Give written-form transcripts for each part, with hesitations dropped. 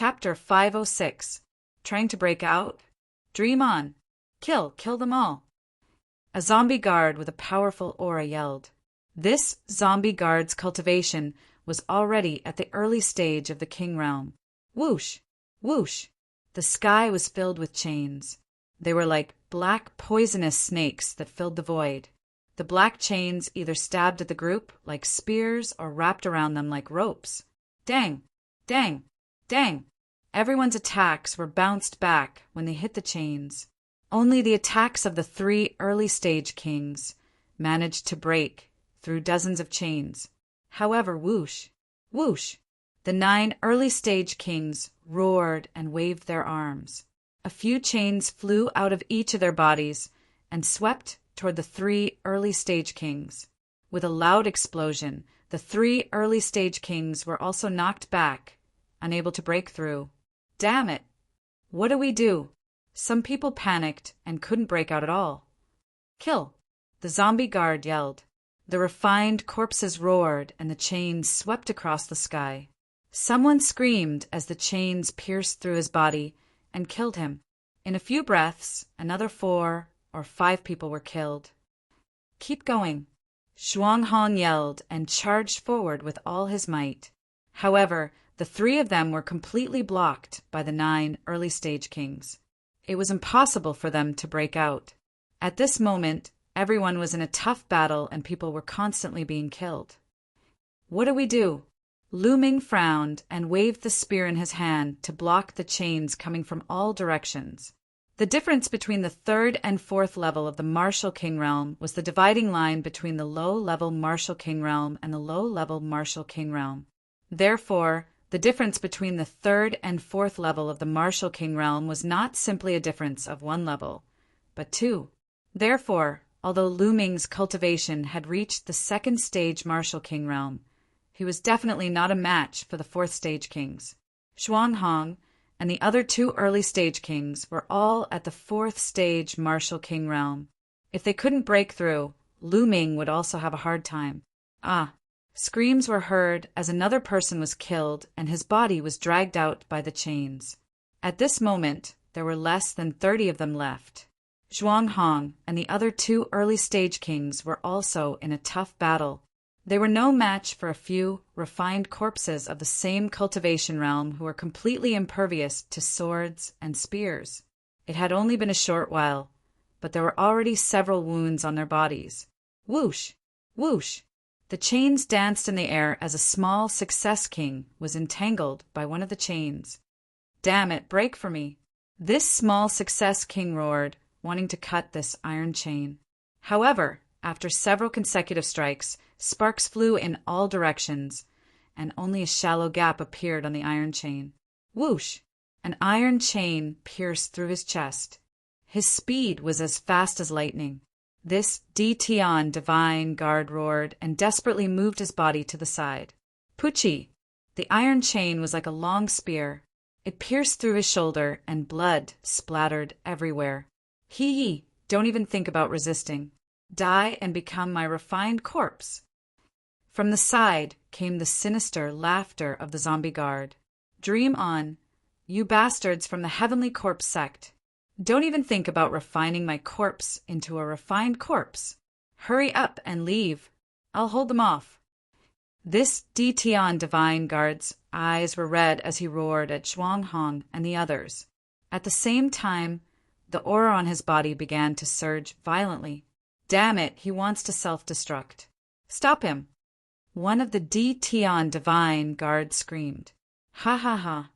Chapter 506. Trying to break out? Dream on. Kill them all. A zombie guard with a powerful aura yelled. This zombie guard's cultivation was already at the early stage of the king realm. Whoosh! Whoosh! The sky was filled with chains. They were like black poisonous snakes that filled the void. The black chains either stabbed at the group like spears or wrapped around them like ropes. Dang! Dang! Dang! Everyone's attacks were bounced back when they hit the chains. Only the attacks of the 3 early-stage kings managed to break through dozens of chains. However, whoosh! Whoosh! The 9 early-stage kings roared and waved their arms. A few chains flew out of each of their bodies and swept toward the 3 early-stage kings. With a loud explosion, the 3 early-stage kings were also knocked back, unable to break through. Damn it! What do we do? Some people panicked and couldn't break out at all. Kill! The zombie guard yelled. The refined corpses roared and the chains swept across the sky. Someone screamed as the chains pierced through his body and killed him. In a few breaths, another 4 or 5 people were killed. Keep going. Zhuang yelled and charged forward with all his might. However, the 3 of them were completely blocked by the 9 early-stage kings. It was impossible for them to break out. At this moment, everyone was in a tough battle and people were constantly being killed. What do we do? Lu Ming frowned and waved the spear in his hand to block the chains coming from all directions. The difference between the 3rd and 4th level of the Martial King Realm was the dividing line between the low-level Martial King Realm and the low-level Martial King Realm. Therefore, the difference between the 3rd and 4th level of the Martial King Realm was not simply a difference of 1 level, but 2. Therefore, although Lu Ming's cultivation had reached the 2nd stage Martial King Realm, he was definitely not a match for the 4th stage kings. Zhuang and the other 2 early stage kings were all at the 4th stage Martial King Realm. If they couldn't break through, Lu Ming would also have a hard time. Screams were heard as another person was killed and his body was dragged out by the chains. At this moment, there were less than 30 of them left. Zhuang and the other 2 early-stage kings were also in a tough battle. They were no match for a few refined corpses of the same cultivation realm who were completely impervious to swords and spears. It had only been a short while, but there were already several wounds on their bodies. Whoosh! Whoosh! The chains danced in the air as a small success king was entangled by one of the chains. Damn it, break for me! This small success king roared, wanting to cut this iron chain. However, after several consecutive strikes, sparks flew in all directions, and only a shallow gap appeared on the iron chain. Whoosh! An iron chain pierced through his chest. His speed was as fast as lightning. This Tian divine guard roared and desperately moved his body to the side. Pucci! The iron chain was like a long spear. It pierced through his shoulder and blood splattered everywhere. Hee! Don't even think about resisting. Die and become my refined corpse. From the side came the sinister laughter of the zombie guard. Dream on, you bastards from the Heavenly Corpse sect. Don't even think about refining my corpse into a refined corpse. Hurry up and leave. I'll hold them off. This Tian divine guard's eyes were red as he roared at Zhuang and the others. At the same time, the aura on his body began to surge violently. Damn it, he wants to self-destruct. Stop him! One of the Tian divine guard screamed. Ha ha ha.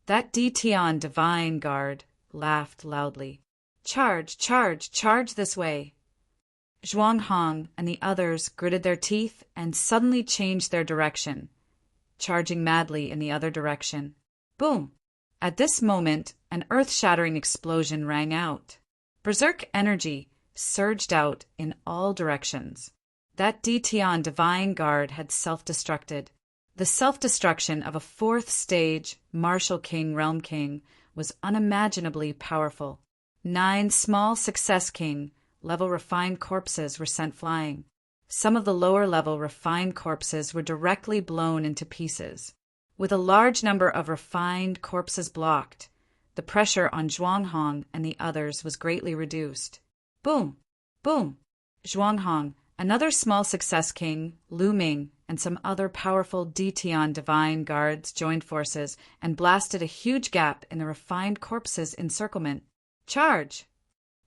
That Tian divine guard laughed loudly. Charge, charge, charge this way. Zhuang and the others gritted their teeth and suddenly changed their direction, charging madly in the other direction. Boom! At this moment, an earth-shattering explosion rang out. Berserk energy surged out in all directions. That Tian divine guard had self-destructed. The self-destruction of a 4th stage Martial King Realm King was unimaginably powerful. 9 small success king level refined corpses were sent flying. Some of the lower level refined corpses were directly blown into pieces. With a large number of refined corpses blocked, the pressure on Zhuanghong and the others was greatly reduced. Boom! Boom! Zhuanghong, another small success king, Lu Ming, and some other powerful Ditian divine guards joined forces and blasted a huge gap in the refined corpses' encirclement. Charge!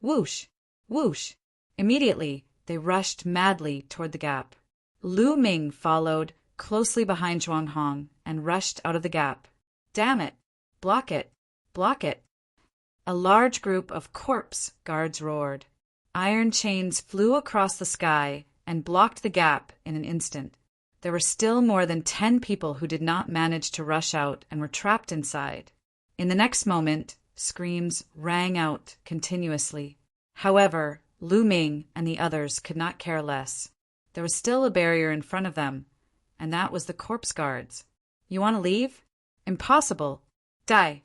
Whoosh! Whoosh! Immediately, they rushed madly toward the gap. Lu Ming followed closely behind Zhuanghong and rushed out of the gap. Damn it! Block it! Block it! A large group of corpse guards roared. Iron chains flew across the sky and blocked the gap in an instant. There were still more than 10 people who did not manage to rush out and were trapped inside. In the next moment, screams rang out continuously. However, Lu Ming and the others could not care less. There was still a barrier in front of them, and that was the corpse guards. You want to leave? Impossible. Die.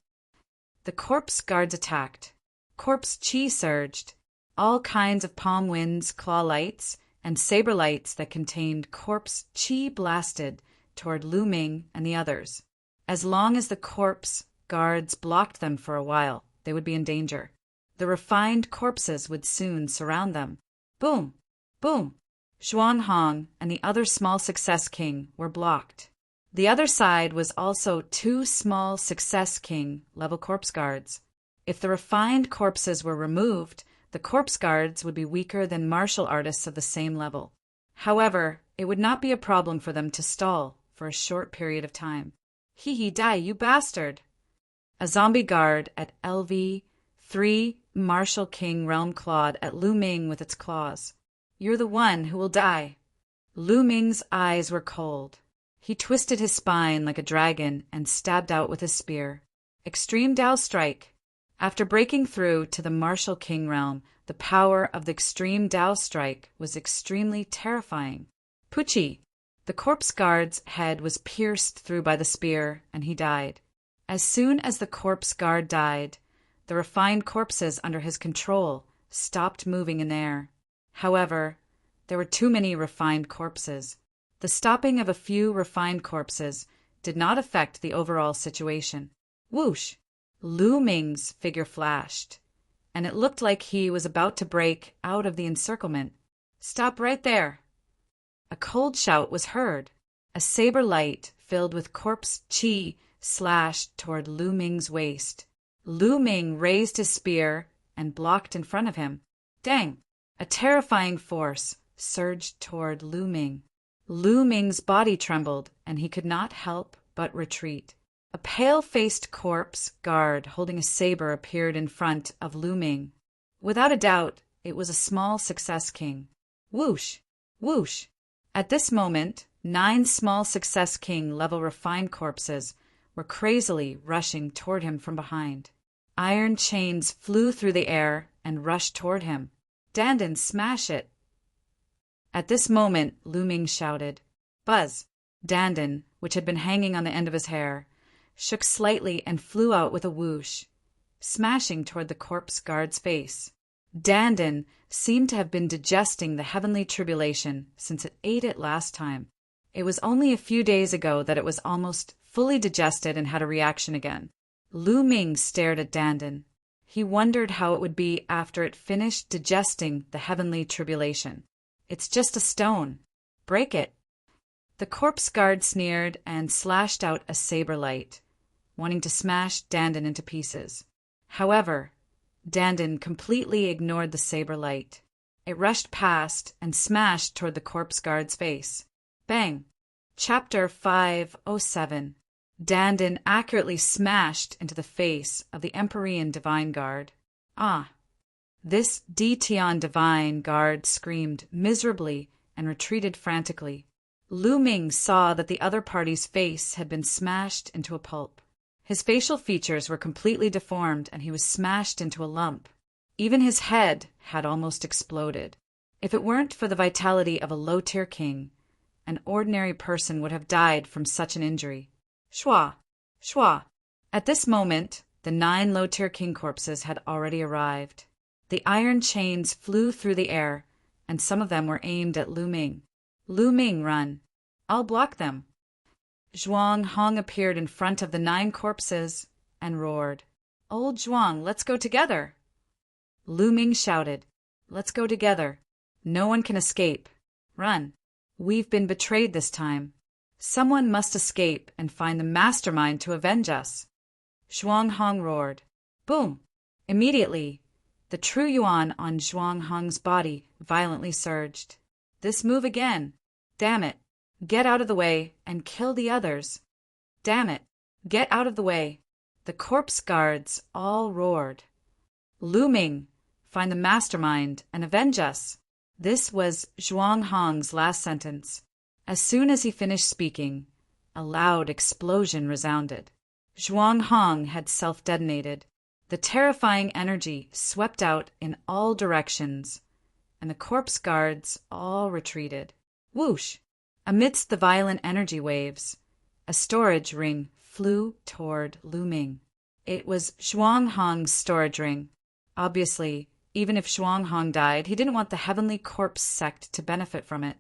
The corpse guards attacked. Corpse chi surged. All kinds of palm winds, claw lights, and saber lights that contained corpse chi blasted toward Lu Ming and the others. As long as the corpse guards blocked them for a while, they would be in danger. The refined corpses would soon surround them. Boom! Boom! Zhuanghong and the other small success king were blocked. The other side was also 2 small success king level corpse guards. If the refined corpses were removed, the corpse guards would be weaker than martial artists of the same level. However, it would not be a problem for them to stall for a short period of time. Hee die, you bastard! A zombie guard at LV3 Martial King realm clawed at Lu Ming with its claws. You're the one who will die. Lu Ming's eyes were cold. He twisted his spine like a dragon and stabbed out with his spear. Extreme Dao Strike. After breaking through to the Martial King realm, the power of the Extreme Dao Strike was extremely terrifying. Pucci! The corpse guard's head was pierced through by the spear, and he died. As soon as the corpse guard died, the refined corpses under his control stopped moving in the air. However, there were too many refined corpses. The stopping of a few refined corpses did not affect the overall situation. Whoosh! Lu Ming's figure flashed, and it looked like he was about to break out of the encirclement. Stop right there! A cold shout was heard. A saber light filled with corpse chi slashed toward Lu Ming's waist. Lu Ming raised his spear and blocked in front of him. Dang! A terrifying force surged toward Lu Ming. Lu Ming's body trembled, and he could not help but retreat. A pale-faced corpse guard holding a saber appeared in front of Lu Ming. Without a doubt, it was a small success king. Whoosh! Whoosh! At this moment, 9 small success king level refined corpses were crazily rushing toward him from behind. Iron chains flew through the air and rushed toward him. Dandan, smash it! At this moment, Lu Ming shouted. Buzz! Dandan, which had been hanging on the end of his hair, shook slightly and flew out with a whoosh, smashing toward the corpse guard's face. Dandan seemed to have been digesting the heavenly tribulation since it ate it last time. It was only a few days ago that it was almost fully digested and had a reaction again. Lu Ming stared at Dandan. He wondered how it would be after it finished digesting the heavenly tribulation. It's just a stone. Break it. The corpse guard sneered and slashed out a saber light, wanting to smash Dandan into pieces. However, Dandan completely ignored the saber light. It rushed past and smashed toward the corpse guard's face. Bang! Chapter 507. Dandan accurately smashed into the face of the Empyrean Divine Guard. Ah! This Ditian Divine Guard screamed miserably and retreated frantically. Lu Ming saw that the other party's face had been smashed into a pulp. His facial features were completely deformed and he was smashed into a lump. Even his head had almost exploded. If it weren't for the vitality of a low-tier king, an ordinary person would have died from such an injury. Shwa! Shwa! At this moment, the 9 low-tier king corpses had already arrived. The iron chains flew through the air, and some of them were aimed at Lu Ming. Lu Ming, run. I'll block them. Zhuang Hong appeared in front of the 9 corpses and roared, "Old Zhuang, let's go together!" Lu Ming shouted, "Let's go together. No one can escape. Run. We've been betrayed this time. Someone must escape and find the mastermind to avenge us." Zhuang Hong roared. Boom! Immediately, the true yuan on Zhuang Hong's body violently surged. "This move again! Damn it! Get out of the way and kill the others! Damn it! Get out of the way!" The corpse guards all roared. "Lu Ming, find the mastermind and avenge us!" This was Zhuang Hong's last sentence. As soon as he finished speaking, a loud explosion resounded. Zhuang Hong had self-detonated. The terrifying energy swept out in all directions, and the corpse guards all retreated. Whoosh! Amidst the violent energy waves, a storage ring flew toward Lu Ming. It was Zhuang Hong's storage ring. Obviously, even if Zhuang Hong died, he didn't want the Heavenly Corpse sect to benefit from it.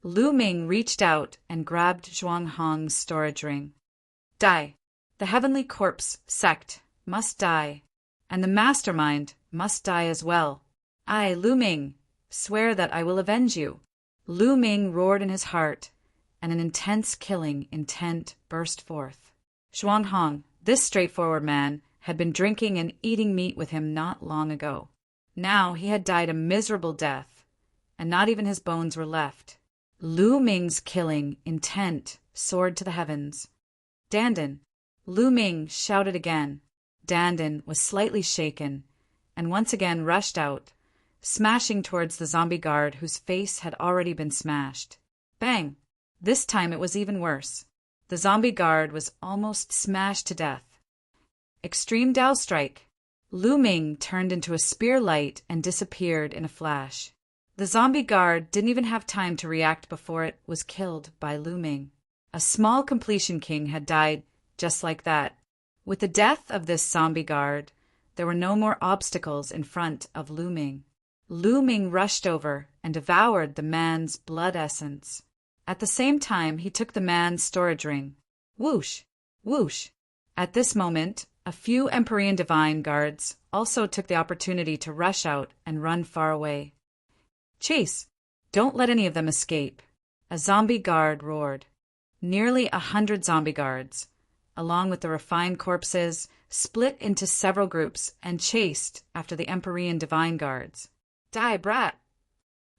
Lu Ming reached out and grabbed Zhuang Hong's storage ring. "Die! The Heavenly Corpse sect must die, and the mastermind must die as well. I, Lu Ming, swear that I will avenge you." Lu Ming roared in his heart, and an intense killing intent burst forth. Zhuang Hong, this straightforward man, had been drinking and eating meat with him not long ago. Now he had died a miserable death, and not even his bones were left. Lu Ming's killing intent soared to the heavens. "Dandan!" Lu Ming shouted again. Dandan was slightly shaken, and once again rushed out, smashing towards the zombie guard whose face had already been smashed. Bang! This time it was even worse. The zombie guard was almost smashed to death. Extreme Dao Strike! Lu Ming turned into a spear light and disappeared in a flash. The zombie guard didn't even have time to react before it was killed by Lu Ming. A small completion king had died just like that. With the death of this zombie guard, there were no more obstacles in front of Lu Ming. Lu Ming rushed over and devoured the man's blood essence. At the same time, he took the man's storage ring. Whoosh! Whoosh! At this moment, a few Empyrean Divine guards also took the opportunity to rush out and run far away. "Chase! Don't let any of them escape!" A zombie guard roared. Nearly 100 zombie guards, along with the refined corpses, split into several groups and chased after the Empyrean Divine guards. "Die, brat!"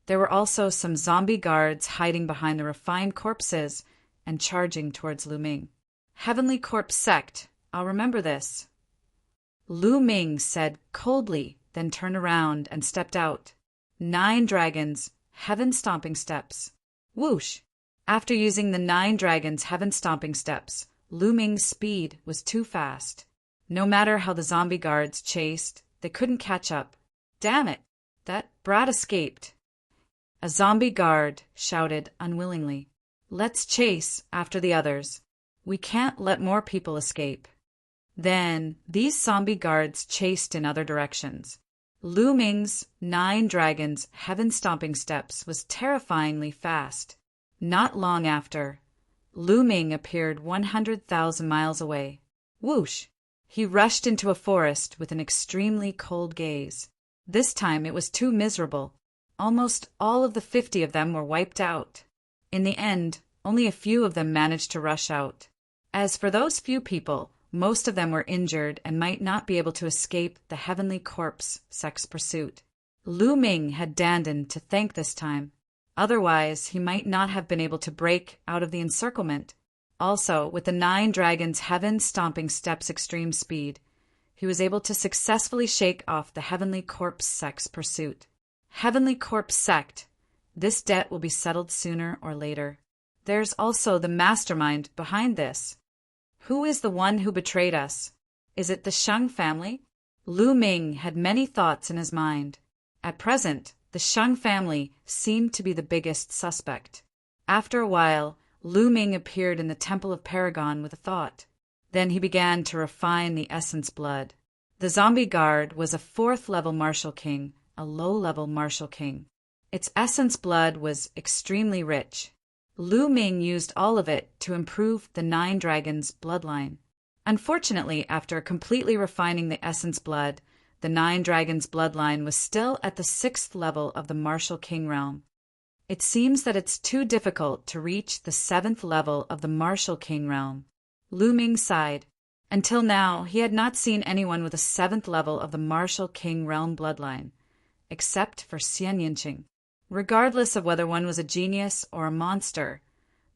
There were also some zombie guards hiding behind the refined corpses and charging towards Lu Ming. "Heavenly Corpse sect, I'll remember this." Lu Ming said coldly, then turned around and stepped out. 9 dragons, heaven stomping steps. Whoosh! After using the 9 dragons' heaven stomping steps, Lu Ming's speed was too fast. No matter how the zombie guards chased, they couldn't catch up. "Damn it! That brat escaped." A zombie guard shouted unwillingly, "Let's chase after the others. We can't let more people escape." Then these zombie guards chased in other directions. Lu Ming's 9 dragons' heaven-stomping steps was terrifyingly fast. Not long after, Lu Ming appeared 100,000 miles away. Whoosh! He rushed into a forest with an extremely cold gaze. This time it was too miserable. Almost all of the 50 of them were wiped out. In the end, only a few of them managed to rush out. As for those few people, most of them were injured and might not be able to escape the Heavenly Corpse sect's pursuit. Lu Ming had Dandan to thank this time. Otherwise, he might not have been able to break out of the encirclement. Also, with the 9 dragons' heaven-stomping steps extreme speed, he was able to successfully shake off the Heavenly Corpse sect's pursuit. Heavenly Corpse sect, this debt will be settled sooner or later. There's also the mastermind behind this. Who is the one who betrayed us? Is it the Sheng family? Lu Ming had many thoughts in his mind. At present, the Sheng family seemed to be the biggest suspect. After a while, Lu Ming appeared in the Temple of Paragon with a thought. Then he began to refine the essence blood. The zombie guard was a 4th-level martial king, a low-level martial king. Its essence blood was extremely rich. Lu Ming used all of it to improve the Nine Dragons' bloodline. Unfortunately, after completely refining the essence blood, the Nine Dragons' bloodline was still at the 6th level of the Martial King realm. It seems that it's too difficult to reach the 7th level of the Martial King realm. Lu Ming sighed. Until now, he had not seen anyone with a 7th level of the Martial King realm bloodline, except for Xian Yinqing. Regardless of whether one was a genius or a monster,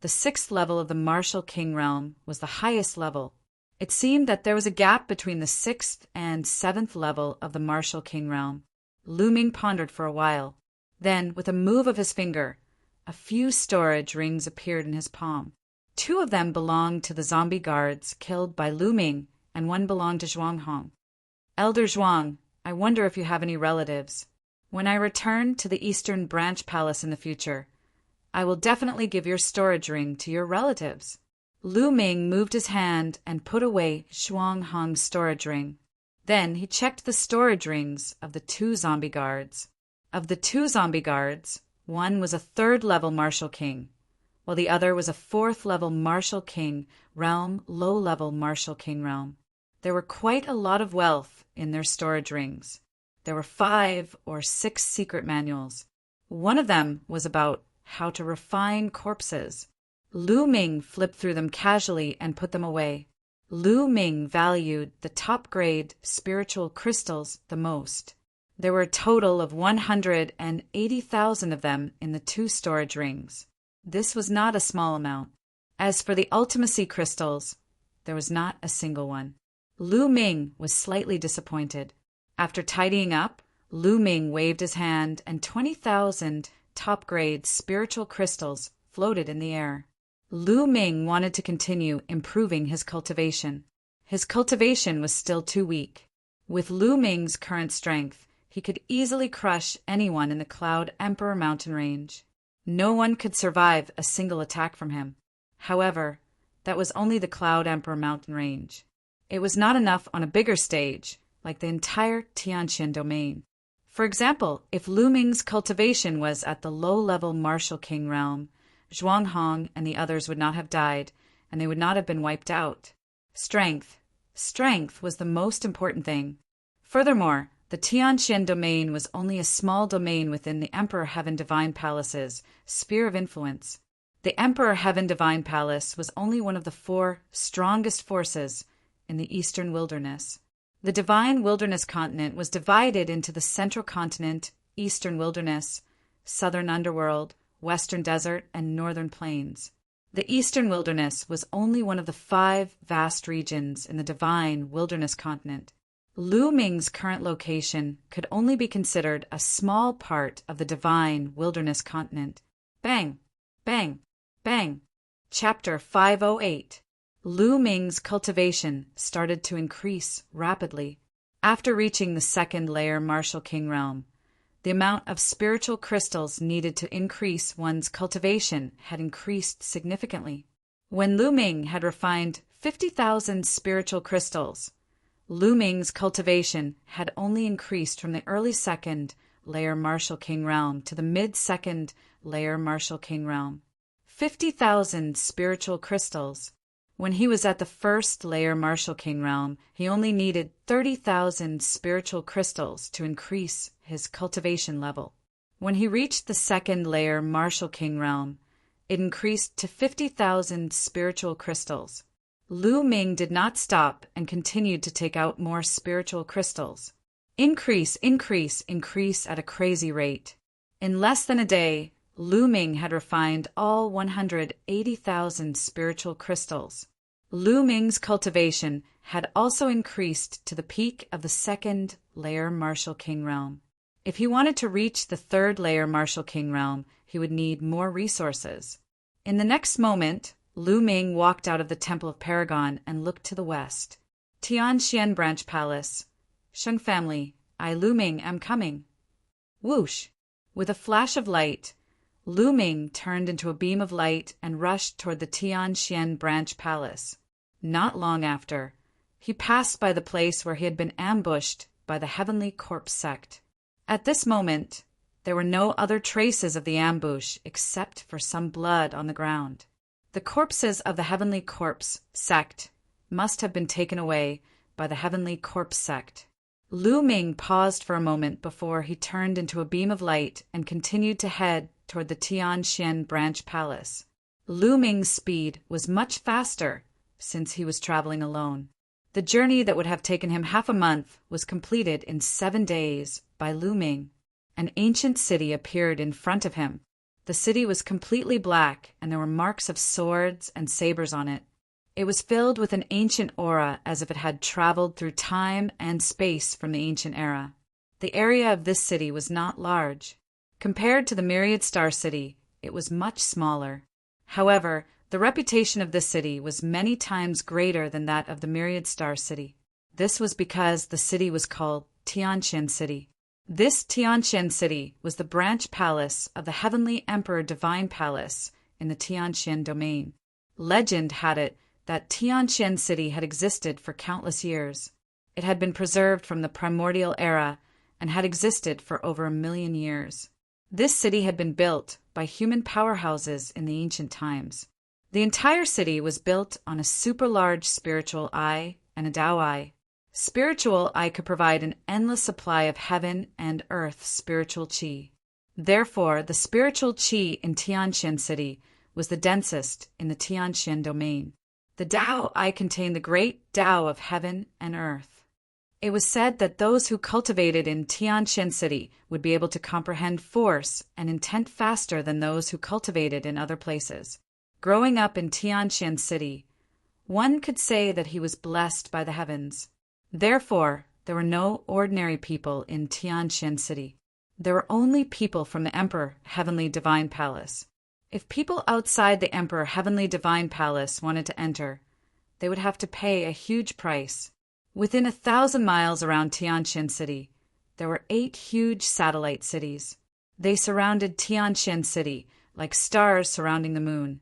the 6th level of the Martial King realm was the highest level. It seemed that there was a gap between the 6th and 7th level of the Martial King realm. Lu Ming pondered for a while. Then, with a move of his finger, a few storage rings appeared in his palm. 2 of them belonged to the zombie guards killed by Lu Ming, and 1 belonged to Zhuang Hong. Elder Zhuang, I wonder if you have any relatives. When I return to the Eastern Branch Palace in the future, I will definitely give your storage ring to your relatives. Lu Ming moved his hand and put away Zhuang Hong's storage ring. Then he checked the storage rings of the 2 zombie guards. Of the 2 zombie guards, one was a 3rd level Martial King, while the other was a 4th level Martial King realm, low level Martial King realm. There were quite a lot of wealth in their storage rings. There were 5 or 6 secret manuals. One of them was about how to refine corpses. Lu Ming flipped through them casually and put them away. Lu Ming valued the top-grade spiritual crystals the most. There were a total of 180,000 of them in the 2 storage rings. This was not a small amount. As for the ultimacy crystals, there was not a single one. Lu Ming was slightly disappointed. After tidying up, Lu Ming waved his hand and 20,000 top-grade spiritual crystals floated in the air. Lu Ming wanted to continue improving his cultivation. His cultivation was still too weak. With Lu Ming's current strength, he could easily crush anyone in the Cloud Emperor mountain range. No one could survive a single attack from him. However, that was only the Cloud Emperor mountain range. It was not enough on a bigger stage, like the entire Tianqian domain. For example, if Lu Ming's cultivation was at the low-level Martial King realm, Zhuang Hong and the others would not have died, and they would not have been wiped out. Strength. Strength was the most important thing. Furthermore, the Tianqian domain was only a small domain within the Emperor Heaven Divine Palace's sphere of influence. The Emperor Heaven Divine Palace was only one of the 4 strongest forces in the Eastern Wilderness. The Divine Wilderness continent was divided into the Central Continent, Eastern Wilderness, Southern Underworld, Western Desert, and Northern Plains. The Eastern Wilderness was only one of the 5 vast regions in the Divine Wilderness continent. Lu Ming's current location could only be considered a small part of the Divine Wilderness continent. Bang! Bang! Bang! Chapter 508. Lu Ming's cultivation started to increase rapidly. After reaching the 2nd layer Martial King realm, the amount of spiritual crystals needed to increase one's cultivation had increased significantly. When Lu Ming had refined 50,000 spiritual crystals, Lu Ming's cultivation had only increased from the early 2nd layer Martial King realm to the mid-2nd layer Martial King realm. 50,000 spiritual crystals. When he was at the 1st layer Martial King realm, he only needed 30,000 spiritual crystals to increase his cultivation level. When he reached the 2nd layer Martial King realm, it increased to 50,000 spiritual crystals. Lu Ming did not stop and continued to take out more spiritual crystals. Increase, increase, increase at a crazy rate. In less than a day, Lu Ming had refined all 180,000 spiritual crystals. Lu Ming's cultivation had also increased to the peak of the 2nd layer Martial King realm. If he wanted to reach the 3rd layer Martial King realm, he would need more resources. In the next moment, Lu Ming walked out of the Temple of Paragon and looked to the west. Tianqian Branch Palace. Sheng family, I Lu Ming am coming. Whoosh! With a flash of light, Lu Ming turned into a beam of light and rushed toward the Tianqian Branch Palace. Not long after, he passed by the place where he had been ambushed by the Heavenly Corpse sect. At this moment, There were no other traces of the ambush except for some blood on the ground. The corpses of the Heavenly Corpse sect must have been taken away by the Heavenly Corpse sect. Lu Ming paused for a moment before he turned into a beam of light and continued to head toward the Tianxian branch palace. Lu Ming's speed was much faster since he was traveling alone. The journey that would have taken him half a month was completed in 7 days by Lu Ming. An ancient city appeared in front of him. The city was completely black, and there were marks of swords and sabers on it. It was filled with an ancient aura as if it had traveled through time and space from the ancient era. The area of this city was not large. Compared to the Myriad Star City, it was much smaller. However, the reputation of this city was many times greater than that of the Myriad Star City. This was because the city was called Tianxian City. This Tianxian City was the branch palace of the Heavenly Emperor Divine Palace in the Tianxian domain. Legend had it that Tianxian City had existed for countless years. It had been preserved from the primordial era and had existed for over 1,000,000 years. This city had been built by human powerhouses in the ancient times. The entire city was built on a super-large spiritual eye and a Tao eye. Spiritual eye could provide an endless supply of heaven and earth spiritual qi. Therefore, the spiritual qi in Tianxian City was the densest in the Tianxian domain. The Tao eye contained the great Tao of heaven and earth. It was said that those who cultivated in Tianxian City would be able to comprehend force and intent faster than those who cultivated in other places. Growing up in Tianxian City, one could say that he was blessed by the heavens. Therefore, there were no ordinary people in Tianxian City. There were only people from the Emperor Heavenly Divine Palace. If people outside the Emperor Heavenly Divine Palace wanted to enter, they would have to pay a huge price. Within 1,000 miles around Tianxian City, there were 8 huge satellite cities. They surrounded Tianxian City like stars surrounding the moon,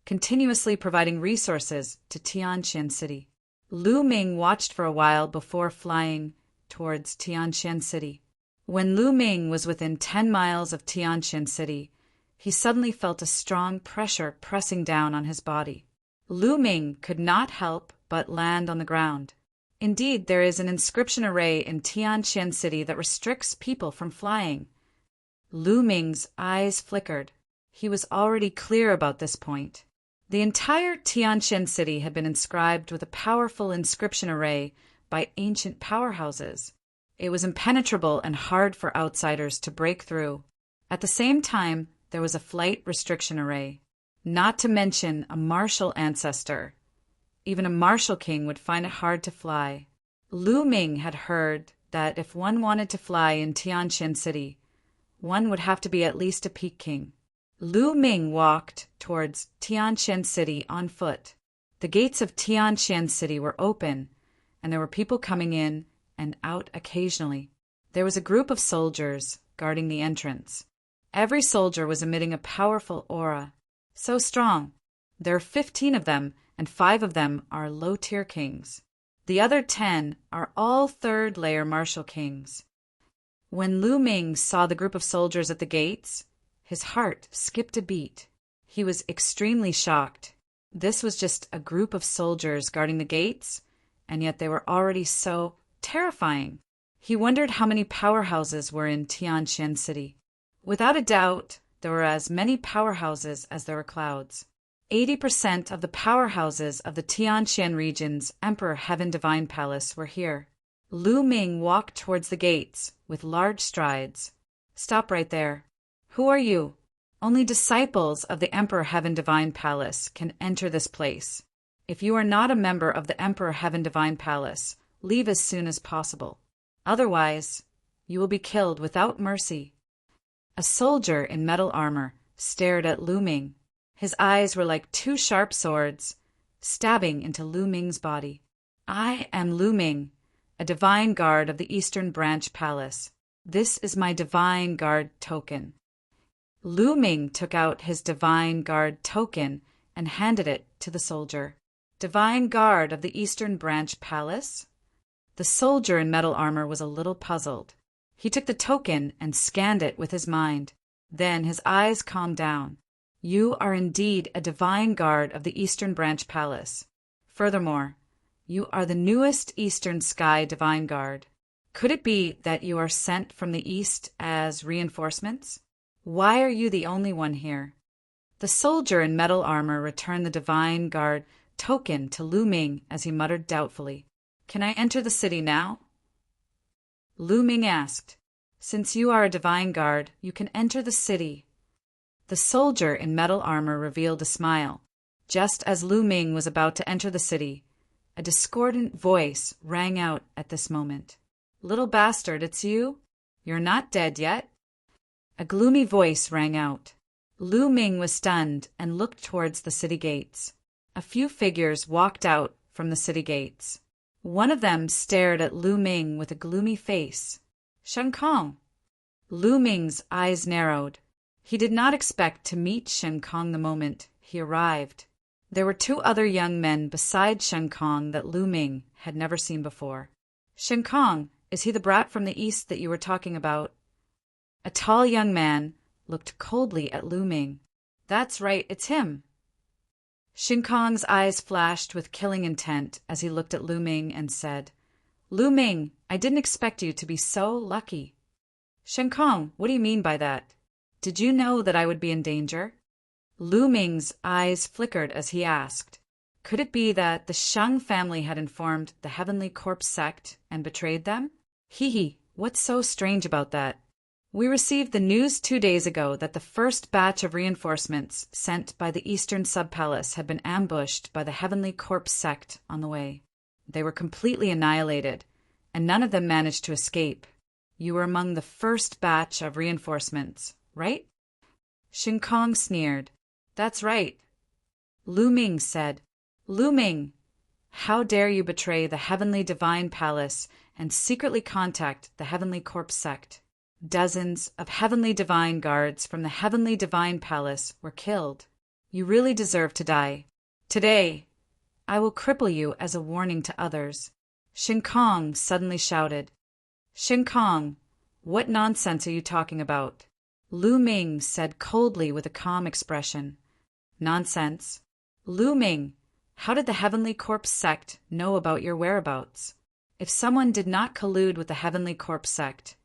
continuously providing resources to Tianxian City. Lu Ming watched for a while before flying towards Tianxian City. When Lu Ming was within 10 miles of Tianxian City, he suddenly felt a strong pressure pressing down on his body. Lu Ming could not help but land on the ground. Indeed, there is an inscription array in Tianxian City that restricts people from flying. Lu Ming's eyes flickered. He was already clear about this point. The entire Tianxian City had been inscribed with a powerful inscription array by ancient powerhouses. It was impenetrable and hard for outsiders to break through. At the same time, there was a flight restriction array, not to mention a martial ancestor. Even a martial king would find it hard to fly. Lu Ming had heard that if one wanted to fly in Tianxian City, one would have to be at least a peak king. Lu Ming walked towards Tianxian City on foot. The gates of Tianxian City were open, and there were people coming in and out occasionally. There was a group of soldiers guarding the entrance. Every soldier was emitting a powerful aura, so strong. There are 15 of them, and 5 of them are low-tier kings. The other 10 are all third-layer martial kings. When Lu Ming saw the group of soldiers at the gates, his heart skipped a beat. He was extremely shocked. This was just a group of soldiers guarding the gates, and yet they were already so terrifying. He wondered how many powerhouses were in Tianxian City. Without a doubt, there were as many powerhouses as there were clouds. 80% of the powerhouses of the Tianxian region's Emperor Heaven Divine Palace were here. Lu Ming walked towards the gates with large strides. "Stop right there. Who are you?" "Only disciples of the Emperor Heaven Divine Palace can enter this place. If you are not a member of the Emperor Heaven Divine Palace, leave as soon as possible. Otherwise, you will be killed without mercy." A soldier in metal armor stared at Lu Ming. His eyes were like 2 sharp swords, stabbing into Lu Ming's body. "I am Lu Ming, a divine guard of the Eastern Branch Palace. This is my divine guard token." Lu Ming took out his divine guard token and handed it to the soldier. "Divine guard of the Eastern Branch Palace?" The soldier in metal armor was a little puzzled. He took the token and scanned it with his mind. Then his eyes calmed down. You are indeed a divine guard of the Eastern Branch Palace. Furthermore, you are the newest Eastern Sky Divine Guard. Could it be that you are sent from the East as reinforcements? Why are you the only one here? The soldier in metal armor returned the Divine Guard token to Lu Ming as he muttered doubtfully. Can I enter the city now? Lu Ming asked. Since you are a Divine Guard, you can enter the city. The soldier in metal armor revealed a smile. Just as Lu Ming was about to enter the city, a discordant voice rang out at this moment. Little bastard, it's you? You're not dead yet. A gloomy voice rang out. Lu Ming was stunned and looked towards the city gates. A few figures walked out from the city gates. One of them stared at Lu Ming with a gloomy face. Shen Kong. Lu Ming's eyes narrowed. He did not expect to meet Shen Kong the moment he arrived. There were two other young men beside Shen Kong that Lu Ming had never seen before. Shen Kong, is he the brat from the east that you were talking about? A tall young man looked coldly at Lu Ming. That's right, it's him. Shen Kong's eyes flashed with killing intent as he looked at Lu Ming and said, Lu Ming, I didn't expect you to be so lucky. Shen Kong, what do you mean by that? Did you know that I would be in danger? Lu Ming's eyes flickered as he asked, could it be that the Shang family had informed the Heavenly Corpse sect and betrayed them? Hee, what's so strange about that? We received the news 2 days ago that the first batch of reinforcements sent by the Eastern Sub-Palace had been ambushed by the Heavenly Corpse sect on the way. They were completely annihilated, and none of them managed to escape. You were among the first batch of reinforcements, right? Shen Kong sneered. That's right. Lu Ming said, Lu Ming, how dare you betray the Heavenly Divine Palace and secretly contact the Heavenly Corpse sect? Dozens of Heavenly Divine Guards from the Heavenly Divine Palace were killed. You really deserve to die. Today, I will cripple you as a warning to others. Shen Kong suddenly shouted. Shen Kong, what nonsense are you talking about? Lu Ming said coldly with a calm expression. Nonsense? Lu Ming, how did the Heavenly Corpse sect know about your whereabouts? If someone did not collude with the Heavenly Corpse sect,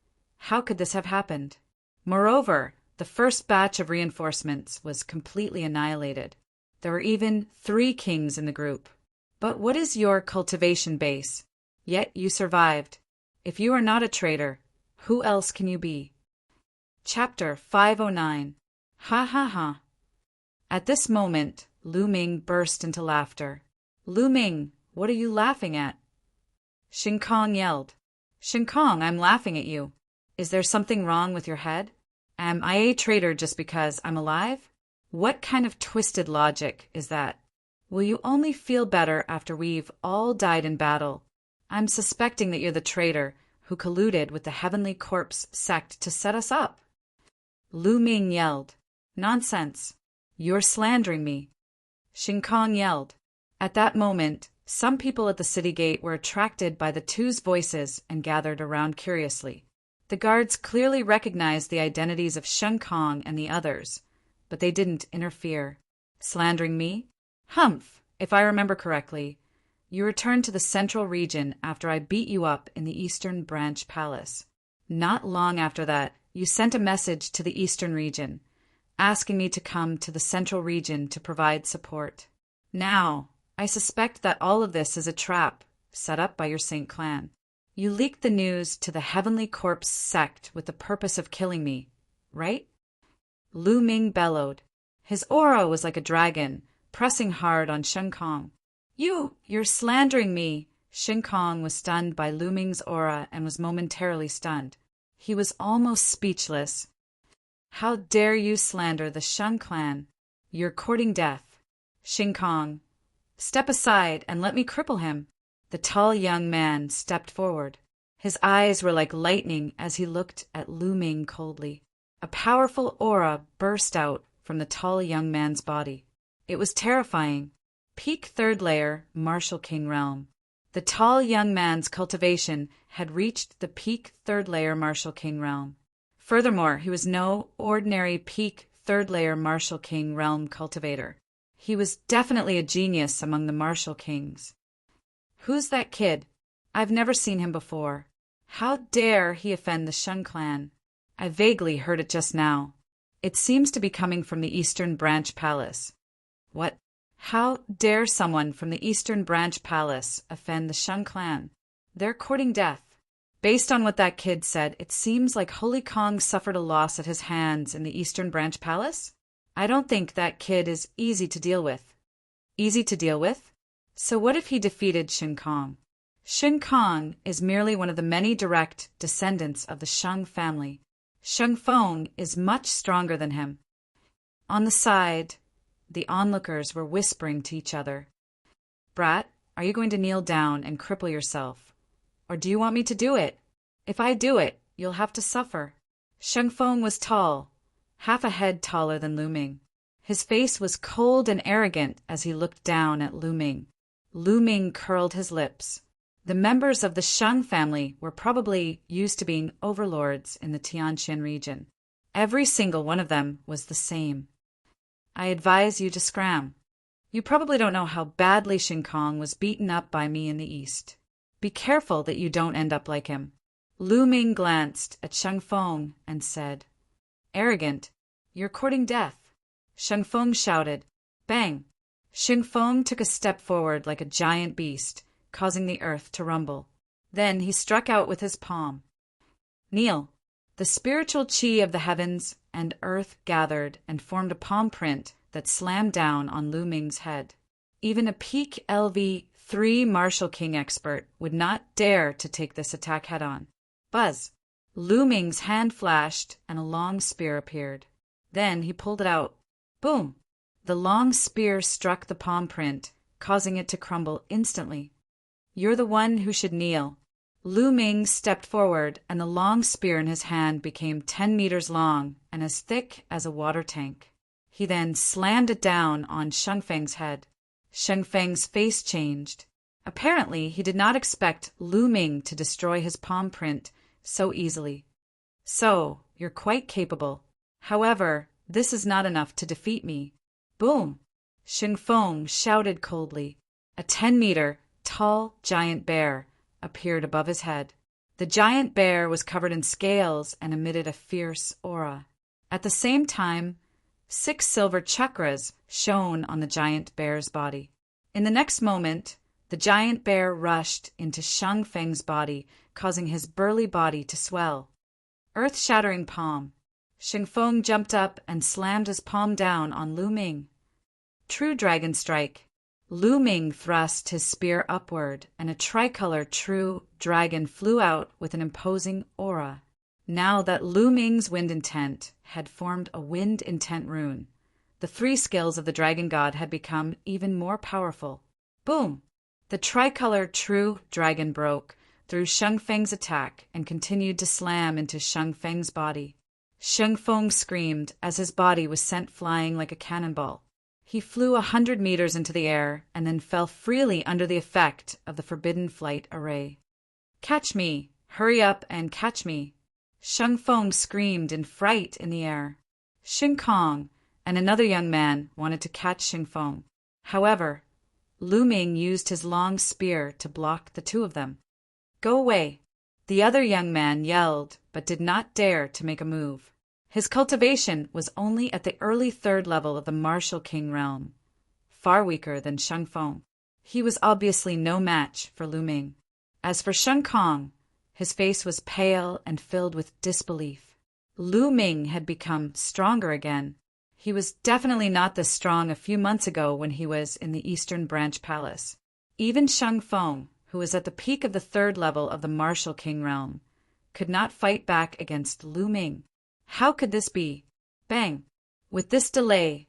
how could this have happened? Moreover, the first batch of reinforcements was completely annihilated. There were even 3 kings in the group. But what is your cultivation base? Yet you survived. If you are not a traitor, who else can you be? Chapter 509. Ha ha ha. At this moment, Lu Ming burst into laughter. Lu Ming, what are you laughing at? Shen Kong yelled. Shen Kong, I'm laughing at you. Is there something wrong with your head? Am I a traitor just because I'm alive? What kind of twisted logic is that? Will you only feel better after we've all died in battle? I'm suspecting that you're the traitor who colluded with the Heavenly Corpse sect to set us up. Lu Ming yelled. Nonsense. You're slandering me. Shen Kong yelled. At that moment, some people at the city gate were attracted by the two's voices and gathered around curiously. The guards clearly recognized the identities of Shen Kong and the others, but they didn't interfere. Slandering me? Humph, if I remember correctly, you returned to the central region after I beat you up in the Eastern Branch Palace. Not long after that, you sent a message to the Eastern region, asking me to come to the central region to provide support. Now, I suspect that all of this is a trap set up by your Saint clan. You leaked the news to the Heavenly Corpse sect with the purpose of killing me, right? Lu Ming bellowed. His aura was like a dragon, pressing hard on Shen Kong. You're slandering me. Shen Kong was stunned by Lu Ming's aura and was momentarily stunned. He was almost speechless. How dare you slander the Shang clan? You're courting death. Shen Kong, step aside and let me cripple him. The tall young man stepped forward. His eyes were like lightning as he looked at Lu Ming coldly. A powerful aura burst out from the tall young man's body. It was terrifying. Peak 3rd layer, Martial King realm. The tall young man's cultivation had reached the peak third-layer Martial King realm. Furthermore, he was no ordinary peak third-layer Martial King realm cultivator. He was definitely a genius among the Martial Kings. Who's that kid? I've never seen him before. How dare he offend the Shun clan? I vaguely heard it just now. It seems to be coming from the Eastern Branch Palace. What? How dare someone from the Eastern Branch Palace offend the Shun clan? They're courting death. Based on what that kid said, it seems like Holy Kong suffered a loss at his hands in the Eastern Branch Palace? I don't think that kid is easy to deal with. Easy to deal with? So what if he defeated Shin Kong? Shin Kong is merely one of the many direct descendants of the Shang family. Shun Feng is much stronger than him. On the side, the onlookers were whispering to each other. Brat, are you going to kneel down and cripple yourself? Or do you want me to do it? If I do it, you'll have to suffer. Shun Feng was tall, half a head taller than Lu Ming. His face was cold and arrogant as he looked down at Lu Ming. Lu Ming curled his lips. The members of the Shang family were probably used to being overlords in the Tianqian region. Every single one of them was the same. I advise you to scram. You probably don't know how badly Shin Kong was beaten up by me in the East. Be careful that you don't end up like him. Lu Ming glanced at Shun Feng and said, Arrogant, you're courting death. Shun Feng shouted, Bang! Shin Feng took a step forward like a giant beast, causing the earth to rumble. Then he struck out with his palm. Kneel. The spiritual chi of the heavens and earth gathered and formed a palm print that slammed down on Lu Ming's head. Even a peak LV3 Martial King expert would not dare to take this attack head-on. Buzz! Lu Ming's hand flashed and a long spear appeared. Then he pulled it out. Boom! The long spear struck the palm print, causing it to crumble instantly. You're the one who should kneel. Lu Ming stepped forward, and the long spear in his hand became 10 meters long and as thick as a water tank. He then slammed it down on Shun Feng's head. Shun Feng's face changed. Apparently, he did not expect Lu Ming to destroy his palm print so easily. So, you're quite capable. However, this is not enough to defeat me. Boom! Shin Feng shouted coldly. A 10-meter, tall giant bear appeared above his head. The giant bear was covered in scales and emitted a fierce aura. At the same time, 6 silver chakras shone on the giant bear's body. In the next moment, the giant bear rushed into Shun Feng's body, causing his burly body to swell. Earth-shattering palm. Shin Feng jumped up and slammed his palm down on Lu Ming. True Dragon Strike. Lu Ming thrust his spear upward, and a tricolor true dragon flew out with an imposing aura. Now that Lu Ming's wind intent had formed a wind intent rune, the 3 skills of the dragon god had become even more powerful. Boom! The tricolor true dragon broke through Shun Feng's attack and continued to slam into Shun Feng's body. Shun Feng screamed as his body was sent flying like a cannonball. He flew 100 meters into the air and then fell freely under the effect of the forbidden flight array. Catch me! Hurry up and catch me! Shun Feng screamed in fright in the air. Shin Kong and another young man wanted to catch Shin Feng. However, Lu Ming used his long spear to block the 2 of them. Go away! The other young man yelled, but did not dare to make a move. His cultivation was only at the early 3rd level of the Martial King realm, far weaker than Shun Feng. He was obviously no match for Lu Ming. As for Shin Kong, his face was pale and filled with disbelief. Lu Ming had become stronger again. He was definitely not this strong a few months ago when he was in the Eastern Branch Palace. Even Shun Feng, who was at the peak of the 3rd level of the Martial King realm, could not fight back against Lu Ming. How could this be? Bang! With this delay,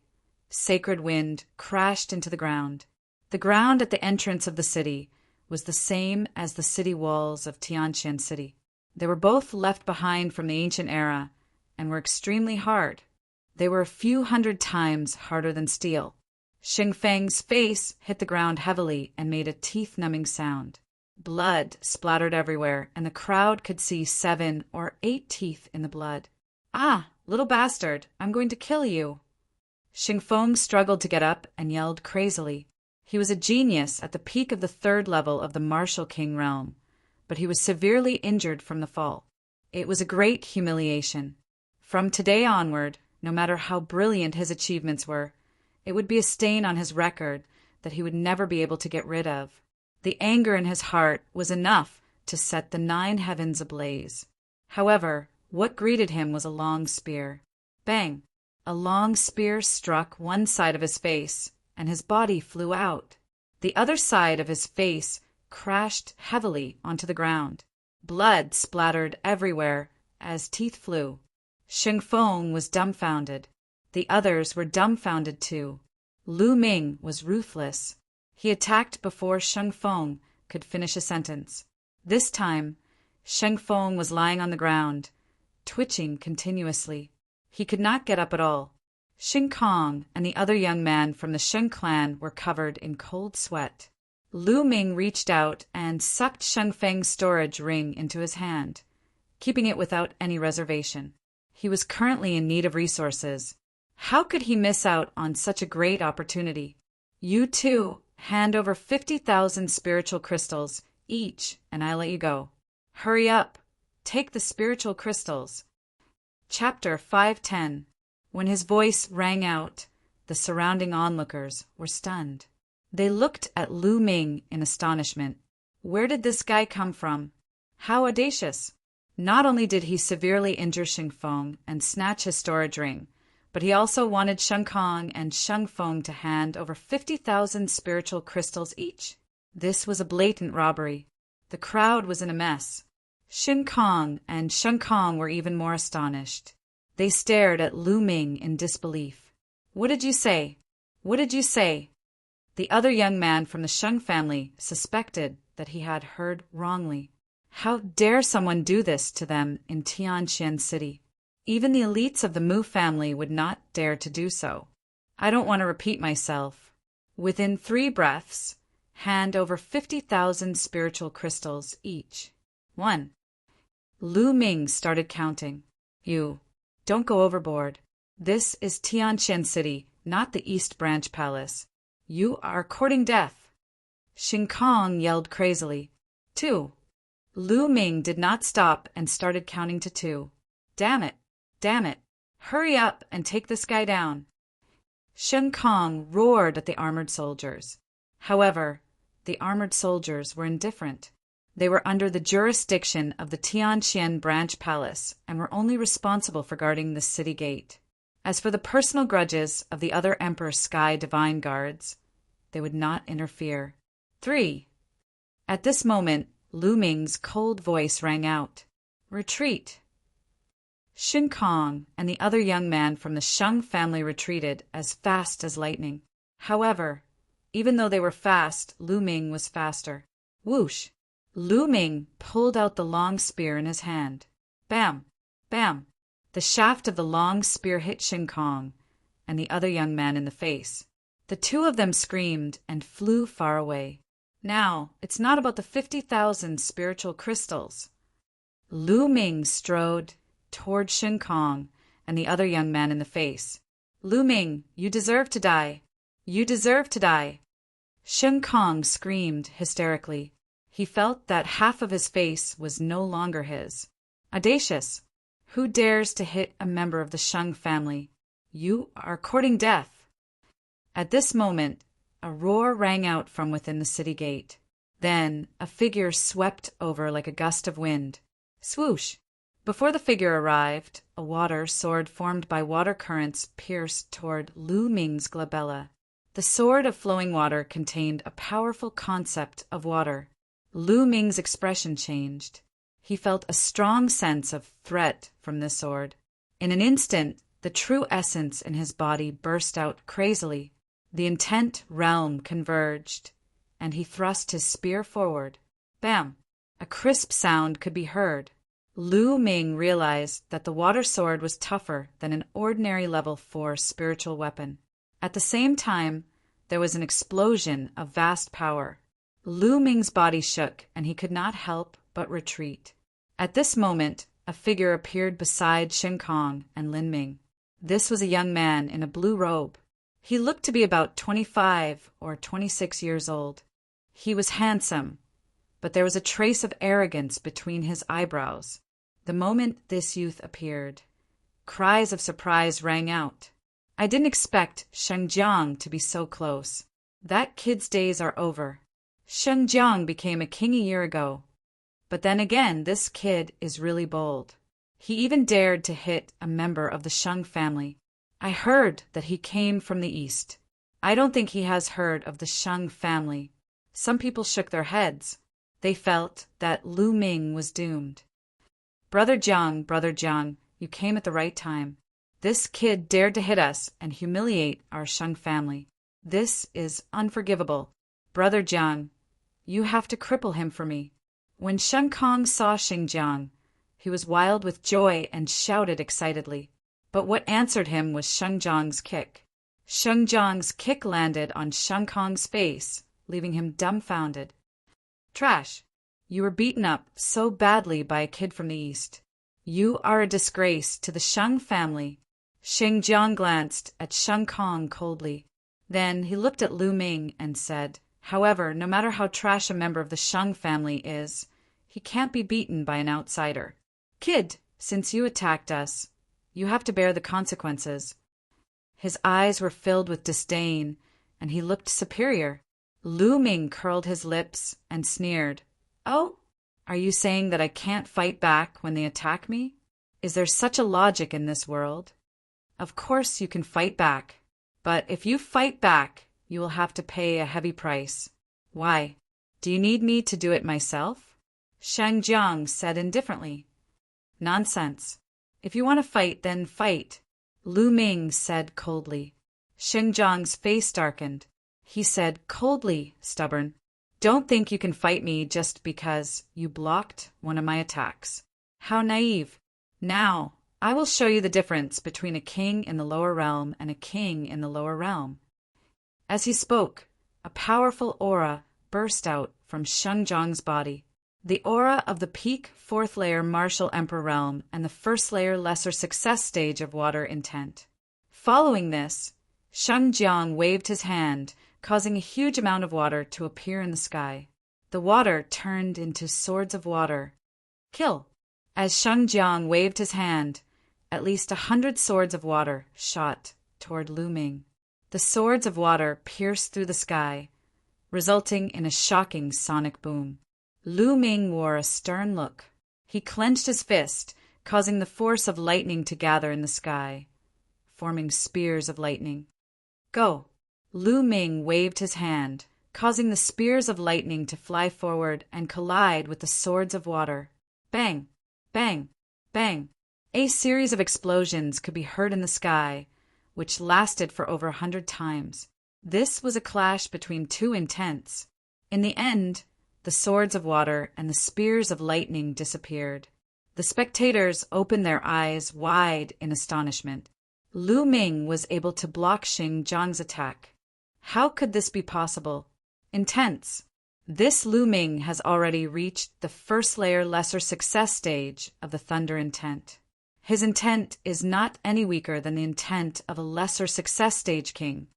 Sacred Wind crashed into the ground. The ground at the entrance of the city was the same as the city walls of Tianqian City. They were both left behind from the ancient era and were extremely hard. They were a few 100 times harder than steel. Xing Feng's face hit the ground heavily and made a teeth-numbing sound. Blood splattered everywhere, and the crowd could see 7 or 8 teeth in the blood. "Ah, little bastard, I'm going to kill you." Xing Feng struggled to get up and yelled crazily. He was a genius at the peak of the 3rd level of the Martial King realm, but he was severely injured from the fall. It was a great humiliation. From today onward, no matter how brilliant his achievements were, it would be a stain on his record that he would never be able to get rid of. The anger in his heart was enough to set the 9 heavens ablaze. However, what greeted him was a long spear. Bang! A long spear struck one side of his face, and his body flew out. The other side of his face crashed heavily onto the ground. Blood splattered everywhere as teeth flew. Xing Feng was dumbfounded. The others were dumbfounded too. Lu Ming was ruthless. He attacked before Xing Feng could finish a sentence. This time, Xing Feng was lying on the ground, twitching continuously. He could not get up at all. Xing Kong and the other young man from the Sheng clan were covered in cold sweat. Lu Ming reached out and sucked Sheng Feng's storage ring into his hand, keeping it without any reservation. He was currently in need of resources. How could he miss out on such a great opportunity? "You too, hand over 50,000 spiritual crystals each, and I'll let you go. Hurry up. Take the spiritual crystals." Chapter 510. When his voice rang out, the surrounding onlookers were stunned. They looked at Lu Ming in astonishment. Where did this guy come from? How audacious! Not only did he severely injure Xing Feng and snatch his storage ring, but he also wanted Sheng Kong and Sheng Feng to hand over 50,000 spiritual crystals each. This was a blatant robbery. The crowd was in a mess. Xing Kong and Sheng Kong were even more astonished. They stared at Lu Ming in disbelief. "What did you say? What did you say?" The other young man from the Sheng family suspected that he had heard wrongly. How dare someone do this to them in Tianqian City? Even the elites of the Mu family would not dare to do so. I don't want to repeat myself. Within 3 breaths, hand over 50,000 spiritual crystals each. 1. Lu Ming started counting. "You, don't go overboard. This is Tianqian City, not the East Branch Palace. You are courting death." Xing Kong yelled crazily. 2. Lu Ming did not stop and started counting to 2. "Damn it! Damn it! Hurry up and take this guy down." Sheng Kong roared at the armored soldiers. However, the armored soldiers were indifferent. They were under the jurisdiction of the Tianqian Branch Palace and were only responsible for guarding the city gate. As for the personal grudges of the other Emperor Sky Divine Guards, they would not interfere. 3. At this moment, Lu Ming's cold voice rang out. "Retreat." Xing Kong and the other young man from the Sheng family retreated as fast as lightning. However, even though they were fast, Lu Ming was faster. Whoosh! Lu Ming pulled out the long spear in his hand. Bam! Bam! The shaft of the long spear hit Xing Kong and the other young man in the face. The 2 of them screamed and flew far away. Now, it's not about the 50,000 spiritual crystals. Lu Ming strode toward Xing Kong and the other young man in the face. "Lu Ming, you deserve to die. You deserve to die." Xing Kong screamed hysterically. He felt that half of his face was no longer his. Audacious! Who dares to hit a member of the Sheng family? You are courting death. At this moment, a roar rang out from within the city gate. Then a figure swept over like a gust of wind. Swoosh! Before the figure arrived, a water sword formed by water currents pierced toward Lu Ming's glabella. The sword of flowing water contained a powerful concept of water. Lu Ming's expression changed. He felt a strong sense of threat from this sword. In an instant, the true essence in his body burst out crazily. The intent realm converged, and he thrust his spear forward. Bam! A crisp sound could be heard. Lu Ming realized that the water sword was tougher than an ordinary level 4 spiritual weapon. At the same time, there was an explosion of vast power. Lu Ming's body shook, and he could not help but retreat. At this moment, a figure appeared beside Shen Kong and Lin Ming. This was a young man in a blue robe. He looked to be about 25 or 26 years old. He was handsome, but there was a trace of arrogance between his eyebrows. The moment this youth appeared, cries of surprise rang out. I didn't expect Sheng Jiang to be so close. That kid's days are over. Sheng Jiang became a king a year ago. But then again, this kid is really bold. He even dared to hit a member of the Sheng family. I heard that he came from the east. I don't think he has heard of the Sheng family. Some people shook their heads. They felt that Lu Ming was doomed. Brother Jiang, you came at the right time. This kid dared to hit us and humiliate our Sheng family. This is unforgivable. Brother Jiang, you have to cripple him for me. When Shen Kong saw Sheng Jiang, he was wild with joy and shouted excitedly. But what answered him was Sheng Jiang's kick. Sheng Jiang's kick landed on Shen Kong's face, leaving him dumbfounded. Trash! You were beaten up so badly by a kid from the east. You are a disgrace to the Sheng family. Sheng Jiang glanced at Shen Kong coldly. Then he looked at Lu Ming and said, However, no matter how trash a member of the Sheng family is, he can't be beaten by an outsider. Kid, since you attacked us, you have to bear the consequences. His eyes were filled with disdain, and he looked superior. Lu Ming curled his lips and sneered. Oh, are you saying that I can't fight back when they attack me? Is there such a logic in this world? Of course you can fight back, but if you fight back, you will have to pay a heavy price. Why? Do you need me to do it myself? Sheng Jiang said indifferently. Nonsense. If you want to fight, then fight, Lu Ming said coldly. Sheng Jiang's face darkened. He said coldly, stubborn, Don't think you can fight me just because you blocked one of my attacks. How naive. Now, I will show you the difference between a king in the lower realm and a king in the lower realm. As he spoke, a powerful aura burst out from Sheng Jiang's body. The aura of the peak 4th layer martial emperor realm and the 1st layer lesser success stage of water intent. Following this, Sheng Jiang waved his hand, causing a huge amount of water to appear in the sky. The water turned into swords of water. Kill! As Sheng Jiang waved his hand, at least 100 swords of water shot toward Lu Ming. The swords of water pierced through the sky, resulting in a shocking sonic boom. Lu Ming wore a stern look. He clenched his fist, causing the force of lightning to gather in the sky, forming spears of lightning. Go! Lu Ming waved his hand, causing the spears of lightning to fly forward and collide with the swords of water. Bang! Bang! Bang! A series of explosions could be heard in the sky, which lasted for over 100 times. This was a clash between two intents. In the end, the swords of water and the spears of lightning disappeared. The spectators opened their eyes wide in astonishment. Lu Ming was able to block Sheng Jiang's attack. How could this be possible? Intense. This Lu Ming has already reached the 1st layer lesser success stage of the Thunder intent. His intent is not any weaker than the intent of a lesser success stage king.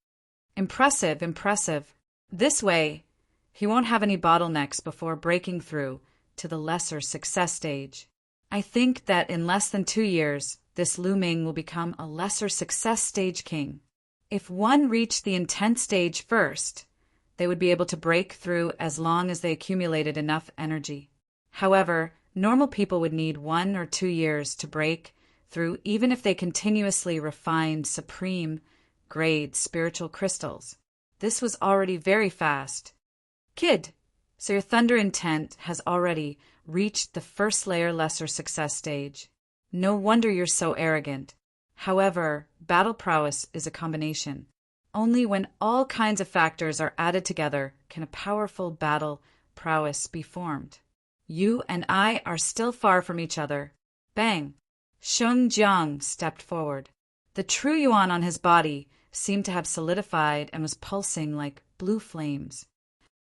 Impressive, impressive. This way, he won't have any bottlenecks before breaking through to the lesser success stage. I think that in less than 2 years, this Lu Ming will become a lesser success stage king. If one reached the intent stage first, they would be able to break through as long as they accumulated enough energy. However, normal people would need 1 or 2 years to break through, even if they continuously refined supreme grade spiritual crystals. This was already very fast. Kid, so your Thunder intent has already reached the 1st layer lesser success stage. No wonder you're so arrogant. However, battle prowess is a combination. Only when all kinds of factors are added together can a powerful battle prowess be formed. You and I are still far from each other. Bang! Sheng Jiang stepped forward. The true yuan on his body seemed to have solidified and was pulsing like blue flames.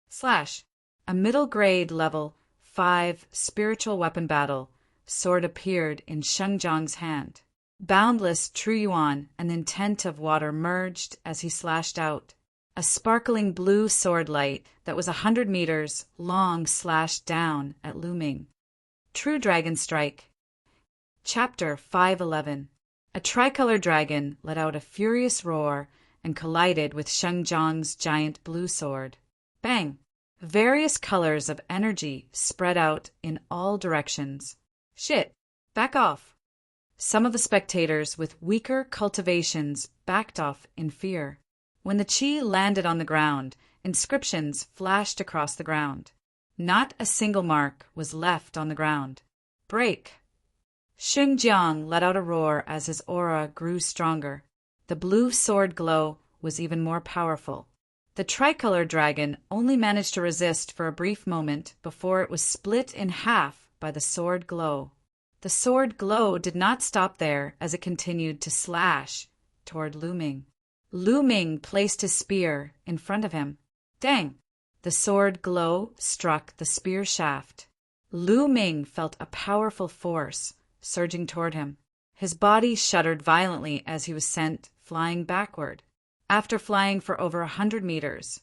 Slash! A middle-grade level 5 spiritual weapon battle sword appeared in Sheng Jiang's hand. Boundless true yuan and intent of water merged as he slashed out. A sparkling blue sword light that was 100 meters long slashed down at Lu Ming. True Dragon Strike. Chapter 511. A tricolor dragon let out a furious roar and collided with Sheng Jiang's giant blue sword. Bang! Various colors of energy spread out in all directions. Shit! Back off! Some of the spectators with weaker cultivations backed off in fear. When the chi landed on the ground, inscriptions flashed across the ground. Not a single mark was left on the ground. Break! Sheng Jiang let out a roar as his aura grew stronger. The blue sword glow was even more powerful. The tricolor dragon only managed to resist for a brief moment before it was split in half by the sword glow. The sword glow did not stop there as it continued to slash toward Lu Ming. Lu Ming placed his spear in front of him. Dang! The sword glow struck the spear shaft. Lu Ming felt a powerful force surging toward him. His body shuddered violently as he was sent flying backward. After flying for over 100 meters,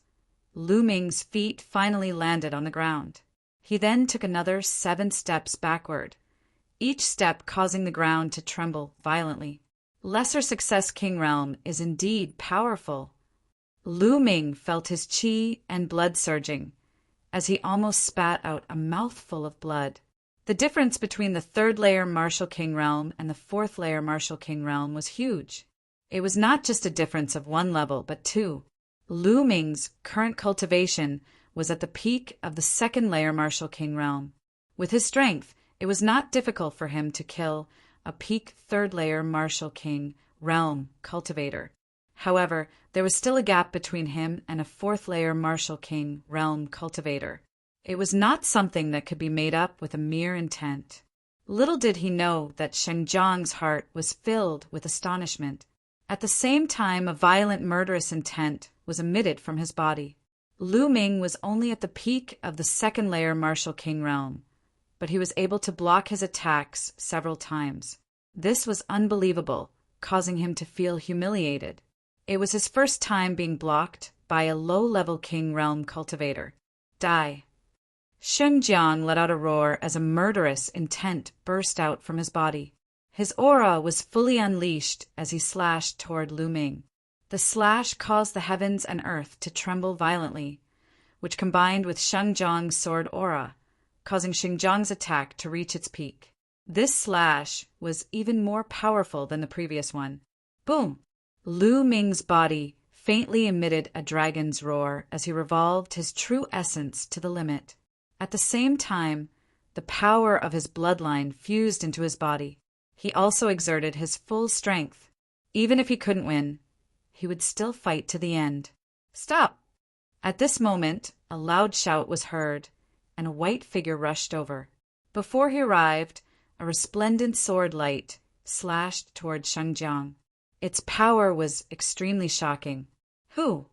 Lu Ming's feet finally landed on the ground. He then took another 7 steps backward, each step causing the ground to tremble violently. Lesser Success King Realm is indeed powerful. Lu Ming felt his chi and blood surging as he almost spat out a mouthful of blood. The difference between the 3rd layer Martial King Realm and the 4th layer Martial King Realm was huge. It was not just a difference of 1 level, but 2. Lu Ming's current cultivation was at the peak of the 2nd layer Martial King Realm. With his strength, it was not difficult for him to kill a peak 3rd layer Martial King Realm cultivator. However, there was still a gap between him and a 4th layer Martial King Realm cultivator. It was not something that could be made up with a mere intent. Little did he know that Sheng Jiang's heart was filled with astonishment. At the same time, a violent murderous intent was emitted from his body. Lu Ming was only at the peak of the 2nd layer Martial King Realm, but he was able to block his attacks several times. This was unbelievable, causing him to feel humiliated. It was his first time being blocked by a low-level King Realm cultivator. Die! Sheng Jiang let out a roar as a murderous intent burst out from his body. His aura was fully unleashed as he slashed toward Lu Ming. The slash caused the heavens and earth to tremble violently, which combined with Sheng Jiang's sword aura, causing Sheng Jiang's attack to reach its peak. This slash was even more powerful than the previous one. Boom! Lu Ming's body faintly emitted a dragon's roar as he revolved his true essence to the limit. At the same time, the power of his bloodline fused into his body. He also exerted his full strength. Even if he couldn't win, he would still fight to the end. Stop! At this moment, a loud shout was heard, and a white figure rushed over. Before he arrived, a resplendent sword light slashed toward Sheng Jiang. Its power was extremely shocking. Who?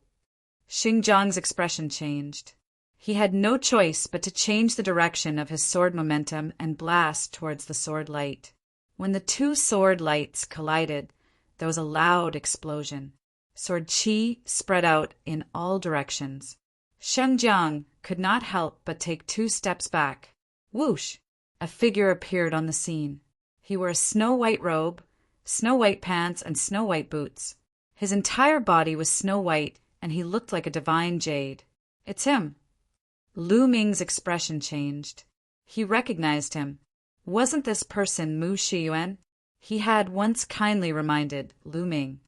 Sheng Jiang's expression changed. He had no choice but to change the direction of his sword momentum and blast towards the sword light. When the 2 sword lights collided, there was a loud explosion. Sword chi spread out in all directions. Sheng Jiang could not help but take 2 steps back. Whoosh! A figure appeared on the scene. He wore a snow-white robe, snow-white pants, and snow-white boots. His entire body was snow-white, and he looked like a divine jade. It's him. Lu Ming's expression changed. He recognized him. Wasn't this person Mu Shiyuan? He had once kindly reminded Lu Ming.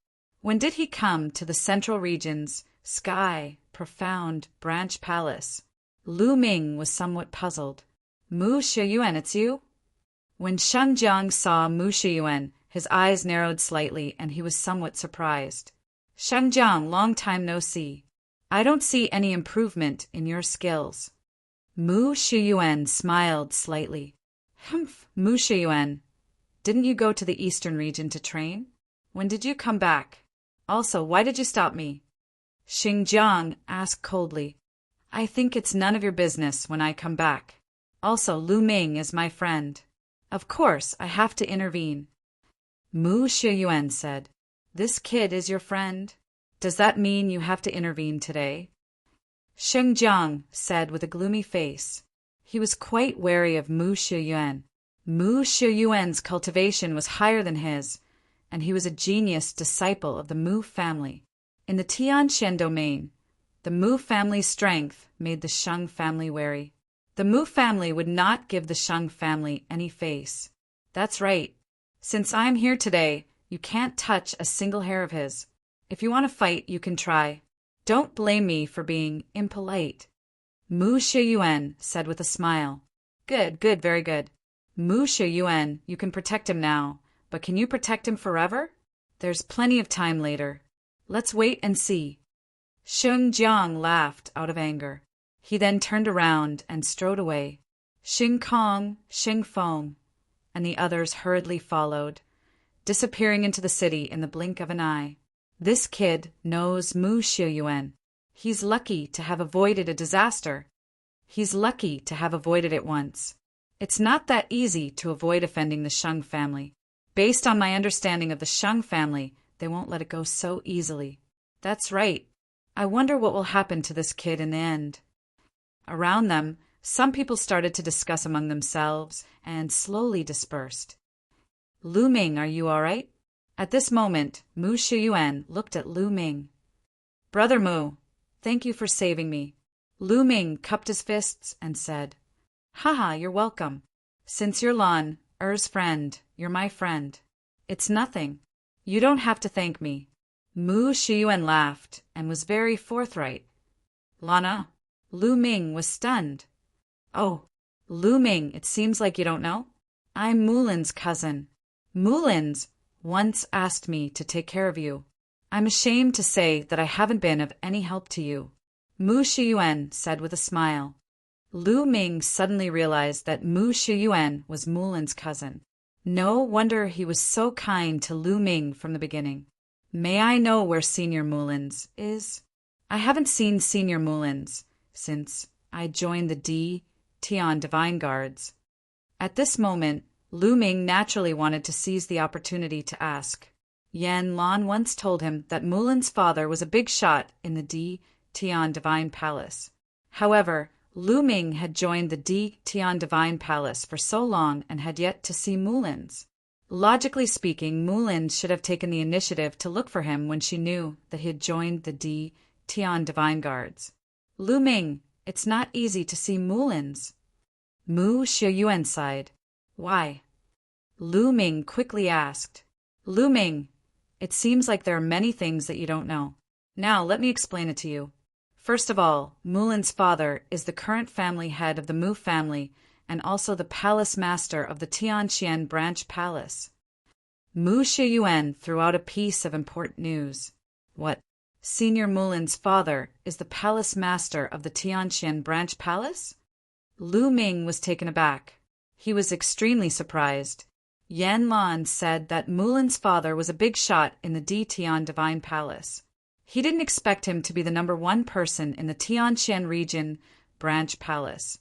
When did he come to the Central Region's sky, profound branch palace? Lu Ming was somewhat puzzled. Mu Shiyuan, it's you? When Sheng Jiang saw Mu Shiyuan, his eyes narrowed slightly and he was somewhat surprised. Sheng Jiang, long time no see. I don't see any improvement in your skills. Mu Shiyuan smiled slightly. Humph, Mu Shiyuan. Didn't you go to the Eastern region to train? When did you come back? Also, why did you stop me? Sheng Jiang asked coldly. I think it's none of your business when I come back. Also, Lu Ming is my friend. Of course, I have to intervene. Mu Shiyuan said, This kid is your friend? Does that mean you have to intervene today? Sheng Jiang said with a gloomy face. He was quite wary of Mu Shiyuan. Mu Shiyuan's cultivation was higher than his, and he was a genius disciple of the Mu family. In the Tianqian domain, the Mu family's strength made the Sheng family wary. The Mu family would not give the Sheng family any face. That's right. Since I'm here today, you can't touch a single hair of his. If you want to fight, you can try. Don't blame me for being impolite. Mu Shiyuan said with a smile. Good, very good. Mu Shiyuan, you can protect him now, but can you protect him forever? There's plenty of time later. Let's wait and see. Sheng Jiang laughed out of anger. He then turned around and strode away. Xing Kong, Xing Feng, and the others hurriedly followed, disappearing into the city in the blink of an eye. This kid knows Mu Shiyuan. He's lucky to have avoided a disaster. He's lucky to have avoided it once. It's not that easy to avoid offending the Sheng family. Based on my understanding of the Sheng family, they won't let it go so easily. That's right. I wonder what will happen to this kid in the end. Around them, some people started to discuss among themselves and slowly dispersed. Lu Ming, are you all right? At this moment, Mu Shiyuan looked at Lu Ming. Brother Mu, thank you for saving me. Lu Ming cupped his fists and said, Haha, you're welcome. Since you're Lan Er's friend, you're my friend. It's nothing. You don't have to thank me. Mu Shiyuan laughed and was very forthright. Lana, Lu Ming was stunned. Oh, Lu Ming, it seems like you don't know? I'm Mulin's cousin. Mulin's once asked me to take care of you. I'm ashamed to say that I haven't been of any help to you. Mu Shiyuan said with a smile. Lu Ming suddenly realized that Mu Shiyuan was Mulin's cousin. No wonder he was so kind to Lu Ming from the beginning. May I know where Senior Mulin's is? I haven't seen Senior Mulin's since I joined the Tian Divine Guards. At this moment, Lu Ming naturally wanted to seize the opportunity to ask. Yan Lan once told him that Mulin's father was a big shot in the Tian Divine Palace. However, Lu Ming had joined the Tian Divine Palace for so long and had yet to see Mulin's. Logically speaking, Mulin should have taken the initiative to look for him when she knew that he had joined the Tian Divine Guards. Lu Ming, it's not easy to see Mulin's. Mu Shiyuan sighed. Why? Lu Ming quickly asked. Lu Ming, it seems like there are many things that you don't know. Now let me explain it to you. First of all, Mulin's father is the current family head of the Mu family and also the palace master of the Tianqian branch palace. Mu Shiyuan threw out a piece of important news. What? Senior Mulin's father is the palace master of the Tianqian branch palace? Lu Ming was taken aback. He was extremely surprised. Yan Lan said that Mulin's father was a big shot in the Tian Divine Palace. He didn't expect him to be the #1 person in the Tianqian region branch palace,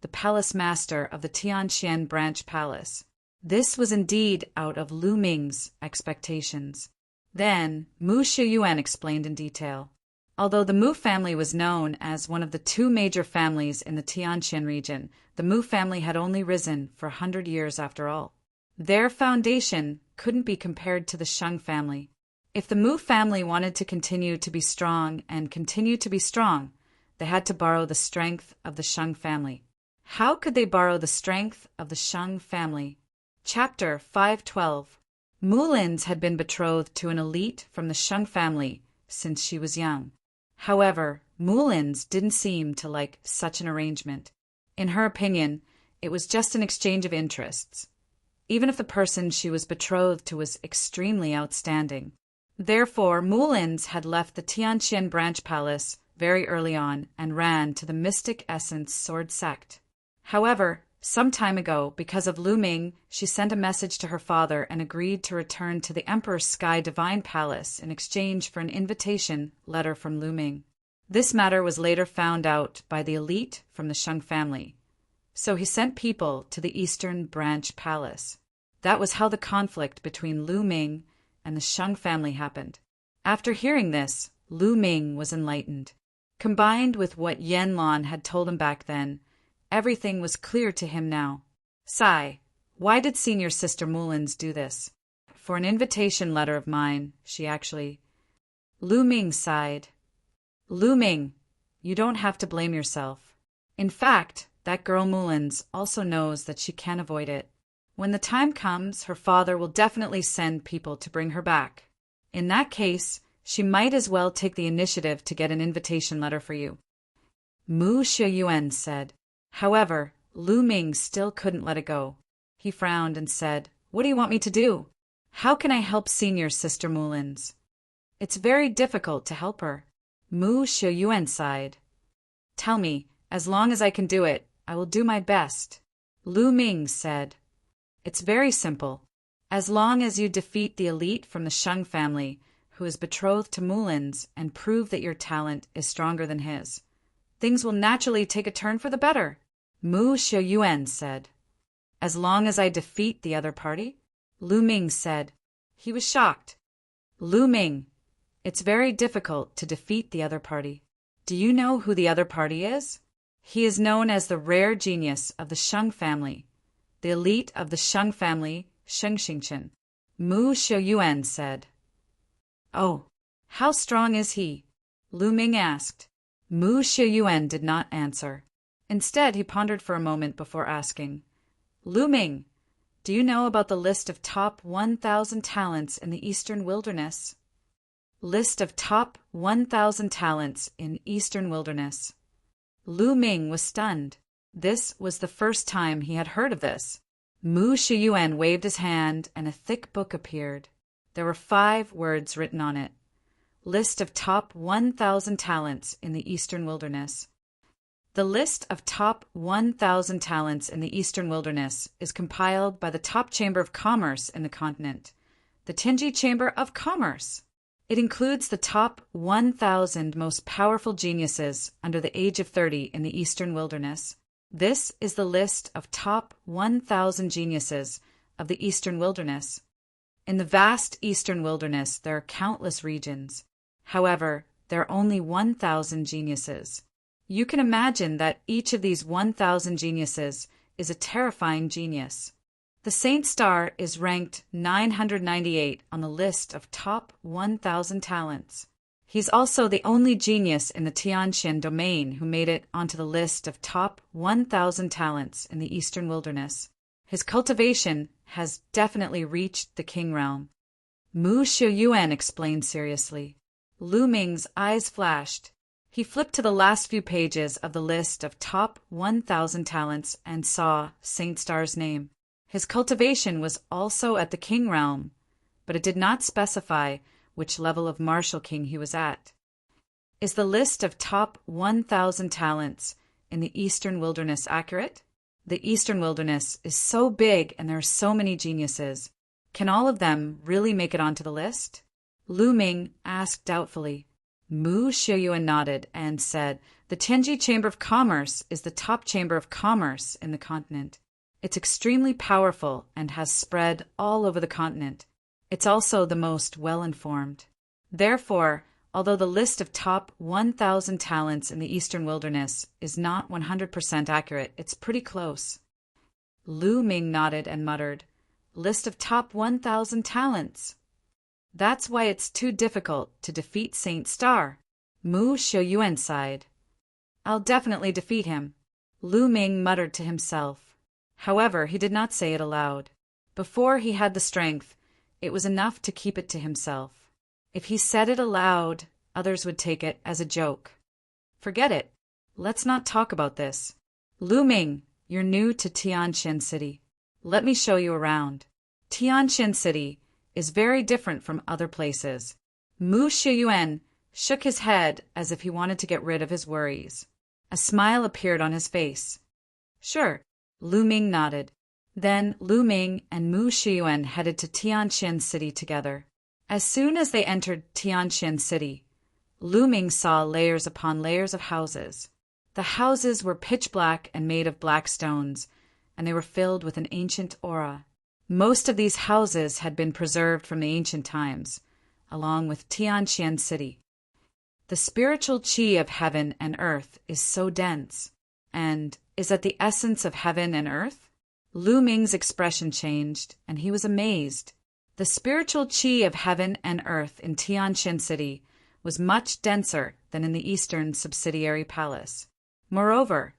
the palace master of the Tianqian branch palace. This was indeed out of Lu Ming's expectations. Then, Mu Shiyuan explained in detail. Although the Mu family was known as one of the 2 major families in the Tianqian region, the Mu family had only risen for 100 years after all. Their foundation couldn't be compared to the Sheng family. If the Mu family wanted to continue to be strong and continue to be strong, they had to borrow the strength of the Sheng family. How could they borrow the strength of the Sheng family? Chapter 512. Mulin's had been betrothed to an elite from the Sheng family since she was young. However, Mulin's didn't seem to like such an arrangement. In her opinion, it was just an exchange of interests, even if the person she was betrothed to was extremely outstanding. Therefore, Mulin's had left the Tianqian branch palace very early on and ran to the Mystic Essence Sword sect. However, some time ago, because of Lu Ming, she sent a message to her father and agreed to return to the Emperor's Sky Divine Palace in exchange for an invitation letter from Lu Ming. This matter was later found out by the elite from the Shang family, so he sent people to the Eastern Branch Palace. That was how the conflict between Lu Ming and the Shang family happened. After hearing this, Lu Ming was enlightened. Combined with what Yan Lan had told him back then, everything was clear to him now. Sigh, why did senior sister Mullins do this? For an invitation letter of mine, she actually... Lu Ming sighed. Lu Ming, you don't have to blame yourself. In fact, that girl Mullins also knows that she can't avoid it. When the time comes, her father will definitely send people to bring her back. In that case, she might as well take the initiative to get an invitation letter for you. Mu Shiyuan said. However, Lu Ming still couldn't let it go. He frowned and said, What do you want me to do? How can I help senior sister Mullins? It's very difficult to help her. Mu Shiyuan sighed. Tell me, as long as I can do it, I will do my best. Lu Ming said. It's very simple. As long as you defeat the elite from the Shang family, who is betrothed to Mullins, and prove that your talent is stronger than his, things will naturally take a turn for the better. Mu Shiyuan said. As long as I defeat the other party? Lu Ming said. He was shocked. Lu Ming, it's very difficult to defeat the other party. Do you know who the other party is? He is known as the rare genius of the Shang family, the elite of the Shang family, Sheng Xingchen. Mu Shiyuan said. Oh, how strong is he? Lu Ming asked. Mu Shiyuan did not answer. Instead, he pondered for a moment before asking, Lu Ming, do you know about the list of top 1,000 talents in the Eastern Wilderness? List of top 1,000 talents in Eastern Wilderness. Lu Ming was stunned. This was the first time he had heard of this. Mu Shiyuan waved his hand and a thick book appeared. There were 5 words written on it. List of top 1,000 talents in the Eastern Wilderness. The list of top 1,000 talents in the Eastern Wilderness is compiled by the top chamber of commerce in the continent, the Tianji Chamber of Commerce. It includes the top 1,000 most powerful geniuses under the age of 30 in the Eastern Wilderness. This is the list of top 1,000 geniuses of the Eastern Wilderness. In the vast Eastern Wilderness, there are countless regions. However, there are only 1,000 geniuses. You can imagine that each of these 1,000 geniuses is a terrifying genius. The Saint Star is ranked 998 on the list of top 1,000 talents. He's also the only genius in the Tianxian domain who made it onto the list of top 1,000 talents in the Eastern Wilderness. His cultivation has definitely reached the King realm. Mu Shiyuan explained seriously. Lu Ming's eyes flashed. He flipped to the last few pages of the list of top 1,000 talents and saw Saint Star's name. His cultivation was also at the King realm, but it did not specify which level of Martial King he was at. Is the list of top 1,000 talents in the Eastern Wilderness accurate? The Eastern Wilderness is so big and there are so many geniuses. Can all of them really make it onto the list? Lu Ming asked doubtfully. Mu Shiyuan nodded and said, The Tianji Chamber of Commerce is the top chamber of commerce in the continent. It's extremely powerful and has spread all over the continent. It's also the most well-informed. Therefore, although the list of top 1,000 talents in the Eastern Wilderness is not 100% accurate, it's pretty close. Lu Ming nodded and muttered, List of top 1,000 talents. That's why it's too difficult to defeat Saint Star. Mu Shiyuan sighed. I'll definitely defeat him. Lu Ming muttered to himself. However, he did not say it aloud. Before he had the strength, it was enough to keep it to himself. If he said it aloud, others would take it as a joke. Forget it. Let's not talk about this. Lu Ming, you're new to Tianxian City. Let me show you around. Tianxian City is very different from other places. Mu Shiyuan shook his head as if he wanted to get rid of his worries. A smile appeared on his face. Sure, Lu Ming nodded. Then Lu Ming and Mu Shiyuan headed to Tianxian City together. As soon as they entered Tianxian City, Lu Ming saw layers upon layers of houses. The houses were pitch black and made of black stones, and they were filled with an ancient aura. Most of these houses had been preserved from the ancient times, along with Tianqian City. The spiritual qi of heaven and earth is so dense, and is at the essence of heaven and earth? Lu Ming's expression changed, and he was amazed. The spiritual qi of heaven and earth in Tianqian City was much denser than in the eastern subsidiary palace. Moreover,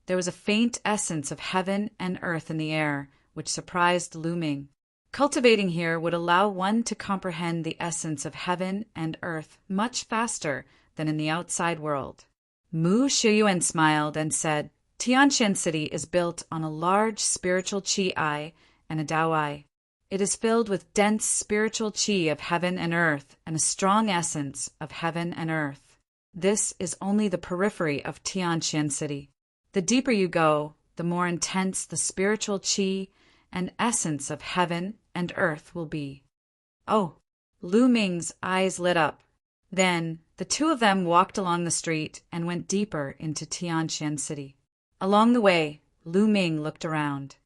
there was a faint essence of heaven and earth in the air, which surprised Lu Ming. Cultivating here would allow one to comprehend the essence of heaven and earth much faster than in the outside world. Mu Shiyuan smiled and said, Tianqian City is built on a large spiritual qi and a Dao. It is filled with dense spiritual qi of heaven and earth and a strong essence of heaven and earth. This is only the periphery of Tianqian City. The deeper you go, the more intense the spiritual qi and essence of heaven and earth will be. Oh, Lu Ming's eyes lit up. Then the two of them walked along the street and went deeper into Tianqian City. Along the way, Lu Ming looked around.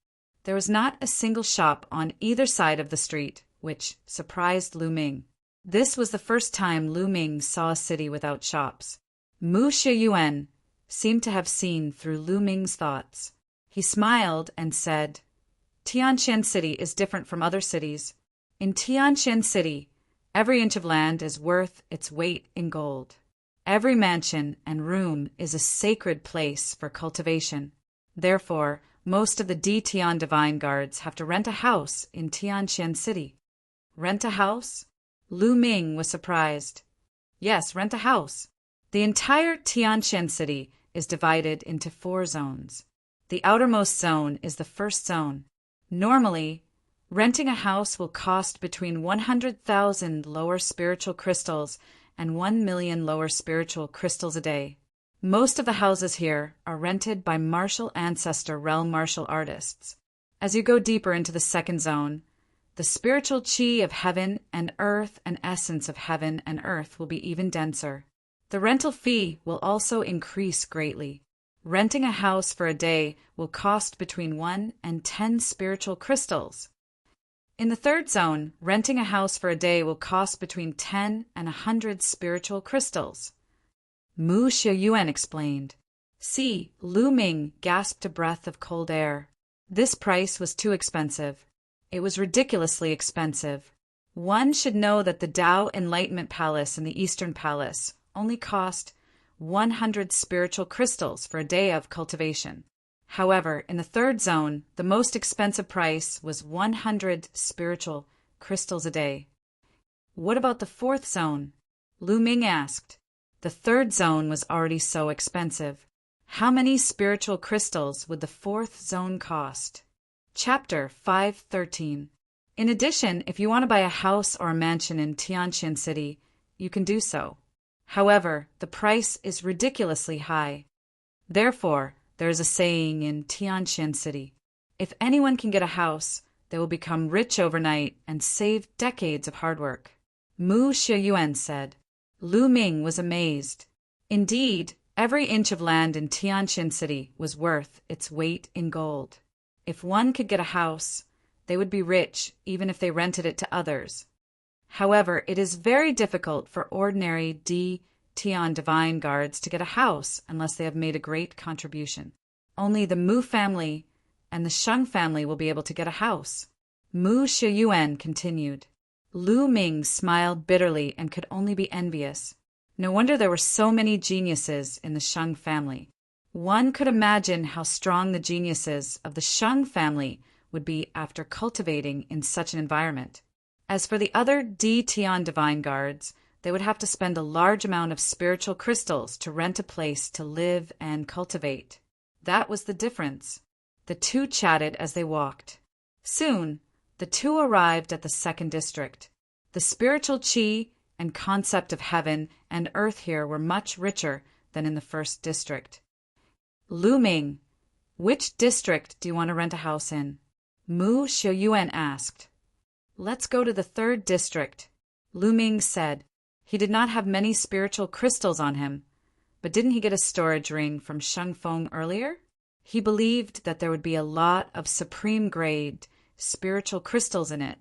There was not a single shop on either side of the street, which surprised Lu Ming. This was the first time Lu Ming saw a city without shops. Mu Shiyuan seemed to have seen through Lu Ming's thoughts. He smiled and said, Tianqian City is different from other cities. In Tianqian City, every inch of land is worth its weight in gold. Every mansion and room is a sacred place for cultivation. Therefore, most of the Tian Divine Guards have to rent a house in Tianqian City. Rent a house? Lu Ming was surprised. Yes, rent a house. The entire Tianqian City is divided into 4 zones. The outermost zone is the first zone. Normally, renting a house will cost between 100,000 lower spiritual crystals and 1 million lower spiritual crystals a day. Most of the houses here are rented by martial ancestor realm martial artists. As you go deeper into the second zone, the spiritual qi of heaven and earth and essence of heaven and earth will be even denser. The rental fee will also increase greatly. Renting a house for a day will cost between 1 and 10 spiritual crystals. In the third zone, renting a house for a day will cost between 10 and 100 spiritual crystals. Mu Shiyuan explained. See, Lu Ming gasped a breath of cold air. This price was too expensive. It was ridiculously expensive. One should know that the Tao Enlightenment Palace and the Eastern Palace only cost 100 spiritual crystals for a day of cultivation. However, in the third zone, the most expensive price was 100 spiritual crystals a day. What about the fourth zone? Lu Ming asked. The third zone was already so expensive. How many spiritual crystals would the fourth zone cost? Chapter 5:13. In addition, if you want to buy a house or a mansion in Tianqian City, you can do so. However, the price is ridiculously high. Therefore, there is a saying in Tianqian City, if anyone can get a house, they will become rich overnight and save decades of hard work. Mu Shiyuan said. Lu Ming was amazed. Indeed, every inch of land in Tianqian City was worth its weight in gold. If one could get a house, they would be rich even if they rented it to others. However, it is very difficult for ordinary Tian Divine Guards to get a house unless they have made a great contribution. Only the Mu family and the Sheng family will be able to get a house. Mu Shiyuan continued. Lu Ming smiled bitterly and could only be envious. No wonder there were so many geniuses in the Sheng family. One could imagine how strong the geniuses of the Sheng family would be after cultivating in such an environment. As for the other Tian Divine Guards, they would have to spend a large amount of spiritual crystals to rent a place to live and cultivate. That was the difference. The two chatted as they walked. Soon, the two arrived at the second district. The spiritual qi and concept of heaven and earth here were much richer than in the first district. Lu Ming, which district do you want to rent a house in? Mu Shiyuan asked. Let's go to the third district, Lu Ming said. He did not have many spiritual crystals on him, but didn't he get a storage ring from Sheng Feng earlier? He believed that there would be a lot of supreme grade spiritual crystals in it.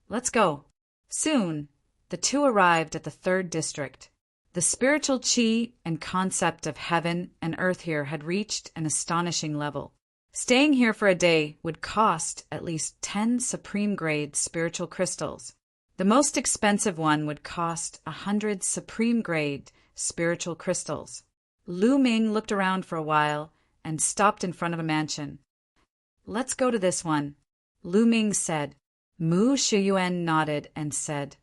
Let's go. Soon, the two arrived at the third district. The spiritual chi and concept of heaven and earth here had reached an astonishing level. Staying here for a day would cost at least 10 supreme grade spiritual crystals. The most expensive one would cost 100 supreme grade spiritual crystals. Lu Ming looked around for a while and stopped in front of a mansion. Let's go to this one, Lu Ming said. Mu Shiyuan nodded and said,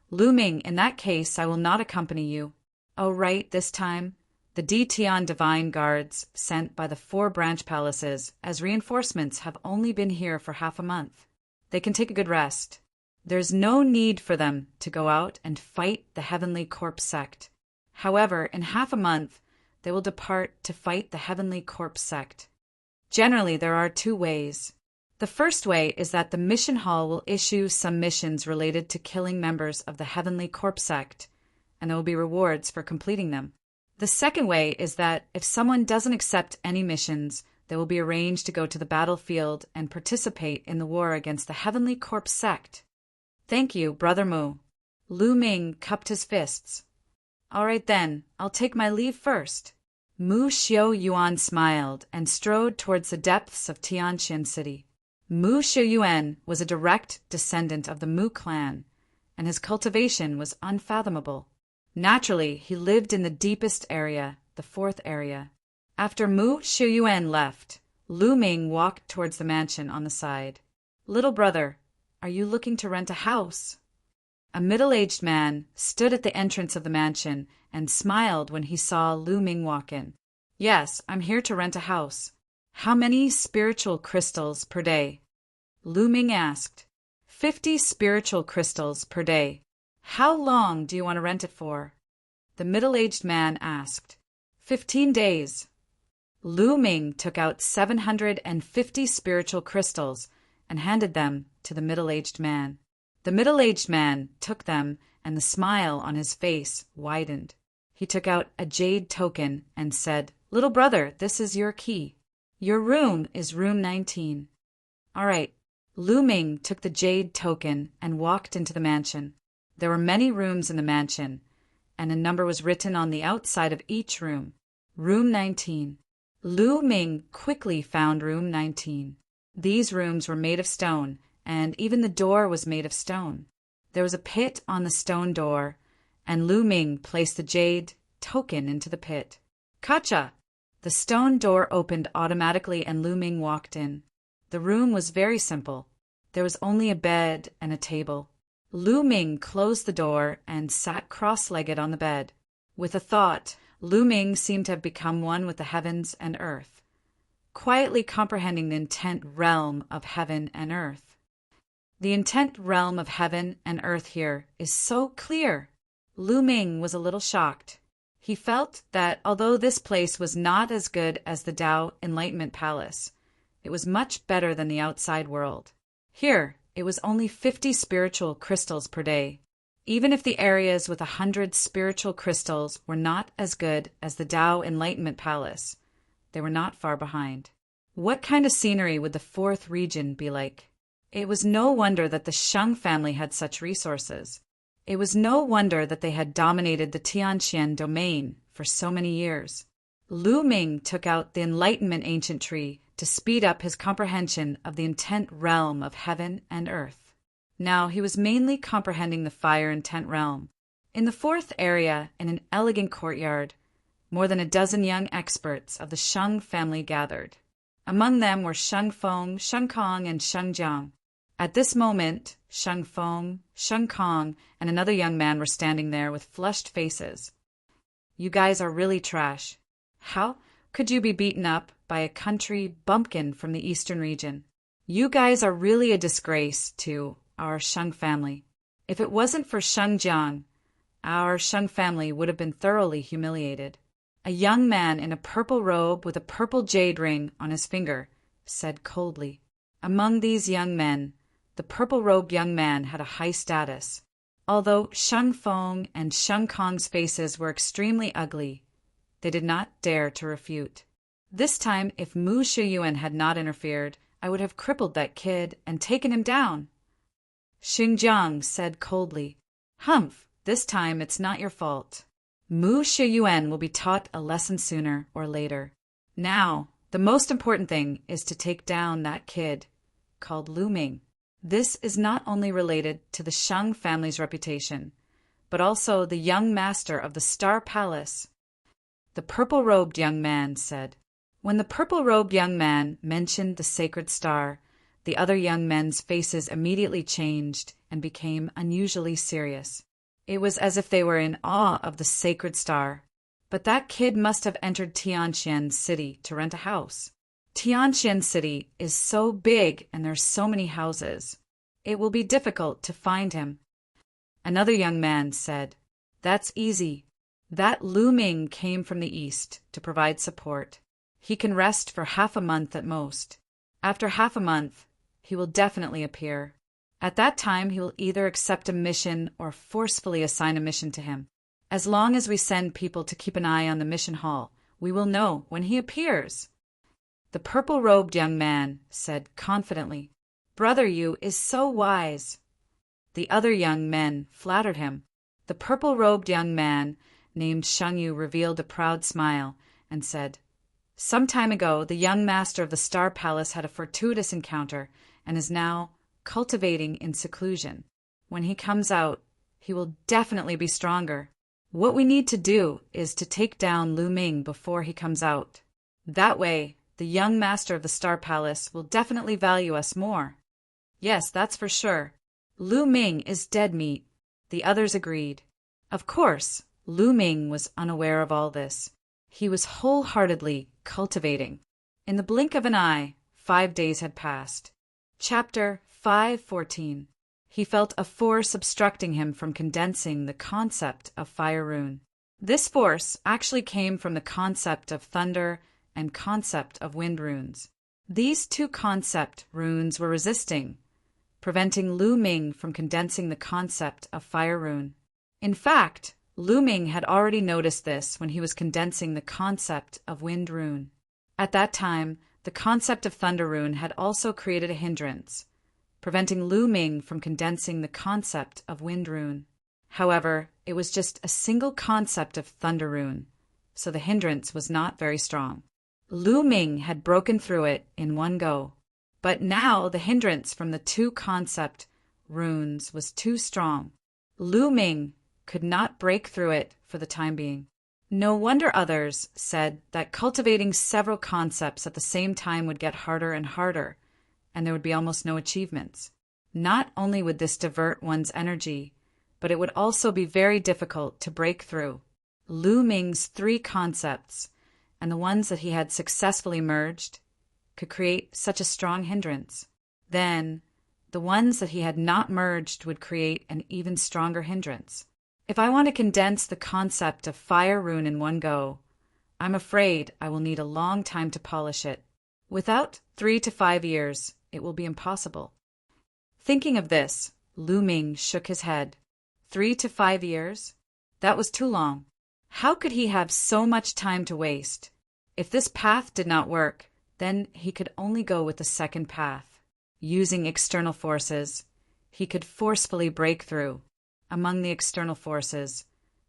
Lu Ming, in that case I will not accompany you. Oh, right, this time. The Tian divine guards sent by the 4 branch palaces as reinforcements have only been here for half a month. They can take a good rest. There's no need for them to go out and fight the Heavenly Corpse sect. However, in half a month, they will depart to fight the Heavenly Corpse sect. Generally, there are 2 ways. The first way is that the mission hall will issue some missions related to killing members of the Heavenly Corpse sect, and there will be rewards for completing them. The second way is that if someone doesn't accept any missions, they will be arranged to go to the battlefield and participate in the war against the Heavenly Corpse sect. Thank you, Brother Mu. Lu Ming cupped his fists. All right then, I'll take my leave first. Mu Xiu Yuan smiled and strode towards the depths of Tianqian City. Mu Shiyuan was a direct descendant of the Mu clan, and his cultivation was unfathomable. Naturally, he lived in the deepest area, the 4th area. After Mu Shiyuan left, Lu Ming walked towards the mansion on the side. Little brother, are you looking to rent a house? A middle-aged man stood at the entrance of the mansion and smiled when he saw Lu Ming walk in. Yes, I'm here to rent a house. How many spiritual crystals per day? Lu Ming asked. 50 spiritual crystals per day. How long do you want to rent it for? The middle-aged man asked. 15 days. Lu Ming took out 750 spiritual crystals and handed them to the middle-aged man. The middle-aged man took them, and the smile on his face widened. He took out a jade token and said, Little brother, this is your key. Your room is room 19. All right. Lu Ming took the jade token and walked into the mansion. There were many rooms in the mansion, and a number was written on the outside of each room. Room 19. Lu Ming quickly found room 19. These rooms were made of stone, and even the door was made of stone. There was a pit on the stone door, and Lu Ming placed the jade token into the pit. Kacha! The stone door opened automatically and Lu Ming walked in. The room was very simple. There was only a bed and a table. Lu Ming closed the door and sat cross-legged on the bed. With a thought, Lu Ming seemed to have become one with the heavens and earth, quietly comprehending the intent realm of heaven and earth. The intent realm of heaven and earth here is so clear. Lu Ming was a little shocked. He felt that although this place was not as good as the Tao Enlightenment Palace, it was much better than the outside world. Here, it was only 50 spiritual crystals per day. Even if the areas with 100 spiritual crystals were not as good as the Tao Enlightenment Palace, they were not far behind. What kind of scenery would the 4th region be like? It was no wonder that the Sheng family had such resources. It was no wonder that they had dominated the Tianqian domain for so many years. Lu Ming took out the Enlightenment Ancient Tree to speed up his comprehension of the intent realm of heaven and earth. Now he was mainly comprehending the fire intent realm. In the 4th area, in an elegant courtyard, more than a dozen young experts of the Sheng family gathered. Among them were Sheng Feng, Sheng Kong, and Sheng Jiang. At this moment, Sheng Feng, Sheng Kong, and another young man were standing there with flushed faces. You guys are really trash. How could you be beaten up by a country bumpkin from the eastern region? You guys are really a disgrace to our Sheng family. If it wasn't for Sheng Jiang, our Sheng family would have been thoroughly humiliated. A young man in a purple robe with a purple jade ring on his finger said coldly. Among these young men, the purple-robed young man had a high status. Although Sheng Feng and Sheng Kong's faces were extremely ugly, they did not dare to refute. This time, if Mu Shiyuan had not interfered, I would have crippled that kid and taken him down. Xingjiang said coldly, Humph, this time it's not your fault. Mu Shiyuan will be taught a lesson sooner or later. Now, the most important thing is to take down that kid, called Lu Ming. This is not only related to the Shang family's reputation, but also the young master of the Star Palace. The purple-robed young man said. When the purple-robed young man mentioned the sacred star, the other young men's faces immediately changed and became unusually serious. It was as if they were in awe of the sacred star. But that kid must have entered Tianxian City to rent a house. Tianxian City is so big and there's so many houses. It will be difficult to find him. Another young man said, That's easy. That Lu Ming came from the east to provide support. He can rest for half a month at most. After half a month, he will definitely appear. At that time, he will either accept a mission or forcefully assign a mission to him. As long as we send people to keep an eye on the mission hall, we will know when he appears. The purple-robed young man said confidently, Brother Yu is so wise. The other young men flattered him. The purple-robed young man named Shang Yu revealed a proud smile and said, Some time ago, the young master of the Star Palace had a fortuitous encounter and is now cultivating in seclusion. When he comes out, he will definitely be stronger. What we need to do is to take down Lu Ming before he comes out. That way, the young master of the Star Palace will definitely value us more. Yes, that's for sure. Lu Ming is dead meat. The others agreed. Of course, Lu Ming was unaware of all this. He was wholeheartedly cultivating. In the blink of an eye, 5 days had passed. Chapter 5:14. He felt a force obstructing him from condensing the concept of fire rune. This force actually came from the concept of thunder and concept of wind runes. These two concept runes were resisting, preventing Lu Ming from condensing the concept of fire rune. In fact, Lu Ming had already noticed this when he was condensing the concept of wind rune. At that time, the concept of thunder rune had also created a hindrance, preventing Lu Ming from condensing the concept of wind rune. However, it was just a single concept of thunder rune, so the hindrance was not very strong. Lu Ming had broken through it in one go, but now the hindrance from the two concept runes was too strong. Lu Ming could not break through it for the time being. No wonder others said that cultivating several concepts at the same time would get harder and harder, and there would be almost no achievements. Not only would this divert one's energy, but it would also be very difficult to break through. Lu Ming's 3 concepts, and the ones that he had successfully merged, could create such a strong hindrance. Then, the ones that he had not merged would create an even stronger hindrance. If I want to condense the concept of fire rune in one go, I'm afraid I will need a long time to polish it. Without 3 to 5 years, it will be impossible. Thinking of this, Lu Ming shook his head. 3 to 5 years? That was too long. How could he have so much time to waste? If this path did not work, then he could only go with the second path. Using external forces, he could forcefully break through. Among the external forces,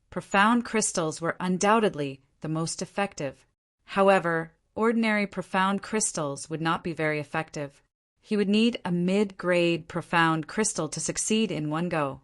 profound crystals were undoubtedly the most effective. However, ordinary profound crystals would not be very effective. He would need a mid-grade profound crystal to succeed in one go.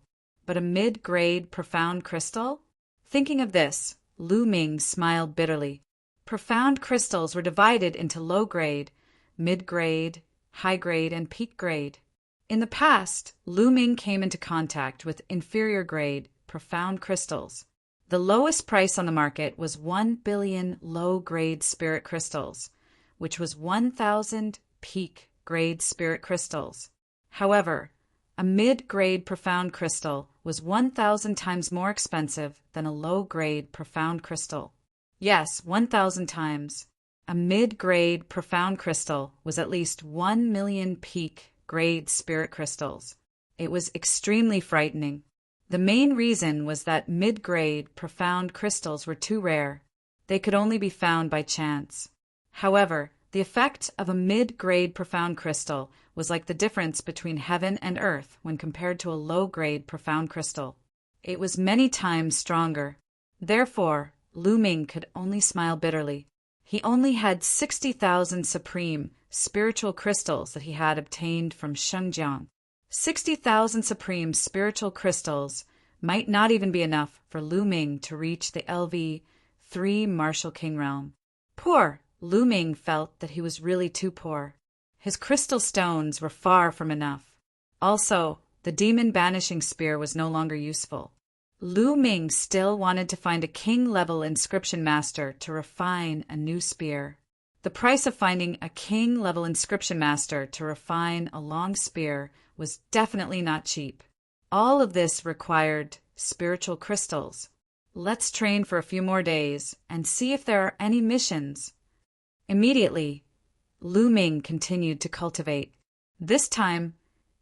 But a mid-grade profound crystal? Thinking of this, Lu Ming smiled bitterly. Profound crystals were divided into low-grade, mid-grade, high-grade, and peak-grade. In the past, Lu Ming came into contact with inferior-grade, profound crystals. The lowest price on the market was 1 billion low-grade spirit crystals, which was 1,000 peak-grade spirit crystals. However, a mid-grade profound crystal was 1,000 times more expensive than a low-grade profound crystal. Yes, 1,000 times. A mid-grade profound crystal was at least 1 million peak-grade spirit crystals. It was extremely frightening. The main reason was that mid-grade, profound crystals were too rare. They could only be found by chance. However, the effect of a mid-grade profound crystal was like the difference between heaven and earth when compared to a low-grade profound crystal. It was many times stronger. Therefore, Lu Ming could only smile bitterly. He only had 60,000 supreme, spiritual crystals that he had obtained from Shengjiang. 60,000 supreme spiritual crystals might not even be enough for Lu Ming to reach the LV3 Martial King realm. Poor Lu Ming felt that he was really too poor. His crystal stones were far from enough. Also, the demon banishing spear was no longer useful. Lu Ming still wanted to find a king-level inscription master to refine a new spear. The price of finding a king-level inscription master to refine a long spear was definitely not cheap. All of this required spiritual crystals. Let's train for a few more days and see if there are any missions. Immediately, Lu Ming continued to cultivate. This time,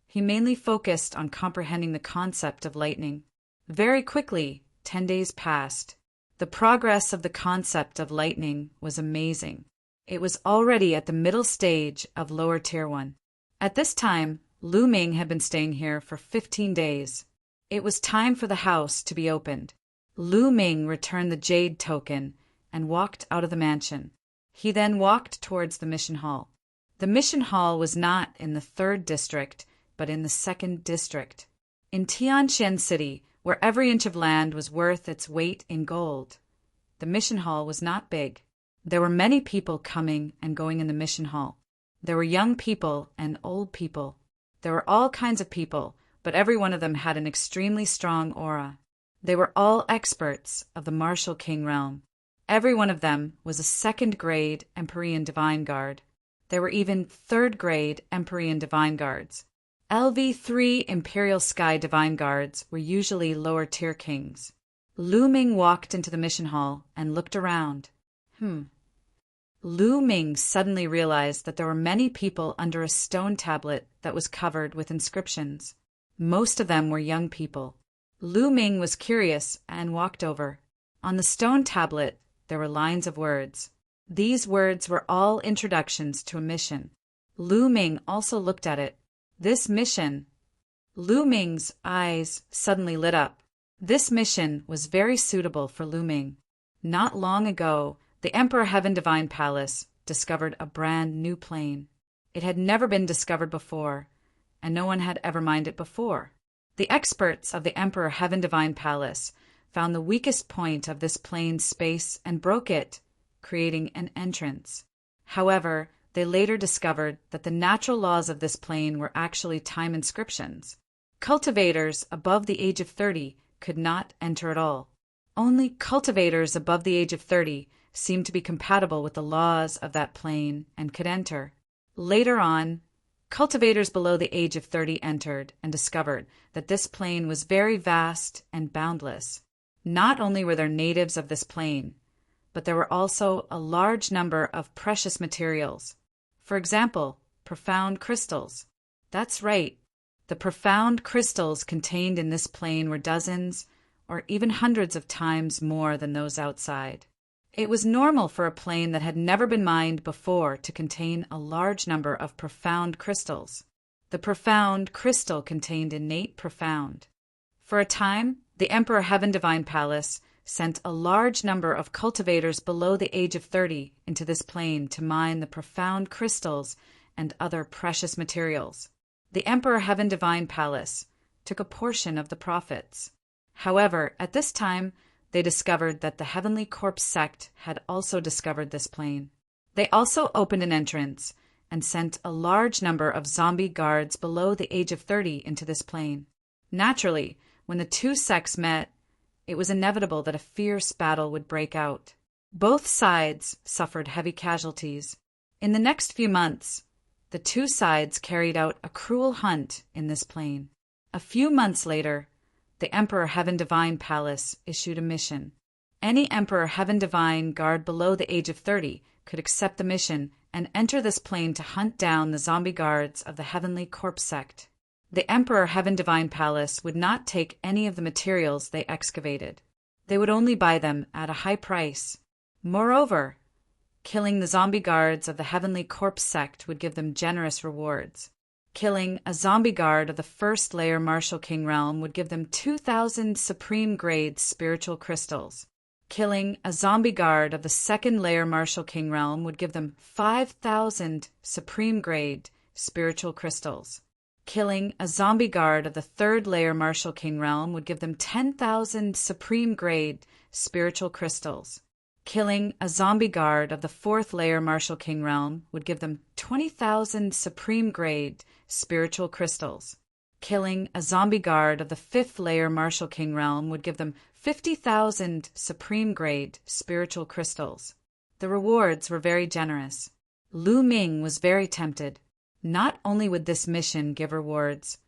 he mainly focused on comprehending the concept of lightning. Very quickly, 10 days passed. The progress of the concept of lightning was amazing. It was already at the middle stage of lower tier 1. At this time, Lu Ming had been staying here for 15 days. It was time for the house to be opened. Lu Ming returned the jade token and walked out of the mansion. He then walked towards the mission hall. The mission hall was not in the 3rd district, but in the 2nd district. In Tianxian City, where every inch of land was worth its weight in gold. The mission hall was not big. There were many people coming and going in the mission hall. There were young people and old people. There were all kinds of people, but every one of them had an extremely strong aura. They were all experts of the Martial King realm. Every one of them was a 2nd-grade Empyrean Divine Guard. There were even 3rd-grade Empyrean Divine Guards. LV3 Imperial Sky Divine Guards were usually lower-tier kings. Lu Ming walked into the mission hall and looked around. Lu Ming suddenly realized that there were many people under a stone tablet that was covered with inscriptions. Most of them were young people. Lu Ming was curious and walked over. On the stone tablet, there were lines of words. These words were all introductions to a mission. Lu Ming also looked at it. This mission. Lu Ming's eyes suddenly lit up. This mission was very suitable for Lu Ming. Not long ago, the Emperor Heaven Divine Palace discovered a brand new plane. It had never been discovered before, and no one had ever mined it before. The experts of the Emperor Heaven Divine Palace found the weakest point of this plane's space and broke it, creating an entrance. However, they later discovered that the natural laws of this plane were actually time inscriptions. Cultivators above the age of 30 could not enter at all. Only cultivators above the age of 30 seemed to be compatible with the laws of that plane and could enter. Later on, cultivators below the age of 30 entered and discovered that this plane was very vast and boundless. Not only were there natives of this plane, but there were also a large number of precious materials. For example, profound crystals. That's right. The profound crystals contained in this plane were dozens or even hundreds of times more than those outside. It was normal for a plane that had never been mined before to contain a large number of profound crystals. The profound crystal contained innate profound. For a time, the Emperor Heaven Divine Palace sent a large number of cultivators below the age of 30 into this plane to mine the profound crystals and other precious materials. The Emperor Heaven Divine Palace took a portion of the profits. However, at this time, they discovered that the Heavenly Corpse sect had also discovered this plane. They also opened an entrance and sent a large number of zombie guards below the age of 30 into this plane. Naturally, when the two sects met, it was inevitable that a fierce battle would break out. Both sides suffered heavy casualties. In the next few months, the two sides carried out a cruel hunt in this plane. A few months later, the Emperor Heaven Divine Palace issued a mission. Any Emperor Heaven Divine guard below the age of 30 could accept the mission and enter this plane to hunt down the zombie guards of the Heavenly Corpse sect. The Emperor Heaven Divine Palace would not take any of the materials they excavated. They would only buy them at a high price. Moreover, killing the zombie guards of the Heavenly Corpse sect would give them generous rewards. Killing a zombie guard of the first layer Martial King realm would give them 2,000 supreme grade spiritual crystals. Killing a zombie guard of the second layer Martial King realm would give them 5,000 supreme grade spiritual crystals. Killing a zombie guard of the third layer Martial King realm would give them 10,000 supreme grade spiritual crystals. Killing a zombie guard of the fourth layer Martial King realm would give them 20,000 supreme grade spiritual crystals. Killing a zombie guard of the fifth layer Martial King realm would give them 50,000 supreme grade spiritual crystals. The rewards were very generous. Lu Ming was very tempted. Not only would this mission give rewards,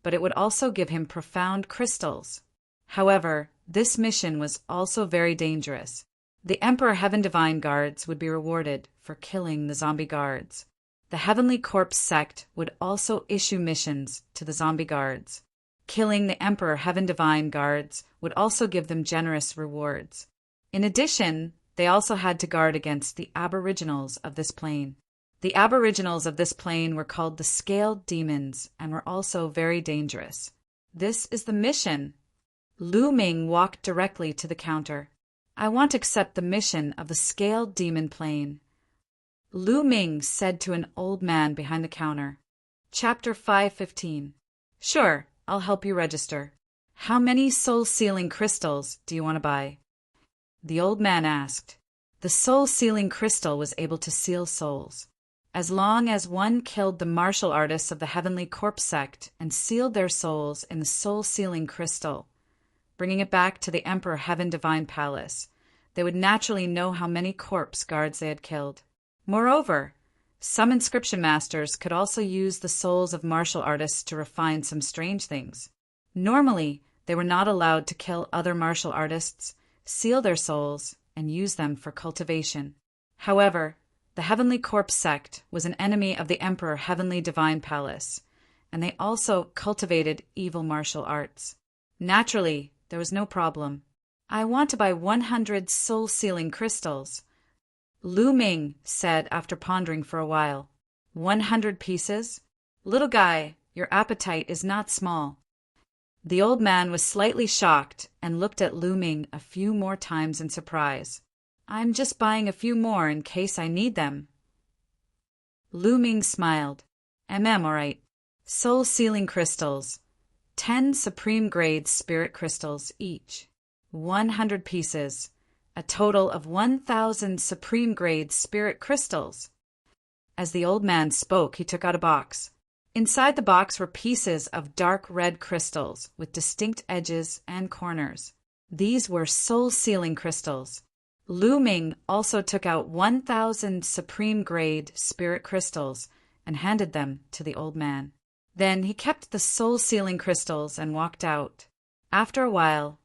but it would also give him profound crystals. However, this mission was also very dangerous. The Emperor Heaven Divine Guards would be rewarded for killing the zombie guards. The Heavenly Corpse sect would also issue missions to the zombie guards. Killing the Emperor Heaven Divine Guards would also give them generous rewards. In addition, they also had to guard against the aboriginals of this plane. The aboriginals of this plane were called the Scaled Demons and were also very dangerous. This is the mission. Lu Ming walked directly to the counter. I want to accept the mission of the Scaled Demon Plane. Lu Ming said to an old man behind the counter. Chapter 515. Sure, I'll help you register. How many soul-sealing crystals do you want to buy? The old man asked. The soul-sealing crystal was able to seal souls. As long as one killed the martial artists of the Heavenly Corpse sect and sealed their souls in the soul-sealing crystal, bringing it back to the Emperor Heaven Divine Palace, they would naturally know how many corpse guards they had killed. Moreover, some inscription masters could also use the souls of martial artists to refine some strange things. Normally, they were not allowed to kill other martial artists, seal their souls, and use them for cultivation. However, the Heavenly Corpse sect was an enemy of the Emperor Heavenly Divine Palace, and they also cultivated evil martial arts. Naturally, there was no problem. I want to buy 100 soul-sealing crystals. Lu Ming said after pondering for a while. 100 pieces? Little guy, your appetite is not small. The old man was slightly shocked and looked at Lu Ming a few more times in surprise. I'm just buying a few more in case I need them. Lu Ming smiled. All right. Soul-sealing crystals. 10 supreme grade spirit crystals each. 100 pieces. A total of 1,000 supreme grade spirit crystals. As the old man spoke, he took out a box. Inside the box were pieces of dark red crystals with distinct edges and corners. These were soul-sealing crystals. Lu Ming also took out 1,000 supreme grade spirit crystals and handed them to the old man. Then he kept the soul-sealing crystals and walked out. After a while,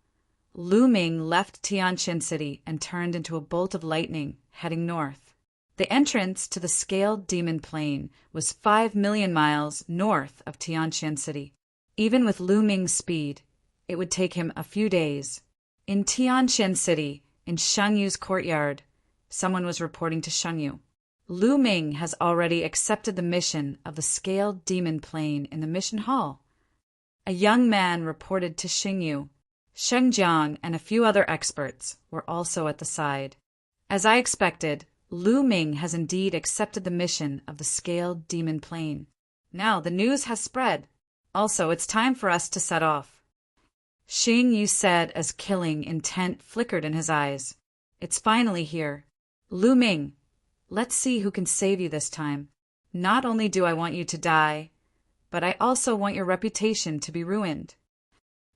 Lu Ming left Tianqin City and turned into a bolt of lightning, heading north. The entrance to the Scaled Demon Plain was 5 million miles north of Tianqin City. Even with Lu Ming's speed, it would take him a few days. In Tianqin City, in Shengyu's courtyard, someone was reporting to Shengyu. Lu Ming has already accepted the mission of the Scaled Demon Plain in the mission hall. A young man reported to Shengyu. Sheng Jiang and a few other experts were also at the side. As I expected, Lu Ming has indeed accepted the mission of the Scaled Demon Plain. Now the news has spread. Also, it's time for us to set off. Xing Yu said as killing intent flickered in his eyes. It's finally here. Lu Ming, let's see who can save you this time. Not only do I want you to die, but I also want your reputation to be ruined.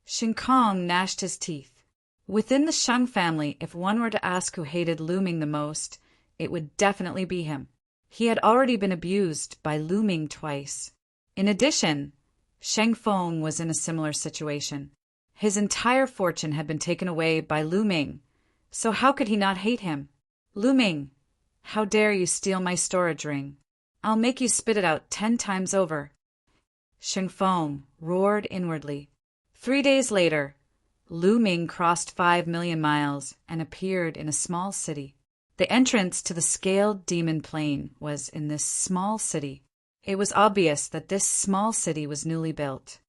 Shin Kong gnashed his teeth. Within the Sheng family, if one were to ask who hated Lu Ming the most, it would definitely be him. He had already been abused by Lu Ming twice. In addition, Sheng Feng was in a similar situation. His entire fortune had been taken away by Lu Ming, so how could he not hate him? Lu Ming, how dare you steal my storage ring? I'll make you spit it out 10 times over. Foam roared inwardly. 3 days later, Lu Ming crossed 5 million miles and appeared in a small city. The entrance to the scaled demon plane was in this small city. It was obvious that this small city was newly built.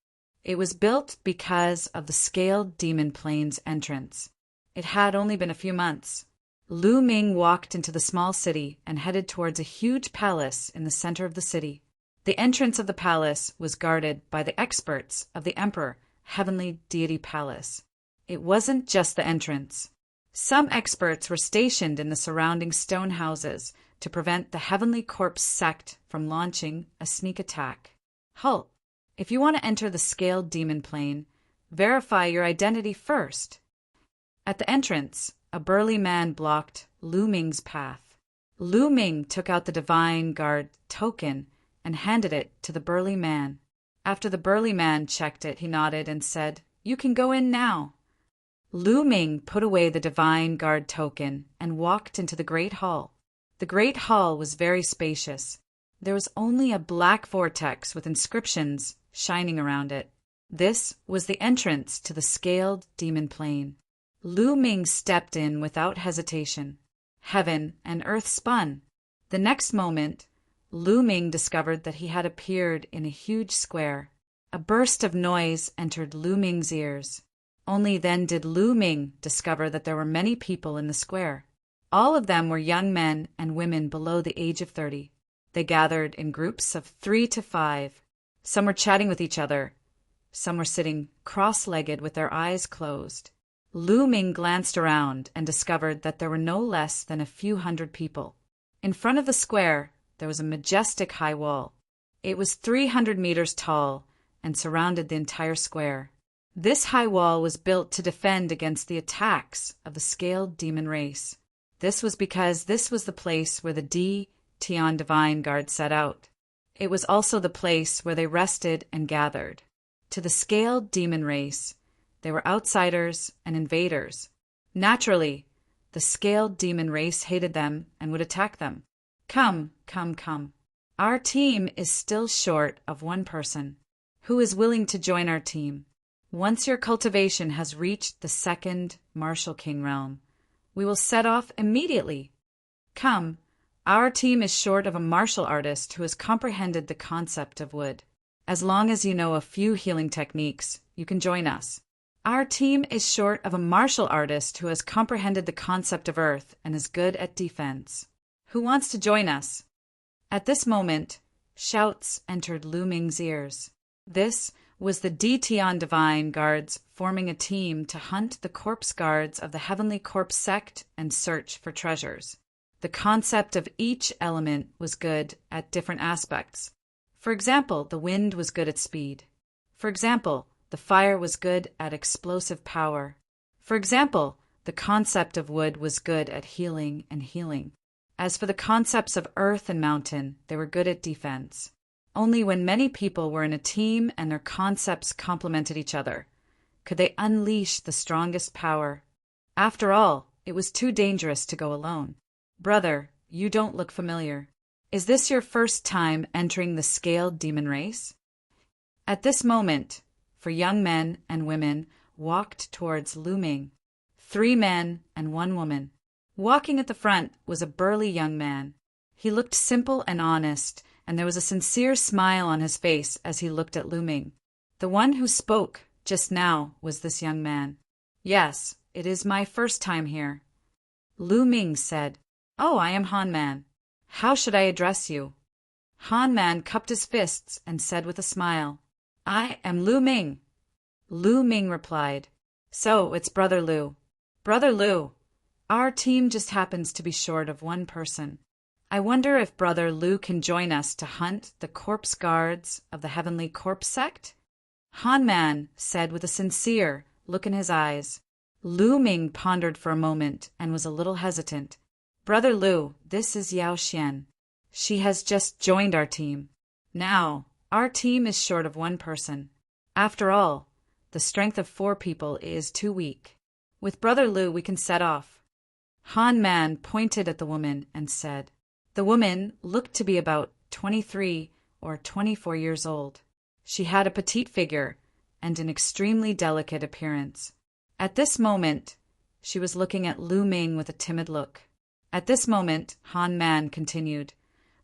It was built because of the scaled demon plane's entrance. It had only been a few months. Lu Ming walked into the small city and headed towards a huge palace in the center of the city. The entrance of the palace was guarded by the experts of the Emperor Heavenly Deity Palace. It wasn't just the entrance. Some experts were stationed in the surrounding stone houses to prevent the Heavenly Corpse sect from launching a sneak attack. Halt! If you want to enter the scaled demon plane, verify your identity first. At the entrance, a burly man blocked Lu Ming's path. Lu Ming took out the Divine Guard token and handed it to the burly man. After the burly man checked it, he nodded and said, "You can go in now." Lu Ming put away the Divine Guard token and walked into the Great Hall. The Great Hall was very spacious. There was only a black vortex with inscriptions shining around it. This was the entrance to the scaled demon plane. Lu Ming stepped in without hesitation. Heaven and earth spun. The next moment, Lu Ming discovered that he had appeared in a huge square. A burst of noise entered Lu Ming's ears. Only then did Lu Ming discover that there were many people in the square. All of them were young men and women below the age of 30. They gathered in groups of 3 to 5. Some were chatting with each other. Some were sitting cross-legged with their eyes closed. Lu Ming glanced around and discovered that there were no less than a few hundred people. In front of the square, there was a majestic high wall. It was 300 meters tall and surrounded the entire square. This high wall was built to defend against the attacks of the scaled demon race. This was because this was the place where the Tian Divine Guard set out. It was also the place where they rested and gathered. To the scaled demon race, they were outsiders and invaders. Naturally, the scaled demon race hated them and would attack them. Come. Our team is still short of one person. Who is willing to join our team? Once your cultivation has reached the second Martial King realm, we will set off immediately. Come, our team is short of a martial artist who has comprehended the concept of wood. As long as you know a few healing techniques, you can join us. Our team is short of a martial artist who has comprehended the concept of earth and is good at defense. Who wants to join us? At this moment, shouts entered Lu Ming's ears. This was the Tian Divine Guards forming a team to hunt the corpse guards of the Heavenly Corpse sect and search for treasures. The concept of each element was good at different aspects. For example, the wind was good at speed. For example, the fire was good at explosive power. For example, the concept of wood was good at healing and healing. As for the concepts of earth and mountain, they were good at defense. Only when many people were in a team and their concepts complemented each other could they unleash the strongest power. After all, it was too dangerous to go alone. Brother, you don't look familiar. Is this your first time entering the scaled demon race? At this moment, for young men and women walked towards Lu Ming. 3 men and 1 woman. Walking at the front was a burly young man. He looked simple and honest, and there was a sincere smile on his face as he looked at Lu Ming. The one who spoke just now was this young man. Yes, it is my first time here. Lu Ming said, "Oh, I am Han Man. How should I address you?" Han Man cupped his fists and said with a smile, "I am Lu Ming." Lu Ming replied, "So, it's Brother Lu. Brother Lu, our team just happens to be short of one person. I wonder if Brother Lu can join us to hunt the corpse guards of the Heavenly Corpse sect?" Han Man said with a sincere look in his eyes. Lu Ming pondered for a moment and was a little hesitant. "Brother Lu, this is Yao Xian. She has just joined our team. Now, our team is short of one person. After all, the strength of 4 people is too weak. With Brother Lu, we can set off." Han Man pointed at the woman and said. The woman looked to be about 23 or 24 years old. She had a petite figure and an extremely delicate appearance. At this moment, she was looking at Lu Ming with a timid look. At this moment, Han Man continued,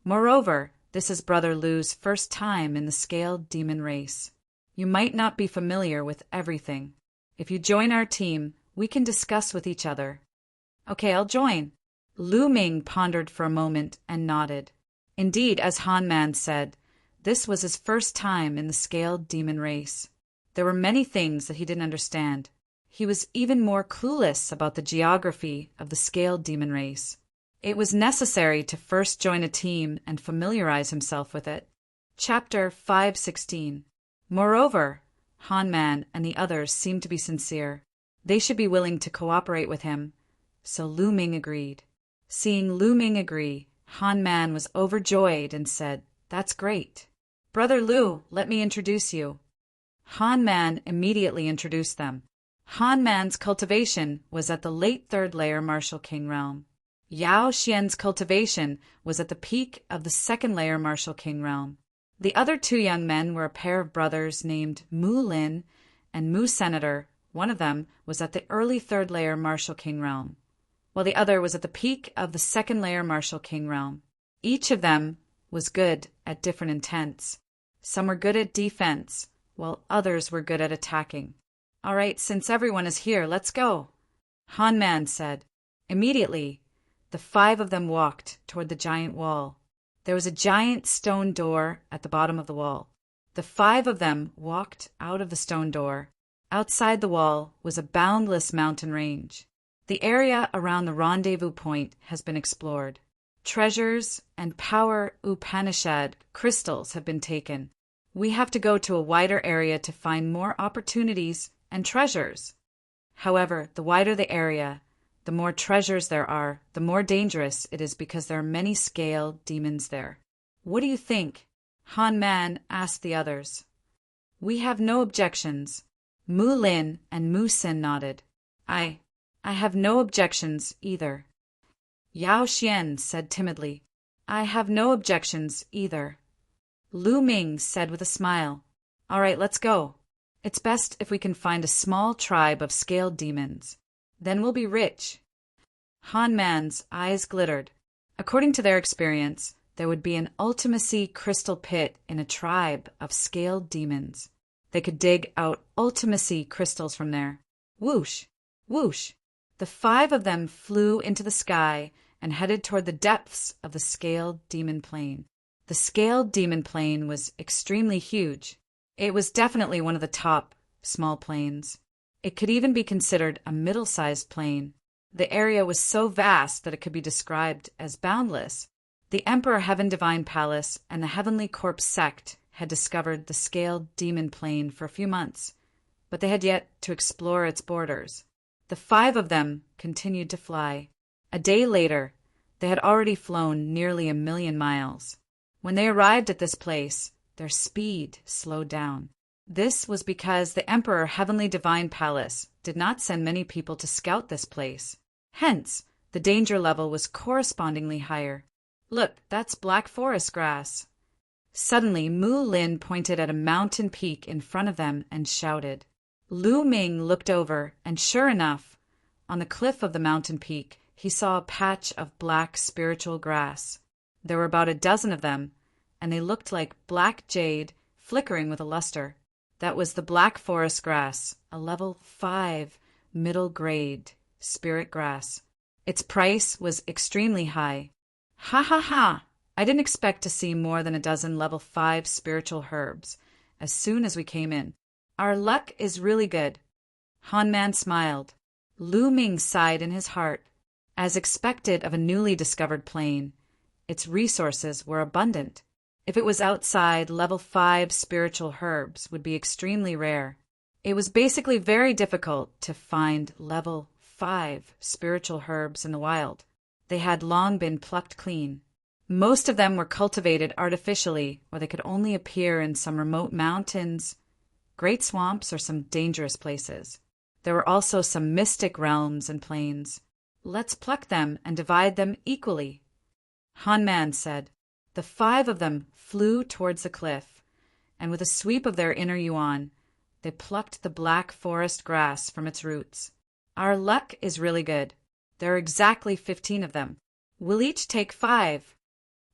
"Moreover, this is Brother Lu's first time in the scaled demon race. You might not be familiar with everything. If you join our team, we can discuss with each other." "Okay, I'll join." Lu Ming pondered for a moment and nodded. Indeed, as Han Man said, this was his first time in the scaled demon race. There were many things that he didn't understand. He was even more clueless about the geography of the scaled demon race. It was necessary to first join a team and familiarize himself with it. Chapter 516. Moreover, Han Man and the others seemed to be sincere. They should be willing to cooperate with him, so Lu Ming agreed. Seeing Lu Ming agree, Han Man was overjoyed and said, "That's great. Brother Lu, let me introduce you." Han Man immediately introduced them. Han Man's cultivation was at the late third layer Martial King realm. Yao Xian's cultivation was at the peak of the second layer Martial King realm. The other two young men were a pair of brothers named Mu Lin and Mu Senator. One of them was at the early third layer Martial King realm, while the other was at the peak of the second layer Martial King realm. Each of them was good at different intents. Some were good at defense, while others were good at attacking. "All right, since everyone is here, let's go," Han Man said. Immediately, the five of them walked toward the giant wall. There was a giant stone door at the bottom of the wall. The five of them walked out of the stone door. Outside the wall was a boundless mountain range. The area around the rendezvous point has been explored. Treasures and power Upanishad crystals have been taken. We have to go to a wider area to find more opportunities and treasures. However, the wider the area, the more treasures there are, the more dangerous it is because there are many scaled demons there. "What do you think?" Han Man asked the others. "We have no objections." Mu Lin and Mu Sin nodded. I have no objections either." Yao Xian said timidly, "I have no objections either." Lu Ming said with a smile, "All right, let's go. It's best if we can find a small tribe of scaled demons. Then we'll be rich." Han Man's eyes glittered. According to their experience, there would be an ultimacy crystal pit in a tribe of scaled demons. They could dig out ultimacy crystals from there. Whoosh! Whoosh! The five of them flew into the sky and headed toward the depths of the scaled demon plane. The scaled demon plane was extremely huge. It was definitely one of the top small planes. It could even be considered a middle-sized plane. The area was so vast that it could be described as boundless. The Emperor Heaven Divine Palace and the Heavenly Corpse sect had discovered the scaled demon plane for a few months, but they had yet to explore its borders. The five of them continued to fly. A day later, they had already flown nearly 1,000,000 miles. When they arrived at this place, their speed slowed down. This was because the Emperor Heavenly Divine Palace did not send many people to scout this place. Hence, the danger level was correspondingly higher. "Look, that's black forest grass." Suddenly, Mu Lin pointed at a mountain peak in front of them and shouted. Lu Ming looked over, and sure enough, on the cliff of the mountain peak, he saw a patch of black spiritual grass. There were about a dozen of them, and they looked like black jade flickering with a luster. That was the black forest grass, a level 5 middle grade spirit grass. Its price was extremely high. Ha ha ha! I didn't expect to see more than a dozen level 5 spiritual herbs as soon as we came in. Our luck is really good. Han Man smiled. Lu Ming sighed in his heart. As expected of a newly discovered plane, its resources were abundant. If it was outside, level 5 spiritual herbs would be extremely rare. It was basically very difficult to find level 5 spiritual herbs in the wild. They had long been plucked clean. Most of them were cultivated artificially, or they could only appear in some remote mountains, great swamps, or some dangerous places. There were also some mystic realms and plains. "Let's pluck them and divide them equally," Han Man said. The 5 of them flew towards the cliff, and with a sweep of their inner yuan, they plucked the black forest grass from its roots. Our luck is really good. There are exactly 15 of them. We'll each take 5.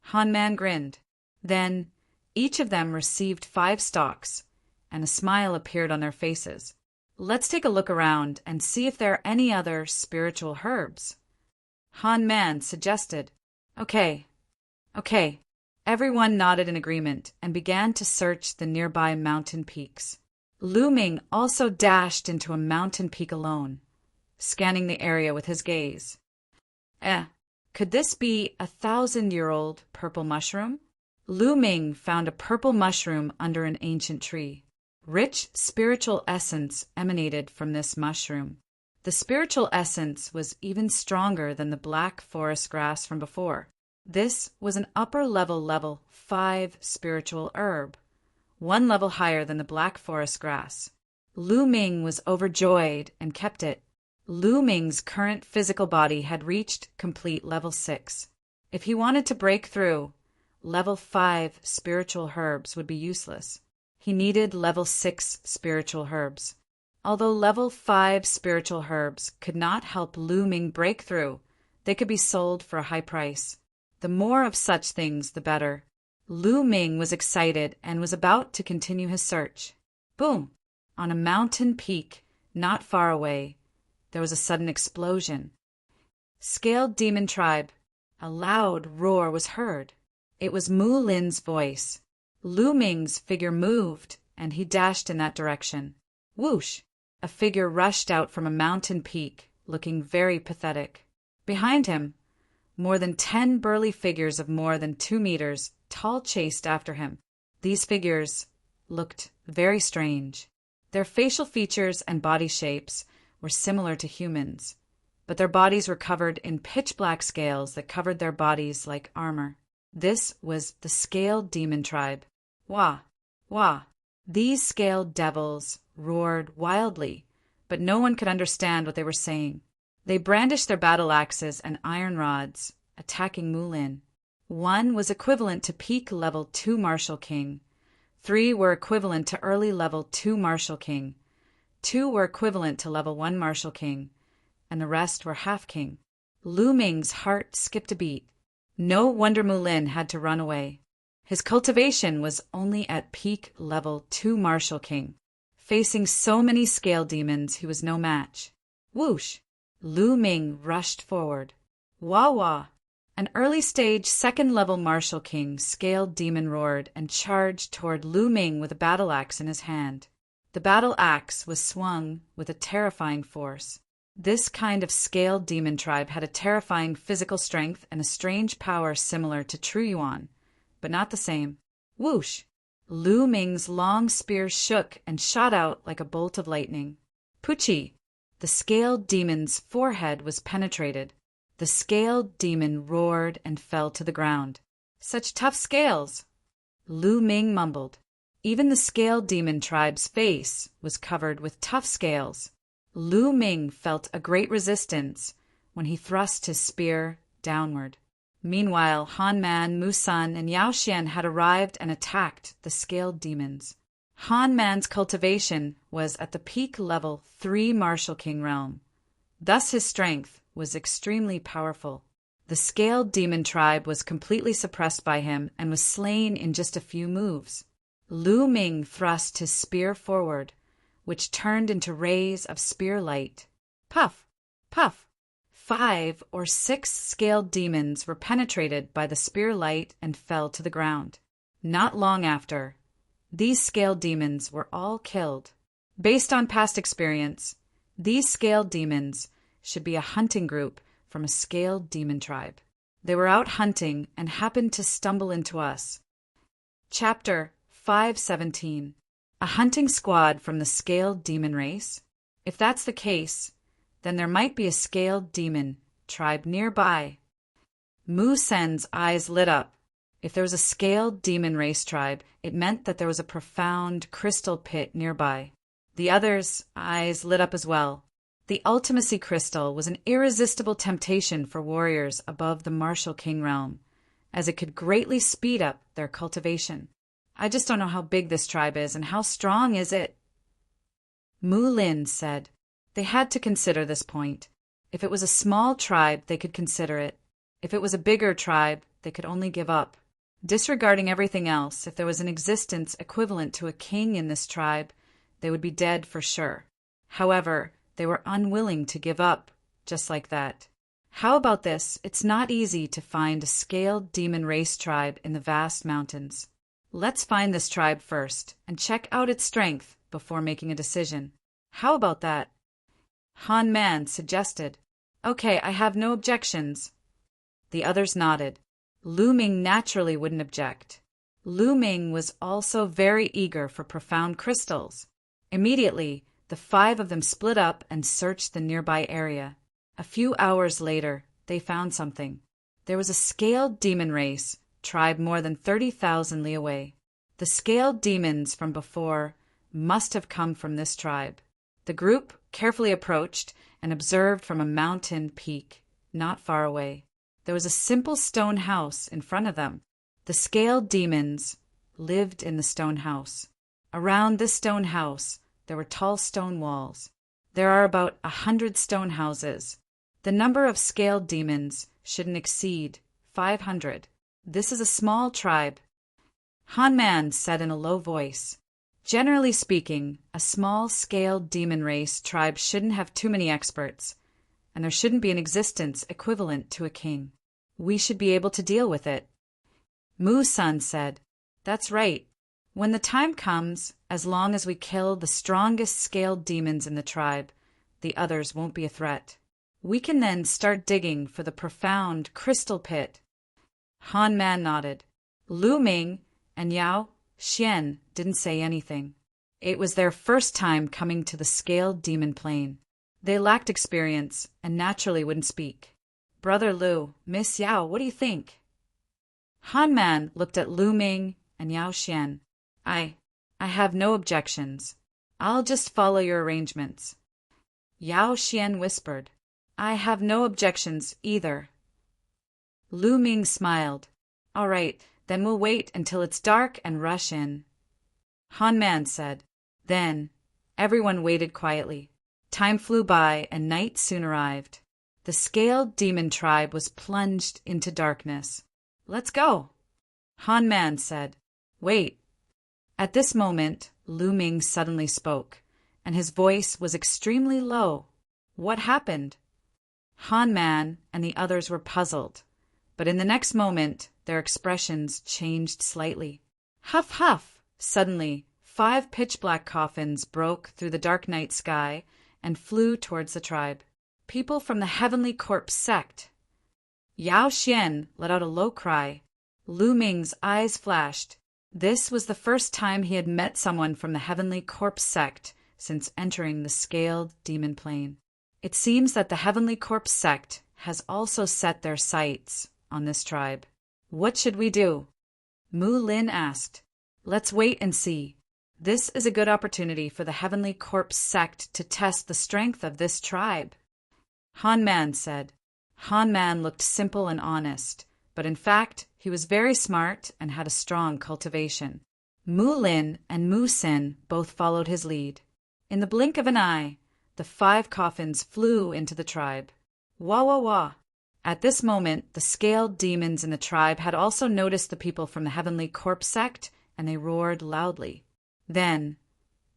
Han Man grinned. Then each of them received 5 stalks, and a smile appeared on their faces. Let's take a look around and see if there are any other spiritual herbs. Han Man suggested. Okay. Everyone nodded in agreement and began to search the nearby mountain peaks. Lu Ming also dashed into a mountain peak alone, scanning the area with his gaze. Could this be a 1,000-year-old purple mushroom? Lu Ming found a purple mushroom under an ancient tree. Rich spiritual essence emanated from this mushroom. The spiritual essence was even stronger than the black forest grass from before. This was an upper level 5 spiritual herb, 1 level higher than the black forest grass. Lu Ming was overjoyed and kept it. Lu Ming's current physical body had reached complete level 6. If he wanted to break through, level 5 spiritual herbs would be useless. He needed level 6 spiritual herbs. Although level 5 spiritual herbs could not help Lu Ming break through, they could be sold for a high price. The more of such things, the better. Lu Ming was excited and was about to continue his search. Boom! On a mountain peak, not far away, there was a sudden explosion. Scaled Demon Tribe. A loud roar was heard. It was Mu Lin's voice. Lu Ming's figure moved, and he dashed in that direction. Whoosh! A figure rushed out from a mountain peak, looking very pathetic. Behind him, more than 10 burly figures of more than 2 meters tall chased after him. These figures looked very strange. Their facial features and body shapes were similar to humans, but their bodies were covered in pitch-black scales that covered their bodies like armor. This was the Scaled Demon Tribe. Wah! Wah! These scaled devils roared wildly, but no one could understand what they were saying. They brandished their battle axes and iron rods, attacking Mu Lin. 1 was equivalent to peak level 2 Martial King. 3 were equivalent to early level 2 Martial King. 2 were equivalent to level 1 Martial King, and the rest were half king. Lu Ming's heart skipped a beat. No wonder Mu Lin had to run away. His cultivation was only at peak level 2 Martial King. Facing so many scale demons, he was no match. Whoosh! Lu Ming rushed forward. Wah wah! An early-stage second-level Martial King scaled demon roared and charged toward Lu Ming with a battle axe in his hand. The battle axe was swung with a terrifying force. This kind of scaled demon tribe had a terrifying physical strength and a strange power similar to True Yuan, but not the same. Whoosh! Lu Ming's long spear shook and shot out like a bolt of lightning. Puchi! The scaled demon's forehead was penetrated. The scaled demon roared and fell to the ground. Such tough scales! Lu Ming mumbled. Even the scaled demon tribe's face was covered with tough scales. Lu Ming felt a great resistance when he thrust his spear downward. Meanwhile, Han Man, Mu Sun, and Yao Xian had arrived and attacked the scaled demons. Han Man's cultivation was at the peak level 3 Martial King realm. Thus his strength was extremely powerful. The scaled demon tribe was completely suppressed by him and was slain in just a few moves. Lu Ming thrust his spear forward, which turned into rays of spear light. Puff! Puff! 5 or 6 scaled demons were penetrated by the spear light and fell to the ground. Not long after, these scaled demons were all killed. Based on past experience, these scaled demons should be a hunting group from a scaled demon tribe. They were out hunting and happened to stumble into us. Chapter 517. A hunting squad from the scaled demon race? If that's the case, then there might be a scaled demon tribe nearby. Mu Sen's eyes lit up. If there was a scaled demon race tribe, it meant that there was a profound crystal pit nearby. The others' eyes lit up as well. The Ultimacy Crystal was an irresistible temptation for warriors above the Martial King realm, as it could greatly speed up their cultivation. I just don't know how big this tribe is and how strong is it. Mu Lin said. They had to consider this point. If it was a small tribe, they could consider it. If it was a bigger tribe, they could only give up. Disregarding everything else, if there was an existence equivalent to a king in this tribe, they would be dead for sure. However, they were unwilling to give up, just like that. How about this? It's not easy to find a scaled demon race tribe in the vast mountains. Let's find this tribe first and check out its strength before making a decision. How about that? Han Man suggested. Okay, I have no objections. The others nodded. Lu Ming naturally wouldn't object. Lu Ming was also very eager for profound crystals. Immediately, the 5 of them split up and searched the nearby area. A few hours later, they found something. There was a scaled demon race, tribe more than 30,000 li away. The scaled demons from before must have come from this tribe. The group carefully approached and observed from a mountain peak, not far away. There was a simple stone house in front of them. The scaled demons lived in the stone house. Around this stone house, there were tall stone walls. There are about 100 stone houses. The number of scaled demons shouldn't exceed 500. This is a small tribe. Han Man said in a low voice. Generally speaking, a small scaled demon race tribe shouldn't have too many experts, and there shouldn't be an existence equivalent to a king. We should be able to deal with it. Mu Sun said, That's right. When the time comes, as long as we kill the strongest scaled demons in the tribe, the others won't be a threat. We can then start digging for the profound crystal pit. Han Man nodded. Lu Ming and Yao Xian didn't say anything. It was their first time coming to the scaled demon plane. They lacked experience and naturally wouldn't speak. Brother Lu, Miss Yao, what do you think? Han Man looked at Lu Ming and Yao Xian. I have no objections. I'll just follow your arrangements. Yao Xian whispered. I have no objections either. Lu Ming smiled. All right, then we'll wait until it's dark and rush in. Han Man said. Then, everyone waited quietly. Time flew by and night soon arrived. The scaled demon tribe was plunged into darkness. Let's go, Han Man said. Wait. At this moment, Lu Ming suddenly spoke, and his voice was extremely low. What happened? Han Man and the others were puzzled, but in the next moment, their expressions changed slightly. Huff, huff! Suddenly, 5 pitch-black coffins broke through the dark night sky and flew towards the tribe. People from the Heavenly Corpse sect. Yao Xian let out a low cry. Lu Ming's eyes flashed. This was the first time he had met someone from the Heavenly Corpse sect since entering the scaled demon plane. It seems that the Heavenly Corpse sect has also set their sights on this tribe. What should we do? Mu Lin asked. Let's wait and see. This is a good opportunity for the Heavenly Corpse sect to test the strength of this tribe. Han Man said. Han Man looked simple and honest, but in fact, he was very smart and had a strong cultivation. Mu Lin and Mu Sin both followed his lead. In the blink of an eye, the 5 coffins flew into the tribe. Wah, wah, wah. At this moment, the scaled demons in the tribe had also noticed the people from the Heavenly Corpse sect, and they roared loudly. Then,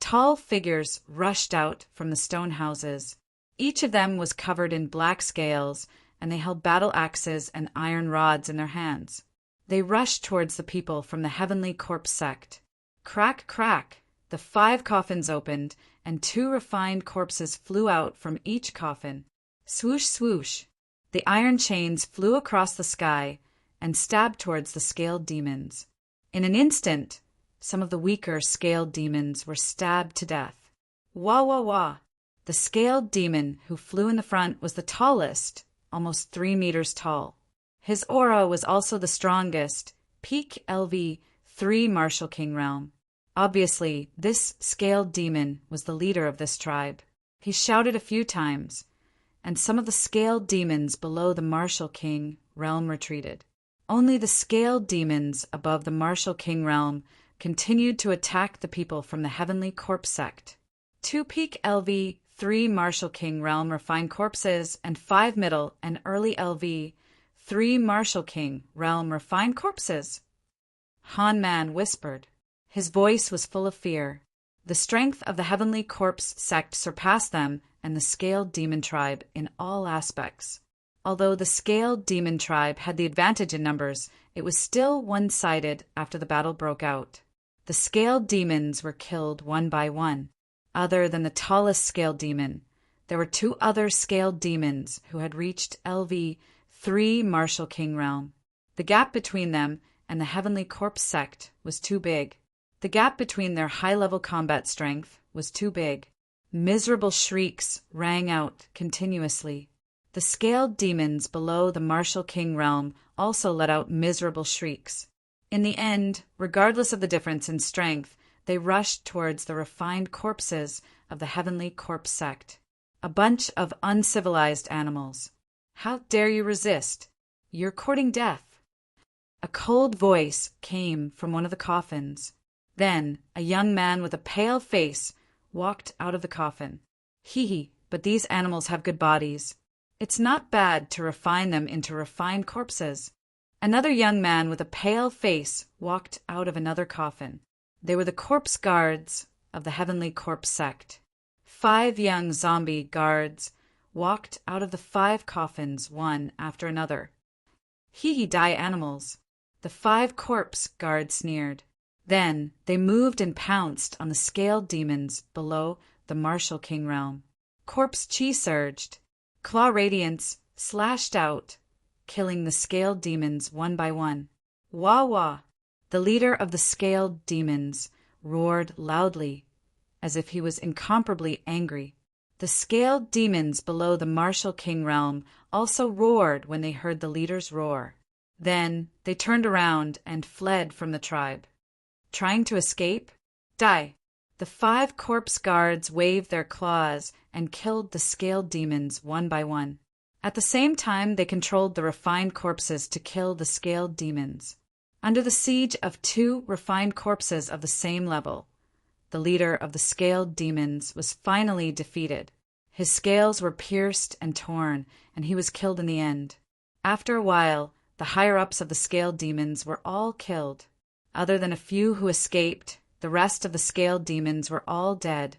tall figures rushed out from the stone houses. Each of them was covered in black scales, and they held battle axes and iron rods in their hands. They rushed towards the people from the Heavenly Corpse sect. Crack, crack! The 5 coffins opened, and 2 refined corpses flew out from each coffin. Swoosh, swoosh! The iron chains flew across the sky and stabbed towards the scaled demons. In an instant, some of the weaker scaled demons were stabbed to death. Wah, wah, wah! The scaled demon who flew in the front was the tallest, almost 3 meters tall. His aura was also the strongest, peak LV 3 Martial King realm. Obviously, this scaled demon was the leader of this tribe. He shouted a few times, and some of the scaled demons below the Martial King realm retreated. Only the scaled demons above the Martial King realm continued to attack the people from the Heavenly Corpse sect. 2 peak LV, 3 Martial King Realm Refined Corpses, and 5 middle and early LV, 3 Martial King Realm Refined Corpses. Han Man whispered. His voice was full of fear. The strength of the Heavenly Corpse sect surpassed them and the Scaled Demon Tribe in all aspects. Although the Scaled Demon Tribe had the advantage in numbers, it was still one-sided after the battle broke out. The Scaled Demons were killed one by one. Other than the tallest Scaled Demon, there were 2 other Scaled Demons who had reached LV 3 Martial King Realm. The gap between them and the Heavenly Corpse sect was too big. The gap between their high-level combat strength was too big. Miserable shrieks rang out continuously. The Scaled Demons below the Martial King Realm also let out miserable shrieks. In the end, regardless of the difference in strength, they rushed towards the refined corpses of the Heavenly Corpse sect. A bunch of uncivilized animals. How dare you resist? You're courting death. A cold voice came from one of the coffins. Then a young man with a pale face walked out of the coffin. Hee, but these animals have good bodies. It's not bad to refine them into refined corpses. Another young man with a pale face walked out of another coffin. They were the corpse guards of the Heavenly Corpse sect. 5 young zombie guards walked out of the 5 coffins one after another. Hee, die animals. The 5 corpse guards sneered. Then they moved and pounced on the Scaled Demons below the Martial King Realm. Corpse chi surged. Claw radiance slashed out, killing the Scaled Demons one by one. Wah wah! The leader of the Scaled Demons roared loudly, as if he was incomparably angry. The Scaled Demons below the Martial King Realm also roared when they heard the leader's roar. Then they turned around and fled from the tribe. Trying to escape? Die! The 5 corpse guards waved their claws and killed the Scaled Demons one by one. At the same time, they controlled the refined corpses to kill the Scaled Demons. Under the siege of 2 refined corpses of the same level, the leader of the Scaled Demons was finally defeated. His scales were pierced and torn, and he was killed in the end. After a while, the higher-ups of the Scaled Demons were all killed. Other than a few who escaped, the rest of the Scaled Demons were all dead,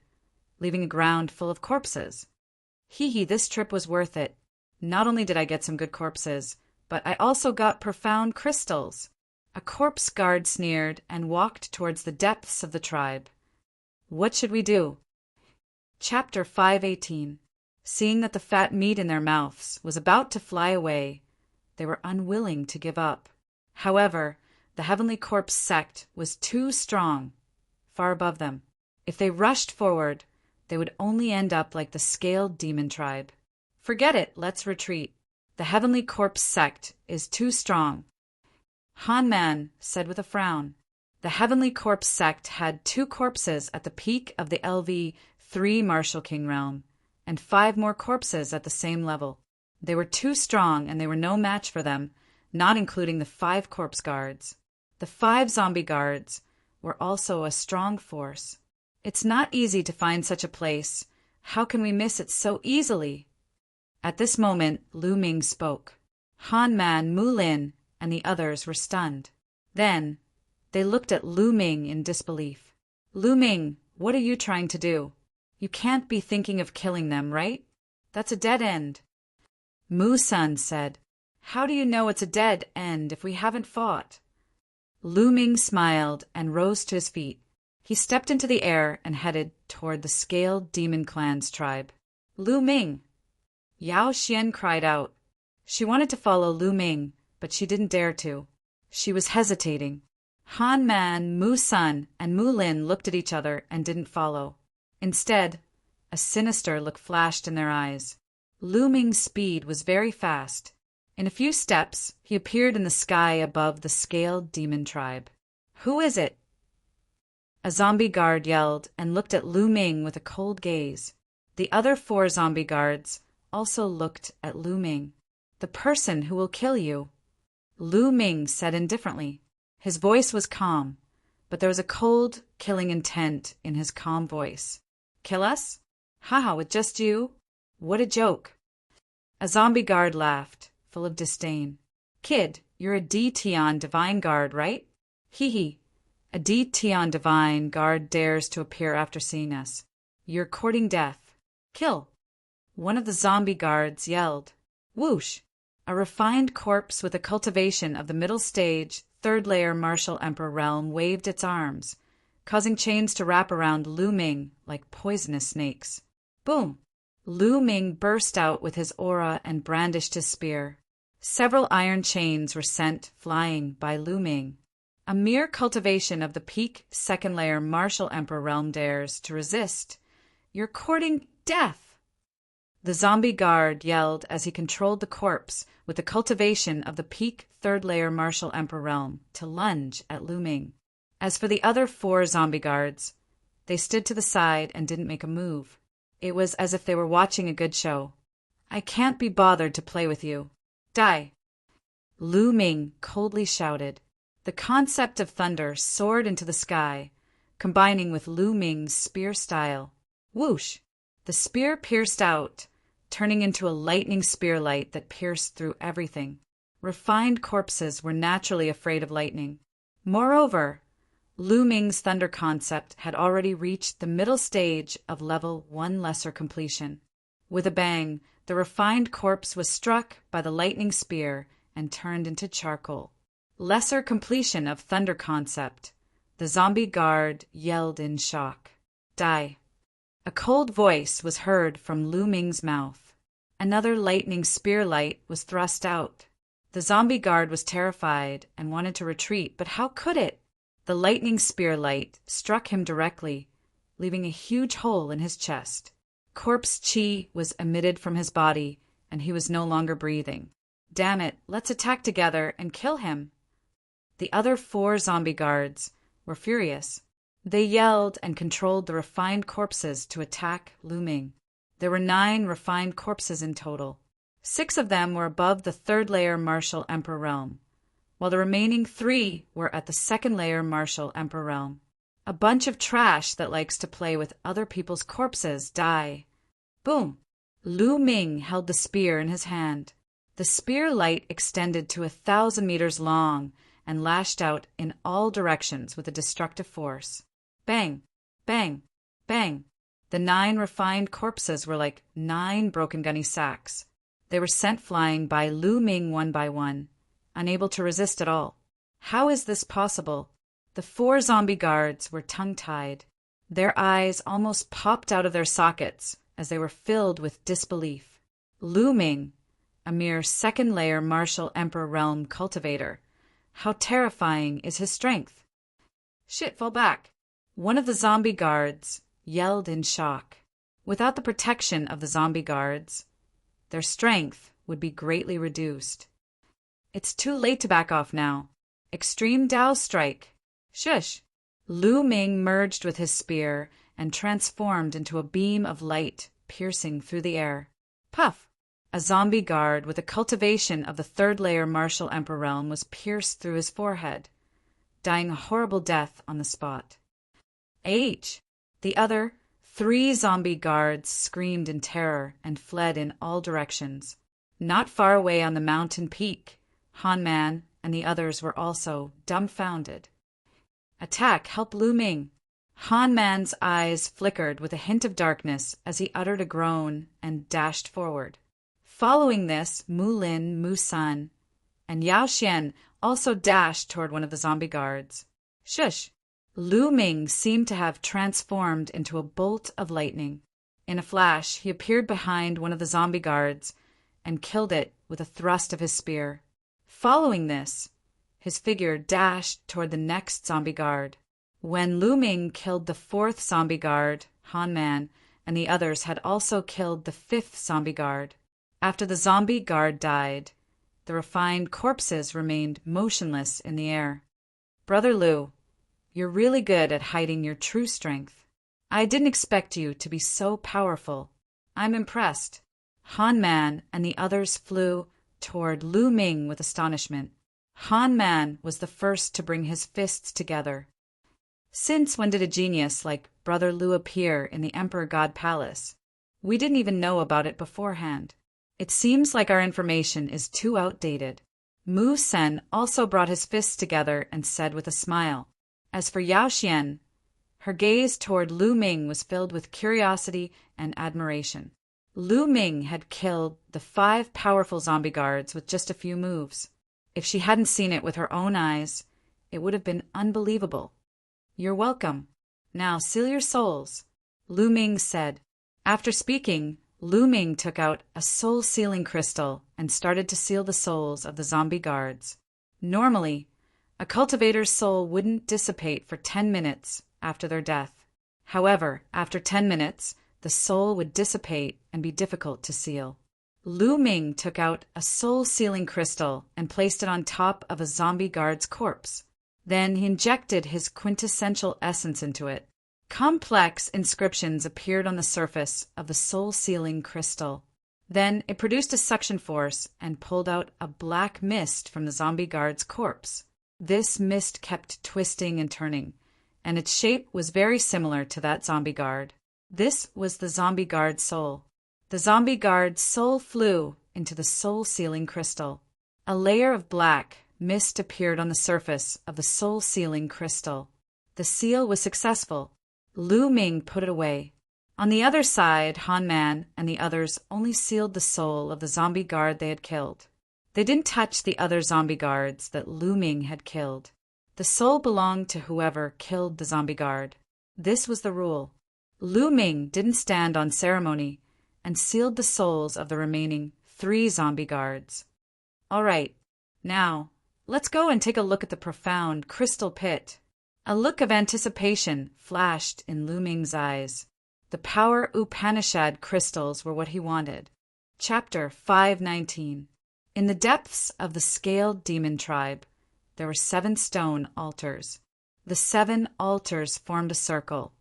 leaving a ground full of corpses. Hee, this trip was worth it. Not only did I get some good corpses, but I also got profound crystals. A corpse guard sneered and walked towards the depths of the tribe. What should we do? Chapter 518. Seeing that the fat meat in their mouths was about to fly away, they were unwilling to give up. However, the Heavenly Corpse sect was too strong, far above them. If they rushed forward, they would only end up like the Scaled Demon tribe. Forget it, let's retreat. The Heavenly Corpse sect is too strong. Han Man said with a frown. The Heavenly Corpse sect had 2 corpses at the peak of the LV 3 Martial King Realm, and 5 more corpses at the same level. They were too strong, and they were no match for them, not including the 5 corpse guards. The 5 zombie guards were also a strong force. It's not easy to find such a place. How can we miss it so easily? At this moment, Lu Ming spoke. Han Man, Mu Lin, and the others were stunned. Then, they looked at Lu Ming in disbelief. Lu Ming, what are you trying to do? You can't be thinking of killing them, right? That's a dead end. Mu Sun said, How do you know it's a dead end if we haven't fought? Lu Ming smiled and rose to his feet. He stepped into the air and headed toward the Scaled Demon Clan's tribe. Lu Ming! Yao Xian cried out. She wanted to follow Lu Ming, but she didn't dare to. She was hesitating. Han Man, Mu Sun, and Mu Lin looked at each other and didn't follow. Instead, a sinister look flashed in their eyes. Lu Ming's speed was very fast. In a few steps, he appeared in the sky above the Scaled Demon tribe. Who is it? A zombie guard yelled and looked at Lu Ming with a cold gaze. The other 4 zombie guards also looked at Lu Ming. The person who will kill you. Lu Ming said indifferently. His voice was calm, but there was a cold, killing intent in his calm voice. Kill us? Haha, with just you? What a joke. A zombie guard laughed, full of disdain. Kid, you're a D-Tion Divine Guard, right? Hee hee. A D-Tion Divine Guard dares to appear after seeing us. You're courting death. Kill. One of the zombie guards yelled. Whoosh! A refined corpse with a cultivation of the middle stage, third-layer Martial Emperor realm waved its arms, causing chains to wrap around Lu Ming like poisonous snakes. Boom! Lu Ming burst out with his aura and brandished his spear. Several iron chains were sent flying by Lu Ming. A mere cultivation of the peak second-layer Martial Emperor realm dares to resist. You're courting death! The zombie guard yelled as he controlled the corpse with the cultivation of the peak third-layer Martial Emperor realm to lunge at Lu Ming. As for the other 4 zombie guards, they stood to the side and didn't make a move. It was as if they were watching a good show. I can't be bothered to play with you. Die! Lu Ming coldly shouted. The concept of thunder soared into the sky, combining with Lu Ming's spear style. Whoosh! The spear pierced out, turning into a lightning spearlight that pierced through everything. Refined corpses were naturally afraid of lightning. Moreover, Lu Ming's thunder concept had already reached the middle stage of level 1 lesser completion. With a bang, the refined corpse was struck by the lightning spear and turned into charcoal. Lesser completion of thunder concept. The zombie guard yelled in shock. Die. A cold voice was heard from Lu Ming's mouth. Another lightning spear light was thrust out. The zombie guard was terrified and wanted to retreat, but how could it? The lightning spear light struck him directly, leaving a huge hole in his chest. Corpse chi was emitted from his body, and he was no longer breathing. Damn it, let's attack together and kill him. The other 4 zombie guards were furious. They yelled and controlled the refined corpses to attack Lu Ming. There were 9 refined corpses in total. 6 of them were above the third-layer Martial Emperor realm, while the remaining 3 were at the second-layer Martial Emperor realm. A bunch of trash that likes to play with other people's corpses. Die. Boom! Lu Ming held the spear in his hand. The spear light extended to 1,000 meters long and lashed out in all directions with a destructive force. Bang! Bang! Bang! The 9 refined corpses were like 9 broken gunny sacks. They were sent flying by Lu Ming one by one, unable to resist at all. How is this possible? The 4 zombie guards were tongue-tied. Their eyes almost popped out of their sockets as they were filled with disbelief. Lu Ming, a mere second-layer Martial Emperor realm cultivator. How terrifying is his strength? Shit, fall back. One of the zombie guards yelled in shock. Without the protection of the zombie guards, their strength would be greatly reduced. It's too late to back off now. Extreme Dao Strike. Shush! Lu Ming merged with his spear and transformed into a beam of light piercing through the air. Puff! A zombie guard with a cultivation of the third-layer Martial Emperor realm was pierced through his forehead, dying a horrible death on the spot. H! The other 3 zombie guards screamed in terror and fled in all directions. Not far away on the mountain peak, Han Man and the others were also dumbfounded. Attack! Help Lu Ming! Han Man's eyes flickered with a hint of darkness as he uttered a groan and dashed forward. Following this, Mu Lin, Mu San, and Yao Xian also dashed toward one of the zombie guards. Shush! Lu Ming seemed to have transformed into a bolt of lightning. In a flash, he appeared behind one of the zombie guards and killed it with a thrust of his spear. Following this, his figure dashed toward the next zombie guard. When Lu Ming killed the 4th zombie guard, Han Man, and the others had also killed the 5th zombie guard. After the zombie guard died, the refined corpses remained motionless in the air. Brother Lu, you're really good at hiding your true strength. I didn't expect you to be so powerful. I'm impressed. Han Man and the others flew toward Lu Ming with astonishment. Han Man was the first to bring his fists together. Since when did a genius like Brother Lu appear in the Emperor God Palace? We didn't even know about it beforehand. It seems like our information is too outdated. Mu Sen also brought his fists together and said with a smile. As for Yao Xian, her gaze toward Lu Ming was filled with curiosity and admiration. Lu Ming had killed the 5 powerful zombie guards with just a few moves. If she hadn't seen it with her own eyes, it would have been unbelievable. "You're welcome. Now seal your souls," Lu Ming said. After speaking, Lu Ming took out a soul-sealing crystal and started to seal the souls of the zombie guards. Normally, a cultivator's soul wouldn't dissipate for 10 minutes after their death. However, after 10 minutes, the soul would dissipate and be difficult to seal. Lu Ming took out a soul-sealing crystal and placed it on top of a zombie guard's corpse. Then he injected his quintessential essence into it. Complex inscriptions appeared on the surface of the soul-sealing crystal. Then it produced a suction force and pulled out a black mist from the zombie guard's corpse. This mist kept twisting and turning, and its shape was very similar to that zombie guard. This was the zombie guard's soul. The zombie guard's soul flew into the soul-sealing crystal. A layer of black mist appeared on the surface of the soul-sealing crystal. The seal was successful. Lu Ming put it away. On the other side, Han Man and the others only sealed the soul of the zombie guard they had killed. They didn't touch the other zombie guards that Lu Ming had killed. The soul belonged to whoever killed the zombie guard. This was the rule. Lu Ming didn't stand on ceremony and sealed the souls of the remaining 3 zombie guards. All right, now, let's go and take a look at the profound crystal pit. A look of anticipation flashed in Lu Ming's eyes. The power Upanishad crystals were what he wanted. Chapter 519. In the depths of the scaled demon tribe, there were 7 stone altars. The 7 altars formed a circle,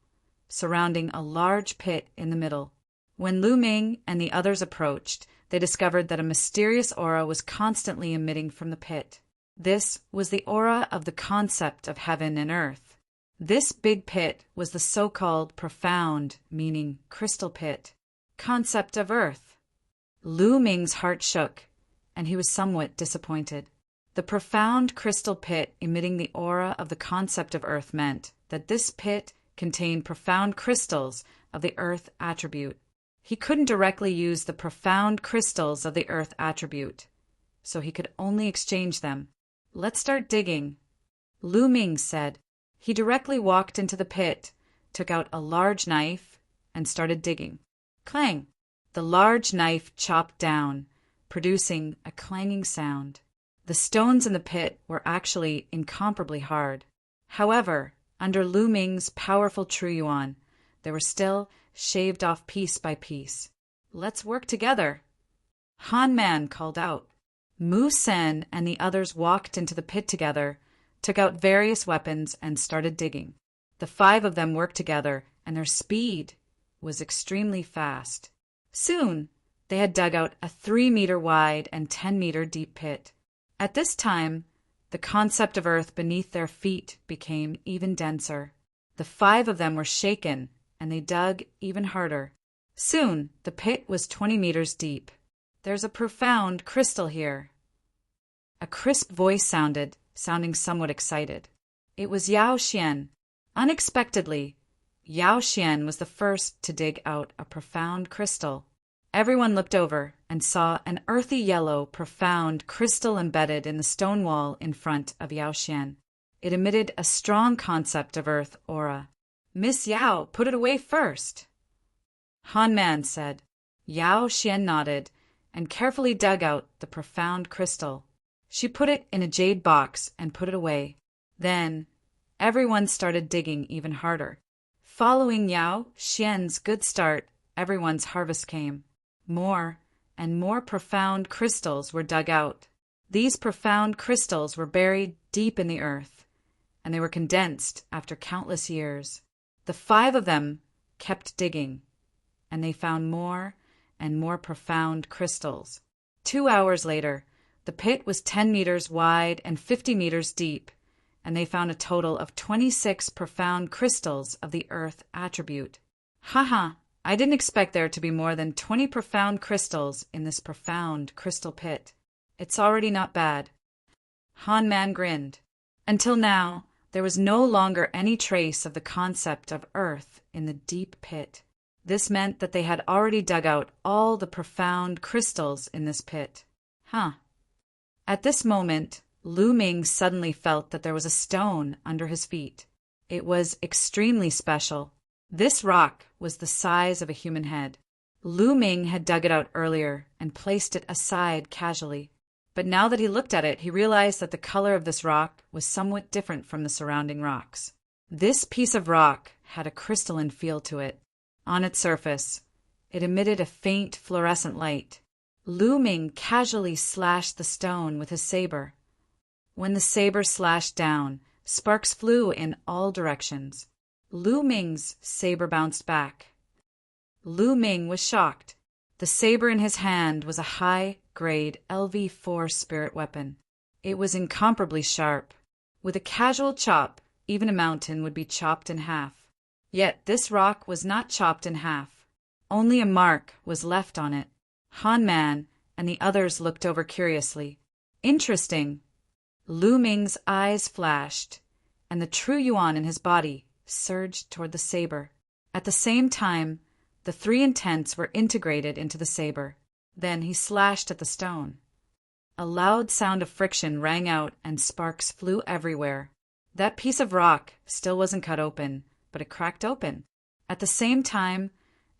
surrounding a large pit in the middle. When Lu Ming and the others approached, they discovered that a mysterious aura was constantly emitting from the pit. This was the aura of the concept of heaven and earth. This big pit was the so-called profound, meaning crystal pit, concept of earth. Lu Ming's heart shook, and he was somewhat disappointed. The profound crystal pit emitting the aura of the concept of earth meant that this pit contained profound crystals of the earth attribute. He couldn't directly use the profound crystals of the earth attribute, so he could only exchange them. "Let's start digging," Lu Ming said. He directly walked into the pit, took out a large knife, and started digging. Clang! The large knife chopped down, producing a clanging sound. The stones in the pit were actually incomparably hard. However, under Lu Ming's powerful True Yuan, they were still shaved off piece by piece. "Let's work together," Han Man called out. Mu Sen and the others walked into the pit together, took out various weapons, and started digging. The 5 of them worked together, and their speed was extremely fast. Soon, they had dug out a 3-meter wide and 10-meter deep pit. At this time, the concept of earth beneath their feet became even denser. The 5 of them were shaken, and they dug even harder. Soon, the pit was 20 meters deep. "There's a profound crystal here." A crisp voice sounding somewhat excited. It was Yao Xian. Unexpectedly, Yao Xian was the first to dig out a profound crystal. Everyone looked over and saw an earthy yellow, profound crystal embedded in the stone wall in front of Yao Xian. It emitted a strong concept of earth aura. "Miss Yao, put it away first," Han Man said. Yao Xian nodded and carefully dug out the profound crystal. She put it in a jade box and put it away. Then, everyone started digging even harder. Following Yao Xian's good start, everyone's harvest came. More and more profound crystals were dug out. These profound crystals were buried deep in the earth, and they were condensed after countless years. The 5 of them kept digging, and they found more and more profound crystals. 2 hours later, the pit was 10 meters wide and 50 meters deep, and they found a total of 26 profound crystals of the earth attribute. Haha, I didn't expect there to be more than 20 profound crystals in this profound crystal pit. It's already not bad. Han Man grinned. Until now, there was no longer any trace of the concept of earth in the deep pit. This meant that they had already dug out all the profound crystals in this pit. At this moment, Lu Ming suddenly felt that there was a stone under his feet. It was extremely special. This rock was the size of a human head. Lu Ming had dug it out earlier and placed it aside casually. But now that he looked at it, he realized that the color of this rock was somewhat different from the surrounding rocks. This piece of rock had a crystalline feel to it. On its surface, it emitted a faint fluorescent light. Lu Ming casually slashed the stone with his saber. When the saber slashed down, sparks flew in all directions. Lu Ming's saber bounced back. Lu Ming was shocked. The saber in his hand was a high-grade LV-4 spirit weapon. It was incomparably sharp. With a casual chop, even a mountain would be chopped in half. Yet this rock was not chopped in half. Only a mark was left on it. Han Man and the others looked over curiously. Interesting. Lu Ming's eyes flashed, and the true yuan in his body surged toward the saber. At the same time, the three intents were integrated into the saber. Then he slashed at the stone. A loud sound of friction rang out and sparks flew everywhere. That piece of rock still wasn't cut open, but it cracked open. At the same time,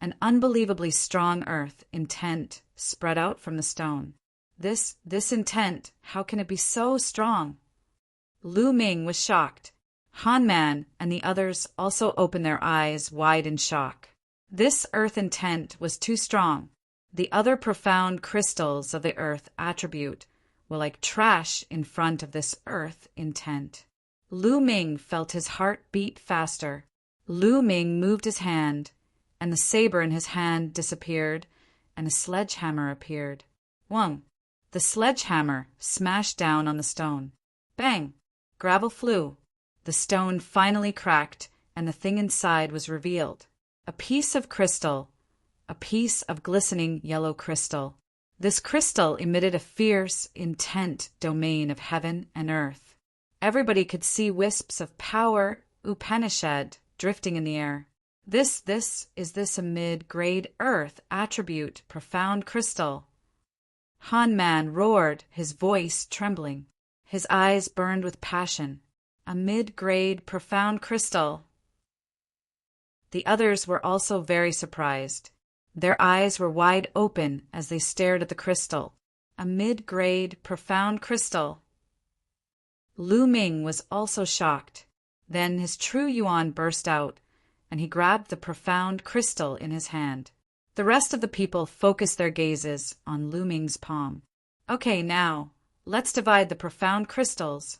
an unbelievably strong earth intent spread out from the stone. This intent, how can it be so strong? Lu Ming was shocked. Han Man and the others also opened their eyes wide in shock. This earth intent was too strong. The other profound crystals of the earth attribute were like trash in front of this earth intent. Lu Ming felt his heart beat faster. Lu Ming moved his hand, and the saber in his hand disappeared, and a sledgehammer appeared. Whong! The sledgehammer smashed down on the stone. Bang! Gravel flew. The stone finally cracked, and the thing inside was revealed. A piece of crystal, a piece of glistening yellow crystal. This crystal emitted a fierce, intent domain of heaven and earth. Everybody could see wisps of power, Upanishad, drifting in the air. Is this a mid-grade earth attribute profound crystal? Han Man roared, his voice trembling. His eyes burned with passion. A mid-grade profound crystal. The others were also very surprised. Their eyes were wide open as they stared at the crystal. A mid-grade profound crystal. Lu Ming was also shocked. Then his true yuan burst out, and he grabbed the profound crystal in his hand. The rest of the people focused their gazes on Lu Ming's palm. Okay, now, let's divide the profound crystals.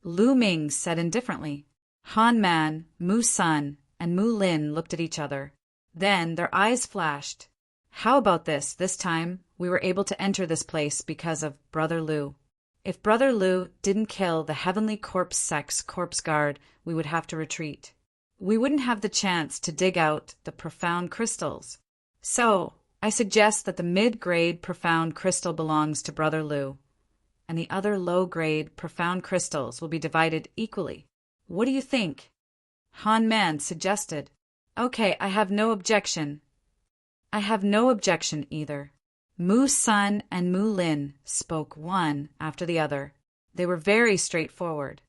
Lu Ming said indifferently. Han Man, Mu Sun, and Mu Lin looked at each other. Then their eyes flashed. How about this? This time, we were able to enter this place because of Brother Lu. If Brother Lu didn't kill the Heavenly Corpse Sex Corpse Guard, we would have to retreat. We wouldn't have the chance to dig out the profound crystals. So, I suggest that the mid-grade profound crystal belongs to Brother Lu, and the other low-grade profound crystals will be divided equally. What do you think? Han Man suggested. Okay, I have no objection. I have no objection either. Mu Sun and Mu Lin spoke one after the other. They were very straightforward.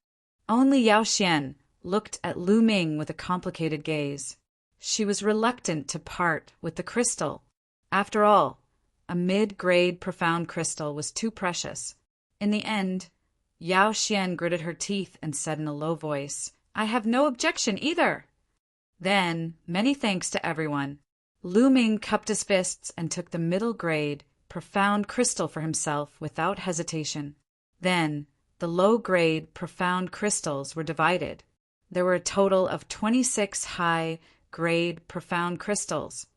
Only Yao Xian looked at Lu Ming with a complicated gaze. She was reluctant to part with the crystal. After all, a mid-grade profound crystal was too precious. In the end, Yao Xian gritted her teeth and said in a low voice, I have no objection either. Then, many thanks to everyone. Lu Ming cupped his fists and took the middle-grade, profound crystal for himself without hesitation. Then, the low-grade, profound crystals were divided. There were a total of 26 high-grade, profound crystals,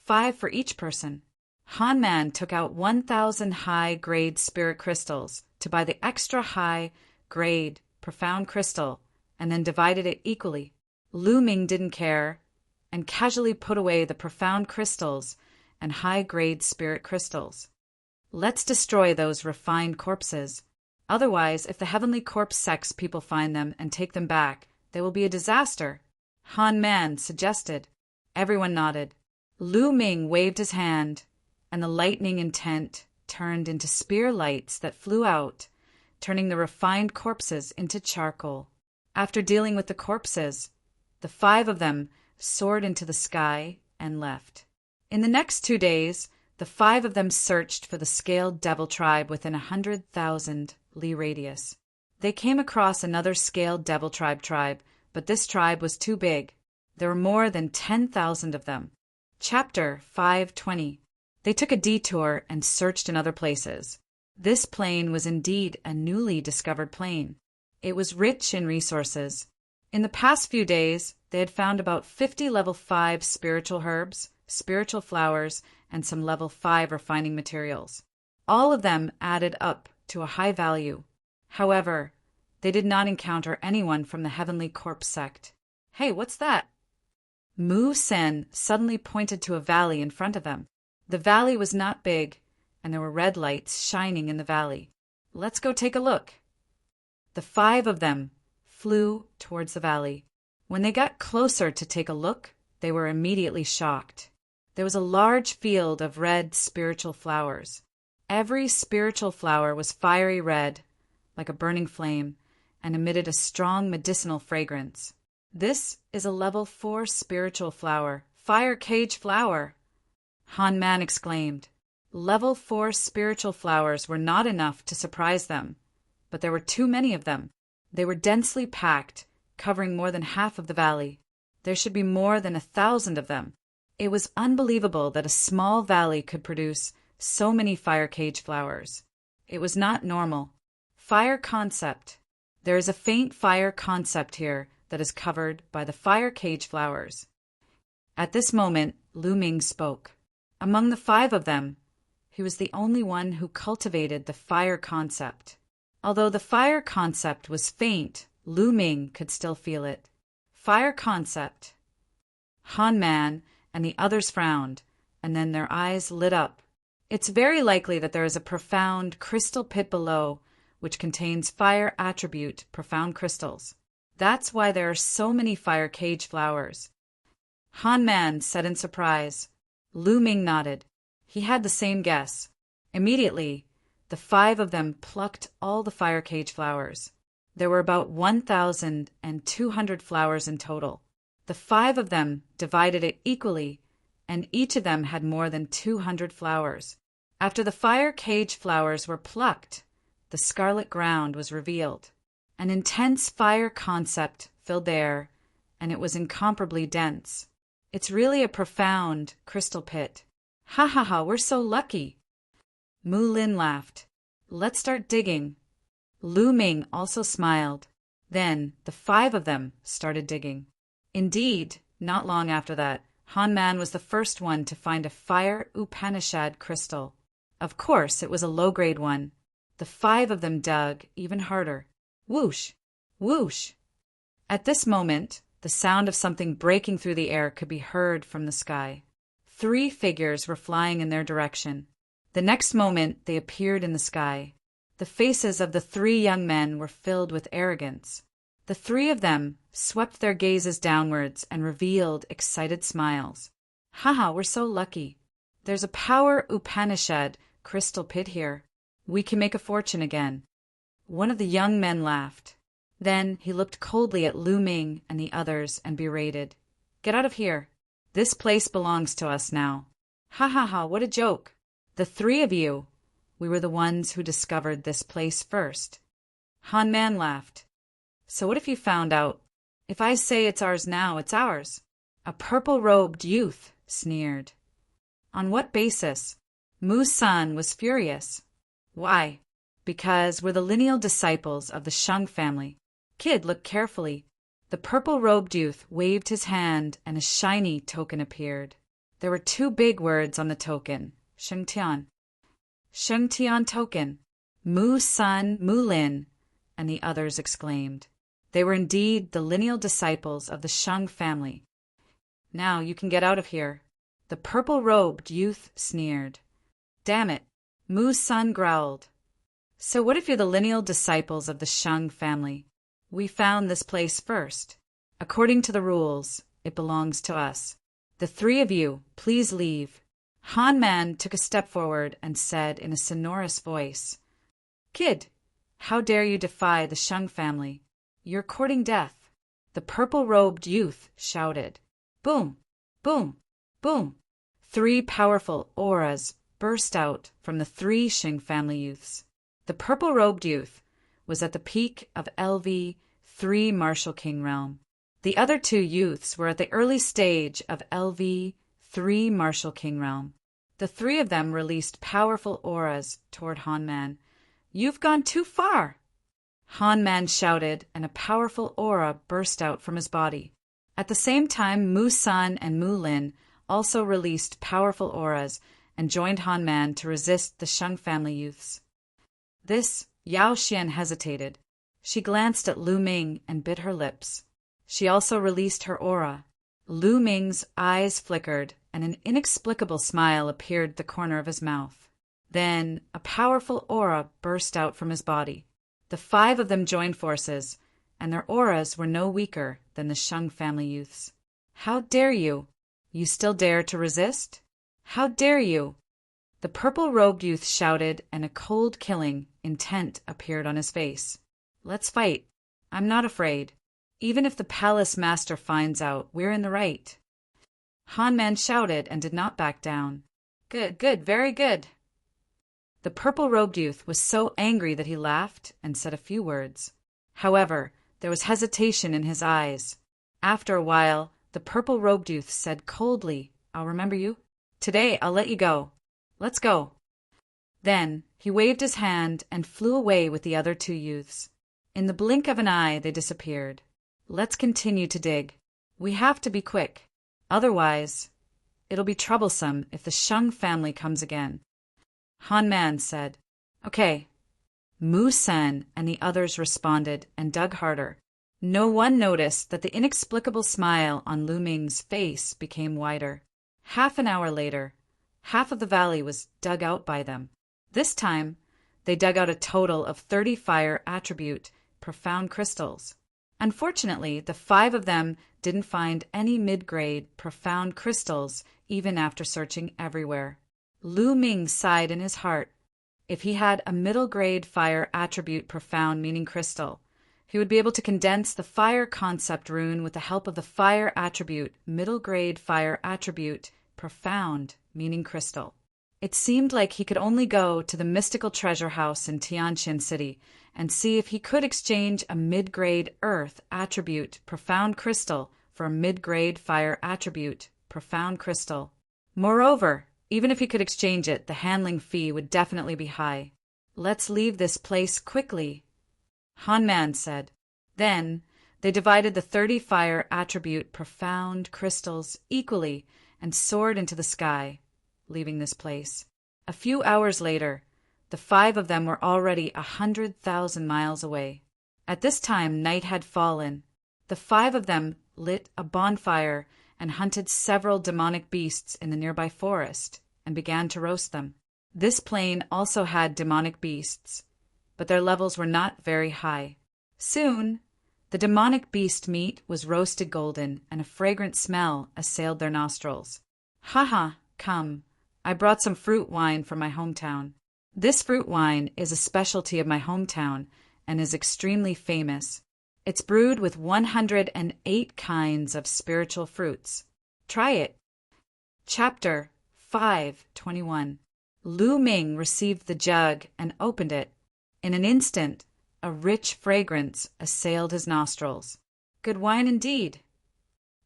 5 for each person. Han Man took out 1,000 high-grade spirit crystals to buy the extra high-grade, profound crystal, and then divided it equally. Lu Ming didn't care and casually put away the profound crystals and high-grade spirit crystals. Let's destroy those refined corpses. Otherwise, if the heavenly corpse sects people find them and take them back, they will be a disaster, Han Man suggested. Everyone nodded. Lu Ming waved his hand, and the lightning intent turned into spear lights that flew out, turning the refined corpses into charcoal. After dealing with the corpses, the 5 of them soared into the sky and left. In the next 2 days, the 5 of them searched for the scaled devil tribe within 100,000 li radius. They came across another scaled devil tribe, but this tribe was too big. There were more than 10,000 of them. Chapter 520. They took a detour and searched in other places. This plain was indeed a newly discovered plain. It was rich in resources. In the past few days, they had found about 50 level 5 spiritual herbs, spiritual flowers, and some level 5 refining materials. All of them added up to a high value. However, they did not encounter anyone from the Heavenly Corpse sect. Hey, what's that? Mu Sen suddenly pointed to a valley in front of them. The valley was not big, and there were red lights shining in the valley. Let's go take a look. The 5 of them flew towards the valley. When they got closer to take a look, they were immediately shocked. There was a large field of red spiritual flowers. Every spiritual flower was fiery red, like a burning flame, and emitted a strong medicinal fragrance. This is a level 4 spiritual flower, fire cage flower, Han Man exclaimed. Level 4 spiritual flowers were not enough to surprise them, but there were too many of them. They were densely packed, covering more than half of the valley. There should be more than 1,000 of them. It was unbelievable that a small valley could produce so many fire cage flowers. It was not normal. Fire concept. There is a faint fire concept here that is covered by the fire cage flowers. At this moment, Lu Ming spoke. Among the 5 of them, he was the only one who cultivated the fire concept. Although the fire concept was faint, Lu Ming could still feel it. Fire concept. Han Man and the others frowned, and then their eyes lit up. It's very likely that there is a profound crystal pit below, which contains fire attribute profound crystals. That's why there are so many fire cage flowers. Han Man said in surprise. Lu Ming nodded. He had the same guess. Immediately, the 5 of them plucked all the fire cage flowers. There were about 1,200 flowers in total. The 5 of them divided it equally, and each of them had more than 200 flowers. After the fire cage flowers were plucked, the scarlet ground was revealed. An intense fire concept filled the air, and it was incomparably dense. It's really a profound crystal pit. Ha ha ha, we're so lucky. Mu Lin laughed. Let's start digging. Lu Ming also smiled. Then the 5 of them started digging. Indeed, not long after that, Han Man was the first one to find a fire Upanishad crystal. Of course, it was a low-grade one. The 5 of them dug even harder. Whoosh! Whoosh! At this moment, the sound of something breaking through the air could be heard from the sky. 3 figures were flying in their direction. The next moment, they appeared in the sky. The faces of the 3 young men were filled with arrogance. The 3 of them swept their gazes downwards and revealed excited smiles. Haha, we're so lucky. There's a power Upanishad crystal pit here. We can make a fortune again. One of the young men laughed. Then he looked coldly at Lu Ming and the others and berated. Get out of here. This place belongs to us now. Ha ha ha, what a joke. The 3 of you. We were the ones who discovered this place first. Han Man laughed. So what if you found out? If I say it's ours now, it's ours. A purple-robed youth sneered. On what basis? Mu San was furious. Why? Because we're the lineal disciples of the Sheng family. Kid, look carefully. The purple-robed youth waved his hand and a shiny token appeared. There were 2 big words on the token. Sheng Tian. Sheng Tian token. Mu San Mu Lin. and the others exclaimed. They were indeed the lineal disciples of the Shang family. Now you can get out of here. The purple-robed youth sneered. Damn it, Mu's son growled. So what if you're the lineal disciples of the Shang family? We found this place first. According to the rules, it belongs to us. The three of you, please leave. Han Man took a step forward and said in a sonorous voice, Kid, how dare you defy the Shang family? You're courting death. The purple-robed youth shouted. Boom, boom, boom. 3 powerful auras burst out from the 3 Shang family youths. The purple-robed youth was at the peak of LV3 Martial King realm. The other 2 youths were at the early stage of LV3 Martial King realm. The 3 of them released powerful auras toward Han Man. You've gone too far! Han Man shouted, and a powerful aura burst out from his body. At the same time, Mu San and Mu Lin also released powerful auras and joined Han Man to resist the Shang family youths. This, Yao Xian hesitated. She glanced at Lu Ming and bit her lips. She also released her aura. Lu Ming's eyes flickered, and an inexplicable smile appeared at the corner of his mouth. Then a powerful aura burst out from his body. The 5 of them joined forces, and their auras were no weaker than the Shang family youths. How dare you? You still dare to resist? How dare you? The purple-robed youth shouted, and a cold killing intent appeared on his face. Let's fight. I'm not afraid. Even if the palace master finds out, we're in the right. Han Man shouted and did not back down. Good, good, very good. The purple-robed youth was so angry that he laughed and said a few words. However, there was hesitation in his eyes. After a while, the purple-robed youth said coldly, I'll remember you. Today I'll let you go. Let's go. Then he waved his hand and flew away with the other 2 youths. In the blink of an eye, they disappeared. Let's continue to dig. We have to be quick. Otherwise, it'll be troublesome if the Shang family comes again. Han Man said, Okay. Mu San and the others responded and dug harder. No one noticed that the inexplicable smile on Lu Ming's face became wider. Half an hour later, half of the valley was dug out by them. This time, they dug out a total of 30 fire attribute profound crystals. Unfortunately, the 5 of them didn't find any mid-grade profound crystals even after searching everywhere. Lu Ming sighed in his heart. If he had a middle-grade fire attribute profound meaning crystal, he would be able to condense the fire concept rune with the help of the fire attribute middle-grade fire attribute profound meaning crystal. It seemed like he could only go to the mystical treasure house in Tianqian City and see if he could exchange a mid-grade earth attribute profound crystal for a mid-grade fire attribute profound crystal. Moreover, even if he could exchange it, the handling fee would definitely be high. Let's leave this place quickly, Han Man said. Then they divided the 30 fire attribute profound crystals equally and soared into the sky, leaving this place. A few hours later, the 5 of them were already 100,000 miles away. At this time, night had fallen. The 5 of them lit a bonfire and hunted several demonic beasts in the nearby forest and began to roast them. This plain also had demonic beasts, but their levels were not very high. Soon, the demonic beast meat was roasted golden, and a fragrant smell assailed their nostrils. Haha, come. I brought some fruit wine from my hometown. This fruit wine is a specialty of my hometown and is extremely famous. It's brewed with 108 kinds of spiritual fruits. Try it. Chapter 5:21. Lu Ming received the jug and opened it. In an instant, a rich fragrance assailed his nostrils. Good wine indeed.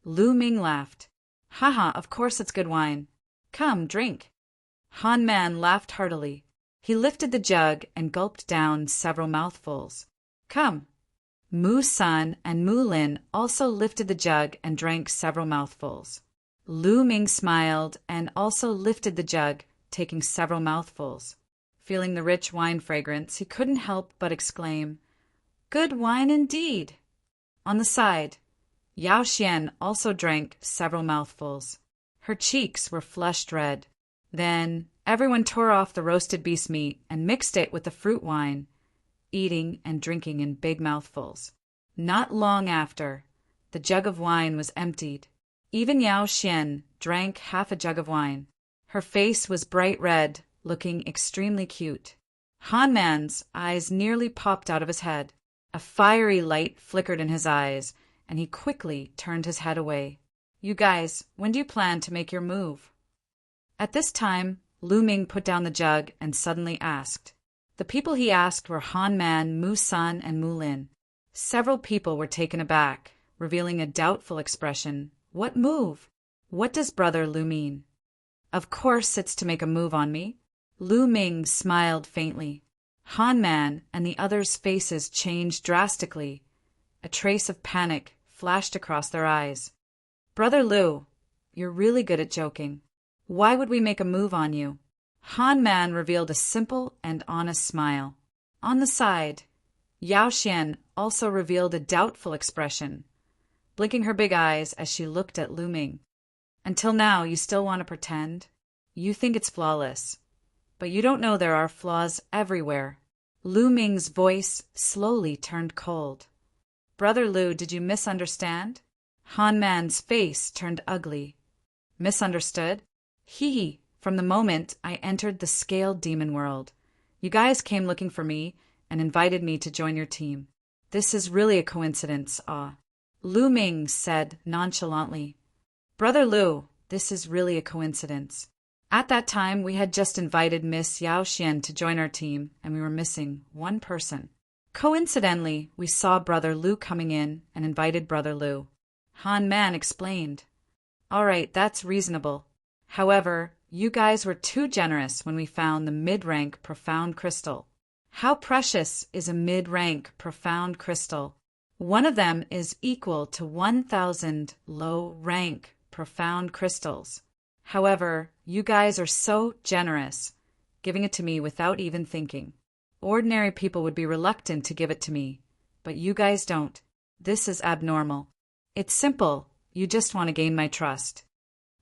Lu Ming laughed. Haha, of course it's good wine. Come, drink. Han Man laughed heartily. He lifted the jug and gulped down several mouthfuls. Come. Mu San and Mu Lin also lifted the jug and drank several mouthfuls. Lu Ming smiled and also lifted the jug, taking several mouthfuls. Feeling the rich wine fragrance, he couldn't help but exclaim, Good wine indeed. On the side, Yao Xian also drank several mouthfuls. Her cheeks were flushed red. Then everyone tore off the roasted beast meat and mixed it with the fruit wine, eating and drinking in big mouthfuls. Not long after, the jug of wine was emptied. Even Yao Xian drank half a jug of wine. Her face was bright red, looking extremely cute. Han Man's eyes nearly popped out of his head. A fiery light flickered in his eyes, and he quickly turned his head away. You guys, when do you plan to make your move? At this time, Lu Ming put down the jug and suddenly asked. The people he asked were Han Man, Mu San, and Mu Lin. Several people were taken aback, revealing a doubtful expression. What move? What does Brother Lu mean? Of course it's to make a move on me. Lu Ming smiled faintly. Han Man and the others' faces changed drastically. A trace of panic flashed across their eyes. Brother Lu, you're really good at joking. Why would we make a move on you? Han Man revealed a simple and honest smile. On the side, Yao Xian also revealed a doubtful expression, blinking her big eyes as she looked at Lu Ming. Until now, you still want to pretend? You think it's flawless. But you don't know there are flaws everywhere. Lu Ming's voice slowly turned cold. Brother Lu, did you misunderstand? Han Man's face turned ugly. Misunderstood? Hee. From the moment I entered the scaled demon world, you guys came looking for me and invited me to join your team. This is really a coincidence, Lu Ming said nonchalantly. Brother Lu, this is really a coincidence. At that time, we had just invited Miss Yao Xian to join our team, and we were missing one person. Coincidentally, we saw Brother Lu coming in and invited Brother Lu. Han Man explained. All right, that's reasonable. However, you guys were too generous when we found the mid-rank profound crystal. How precious is a mid-rank profound crystal? One of them is equal to 1,000 low-rank profound crystals. However, you guys are so generous, giving it to me without even thinking. Ordinary people would be reluctant to give it to me, but you guys don't. This is abnormal. It's simple, you just want to gain my trust.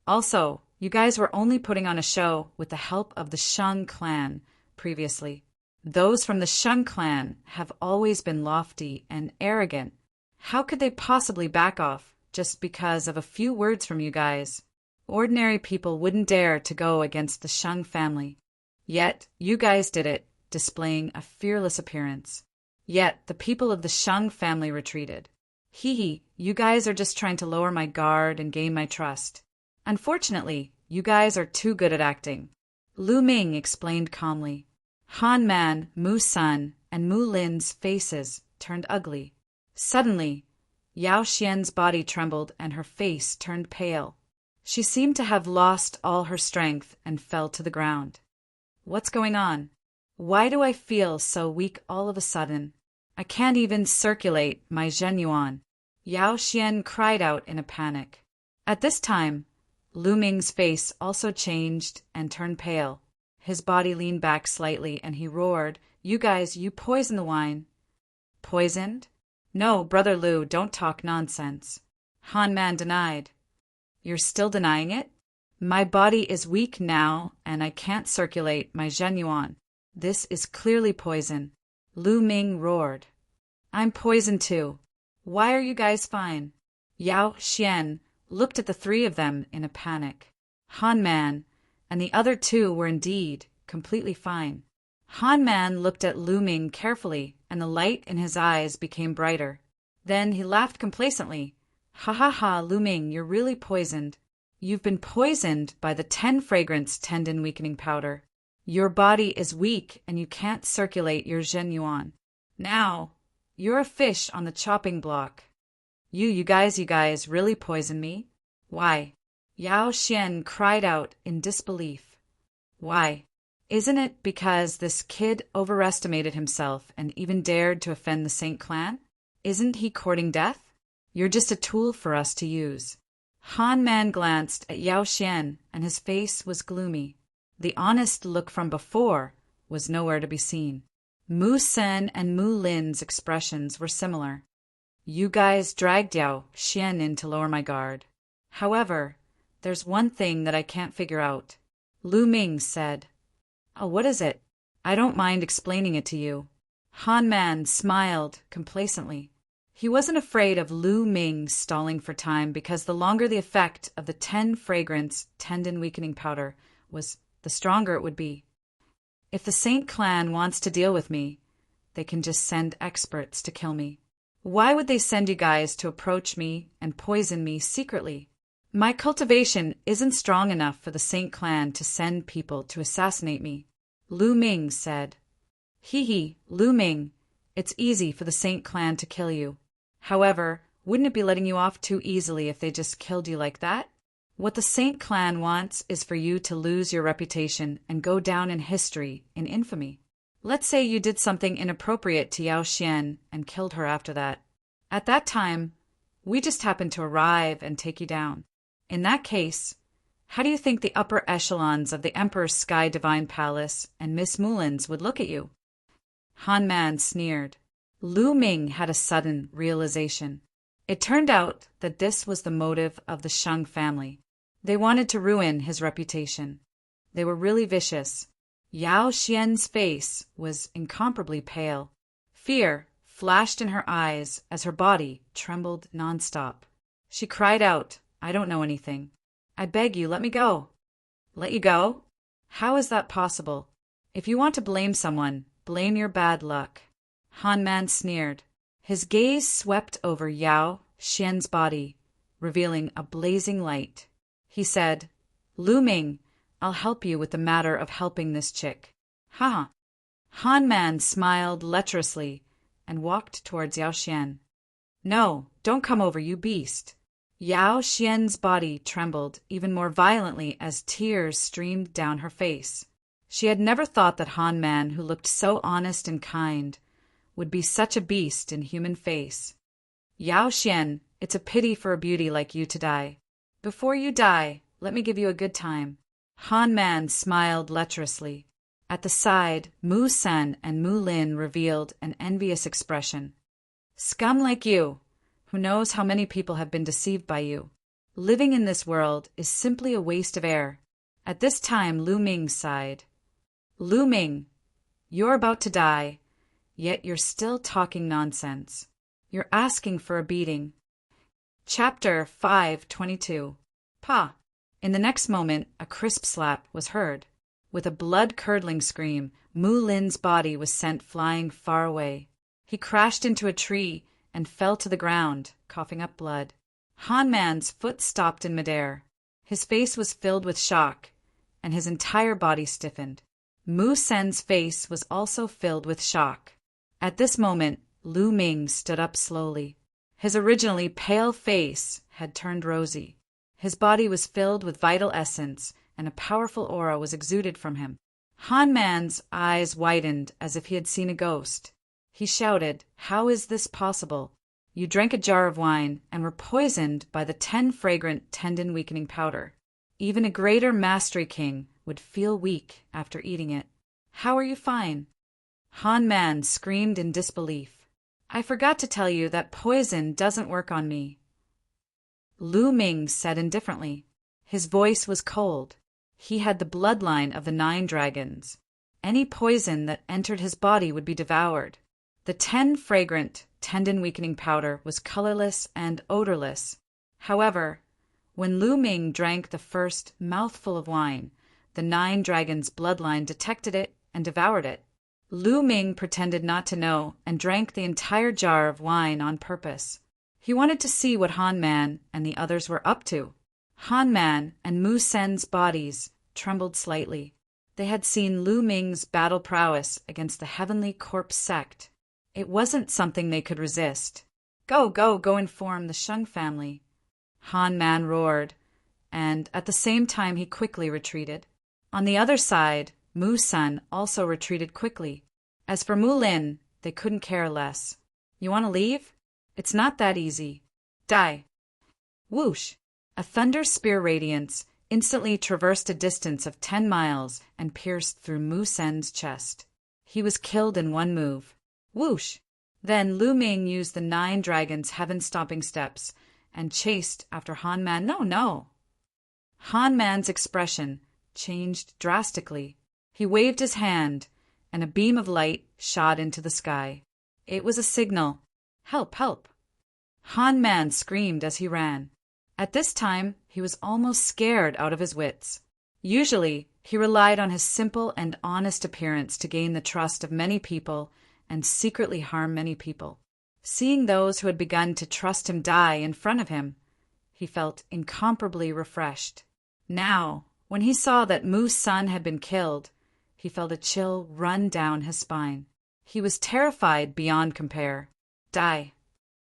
Also, you guys were only putting on a show with the help of the Shang clan previously. Those from the Shang clan have always been lofty and arrogant. How could they possibly back off just because of a few words from you guys? Ordinary people wouldn't dare to go against the Shang family. Yet, you guys did it, displaying a fearless appearance. Yet, the people of the Shang family retreated. Hee, you guys are just trying to lower my guard and gain my trust. Unfortunately, you guys are too good at acting. Lu Ming explained calmly. Han Man, Mu San, and Mu Lin's faces turned ugly. Suddenly, Yao Xian's body trembled and her face turned pale. She seemed to have lost all her strength and fell to the ground. What's going on? Why do I feel so weak all of a sudden? I can't even circulate my Zhenyuan. Yao Xian cried out in a panic. At this time, Lu Ming's face also changed and turned pale. His body leaned back slightly and he roared, You guys, you poisoned the wine. Poisoned? No, Brother Lu, don't talk nonsense. Han Man denied. You're still denying it? My body is weak now and I can't circulate my Zhenyuan. This is clearly poison. Lu Ming roared. I'm poisoned too. Why are you guys fine? Yao Xian looked at the three of them in a panic. Han Man and the other two were indeed completely fine. Han Man looked at Lu Ming carefully and the light in his eyes became brighter. Then he laughed complacently. Ha ha ha, Lu Ming, you're really poisoned. You've been poisoned by the 10 fragrance tendon weakening powder. Your body is weak and you can't circulate your Zhenyuan. Now, you're a fish on the chopping block. You guys really poisoned me? Why? Yao Xian cried out in disbelief. Why? Isn't it because this kid overestimated himself and even dared to offend the Saint clan? Isn't he courting death? You're just a tool for us to use. Han Man glanced at Yao Xian and his face was gloomy. The honest look from before was nowhere to be seen. Mu Sen and Mu Lin's expressions were similar. You guys dragged Yao Xian in to lower my guard. However, there's one thing that I can't figure out. Lu Ming said. Oh, what is it? I don't mind explaining it to you. Han Man smiled complacently. He wasn't afraid of Lu Ming stalling for time because the longer the effect of the 10 fragrance tendon weakening powder was, the stronger it would be. If the Saint clan wants to deal with me, they can just send experts to kill me. Why would they send you guys to approach me and poison me secretly? My cultivation isn't strong enough for the Saint clan to send people to assassinate me. Lu Ming said. Hee, Lu Ming, it's easy for the Saint clan to kill you. However, wouldn't it be letting you off too easily if they just killed you like that? What the Saint clan wants is for you to lose your reputation and go down in history in infamy. Let's say you did something inappropriate to Yao Xian and killed her after that. At that time, we just happen to arrive and take you down. In that case, how do you think the upper echelons of the Emperor's Sky Divine Palace and Miss Mulin's would look at you? Han Man sneered. Lu Ming had a sudden realization. It turned out that this was the motive of the Shang family. They wanted to ruin his reputation. They were really vicious. Yao Xian's face was incomparably pale. Fear flashed in her eyes as her body trembled nonstop. She cried out, I don't know anything. I beg you, let me go. Let you go? How is that possible? If you want to blame someone, blame your bad luck. Han Man sneered. His gaze swept over Yao Xian's body, revealing a blazing light. He said, Lu Ming, I'll help you with the matter of helping this chick. Ha! Han Man smiled lecherously and walked towards Yao Xian. No, don't come over, you beast. Yao Xian's body trembled even more violently as tears streamed down her face. She had never thought that Han Man, who looked so honest and kind, would be such a beast in human face. Yao Xian, it's a pity for a beauty like you to die. Before you die, let me give you a good time. Han Man smiled lecherously. At the side, Mu Sen and Mu Lin revealed an envious expression. Scum like you! Who knows how many people have been deceived by you? Living in this world is simply a waste of air. At this time, Lu Ming sighed. Lu Ming, you're about to die, yet you're still talking nonsense. You're asking for a beating. Chapter 522. Pa! In the next moment, a crisp slap was heard. With a blood-curdling scream, Mu Lin's body was sent flying far away. He crashed into a tree and fell to the ground, coughing up blood. Han Man's foot stopped in midair. His face was filled with shock, and his entire body stiffened. Mu Sen's face was also filled with shock. At this moment, Lu Ming stood up slowly. His originally pale face had turned rosy. His body was filled with vital essence, and a powerful aura was exuded from him. Han Man's eyes widened as if he had seen a ghost. He shouted, How is this possible? You drank a jar of wine and were poisoned by the 10 fragrant tendon-weakening powder. Even a greater Mastery King would feel weak after eating it. How are you fine? Han Man screamed in disbelief. I forgot to tell you that poison doesn't work on me. Lu Ming said indifferently. His voice was cold. He had the bloodline of the 9 dragons. Any poison that entered his body would be devoured. The 10 fragrant tendon-weakening powder was colorless and odorless. However, when Lu Ming drank the first mouthful of wine, the 9 dragons' bloodline detected it and devoured it. Lu Ming pretended not to know and drank the entire jar of wine on purpose. He wanted to see what Han Man and the others were up to. Han Man and Mu Sen's bodies trembled slightly. They had seen Lu Ming's battle prowess against the Heavenly Corpse sect. It wasn't something they could resist. Go inform the Shang family. Han Man roared, and at the same time he quickly retreated. On the other side, Mu Sen also retreated quickly. As for Mu Lin, they couldn't care less. You want to leave? It's not that easy. Die. Whoosh! A thunder spear radiance instantly traversed a distance of 10 miles and pierced through Mu Sen's chest. He was killed in one move. Whoosh! Then Lu Ming used the 9 dragons' heaven-stomping steps and chased after Han Man. No, no! Han Man's expression changed drastically. He waved his hand, and a beam of light shot into the sky. It was a signal. Help, help! Han Man screamed as he ran. At this time, he was almost scared out of his wits. Usually, he relied on his simple and honest appearance to gain the trust of many people and secretly harm many people. Seeing those who had begun to trust him die in front of him, he felt incomparably refreshed. Now, when he saw that Mu's son had been killed, he felt a chill run down his spine. He was terrified beyond compare. Die.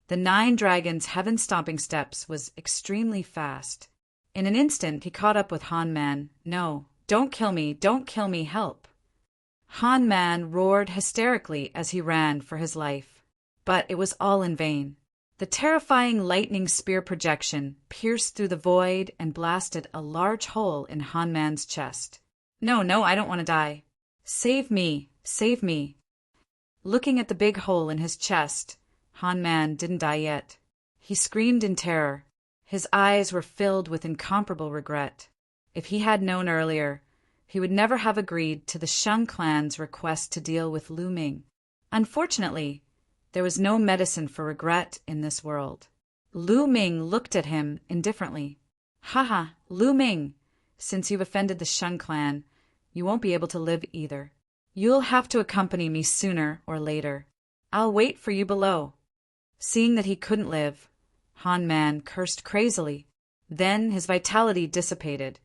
The 9 dragons' heaven-stomping steps was extremely fast. In an instant, he caught up with Han Man. No, don't kill me, help. Han Man roared hysterically as he ran for his life. But it was all in vain. The terrifying lightning spear projection pierced through the void and blasted a large hole in Han Man's chest. No, I don't want to die. Save me, save me. Looking at the big hole in his chest, Han Man didn't die yet. He screamed in terror. His eyes were filled with incomparable regret. If he had known earlier, he would never have agreed to the Shang clan's request to deal with Lu Ming. Unfortunately, there was no medicine for regret in this world. Lu Ming looked at him indifferently. Haha, Lu Ming, since you've offended the Shang clan, you won't be able to live either. You'll have to accompany me sooner or later. I'll wait for you below. Seeing that he couldn't live, Han Man cursed crazily. Then his vitality dissipated,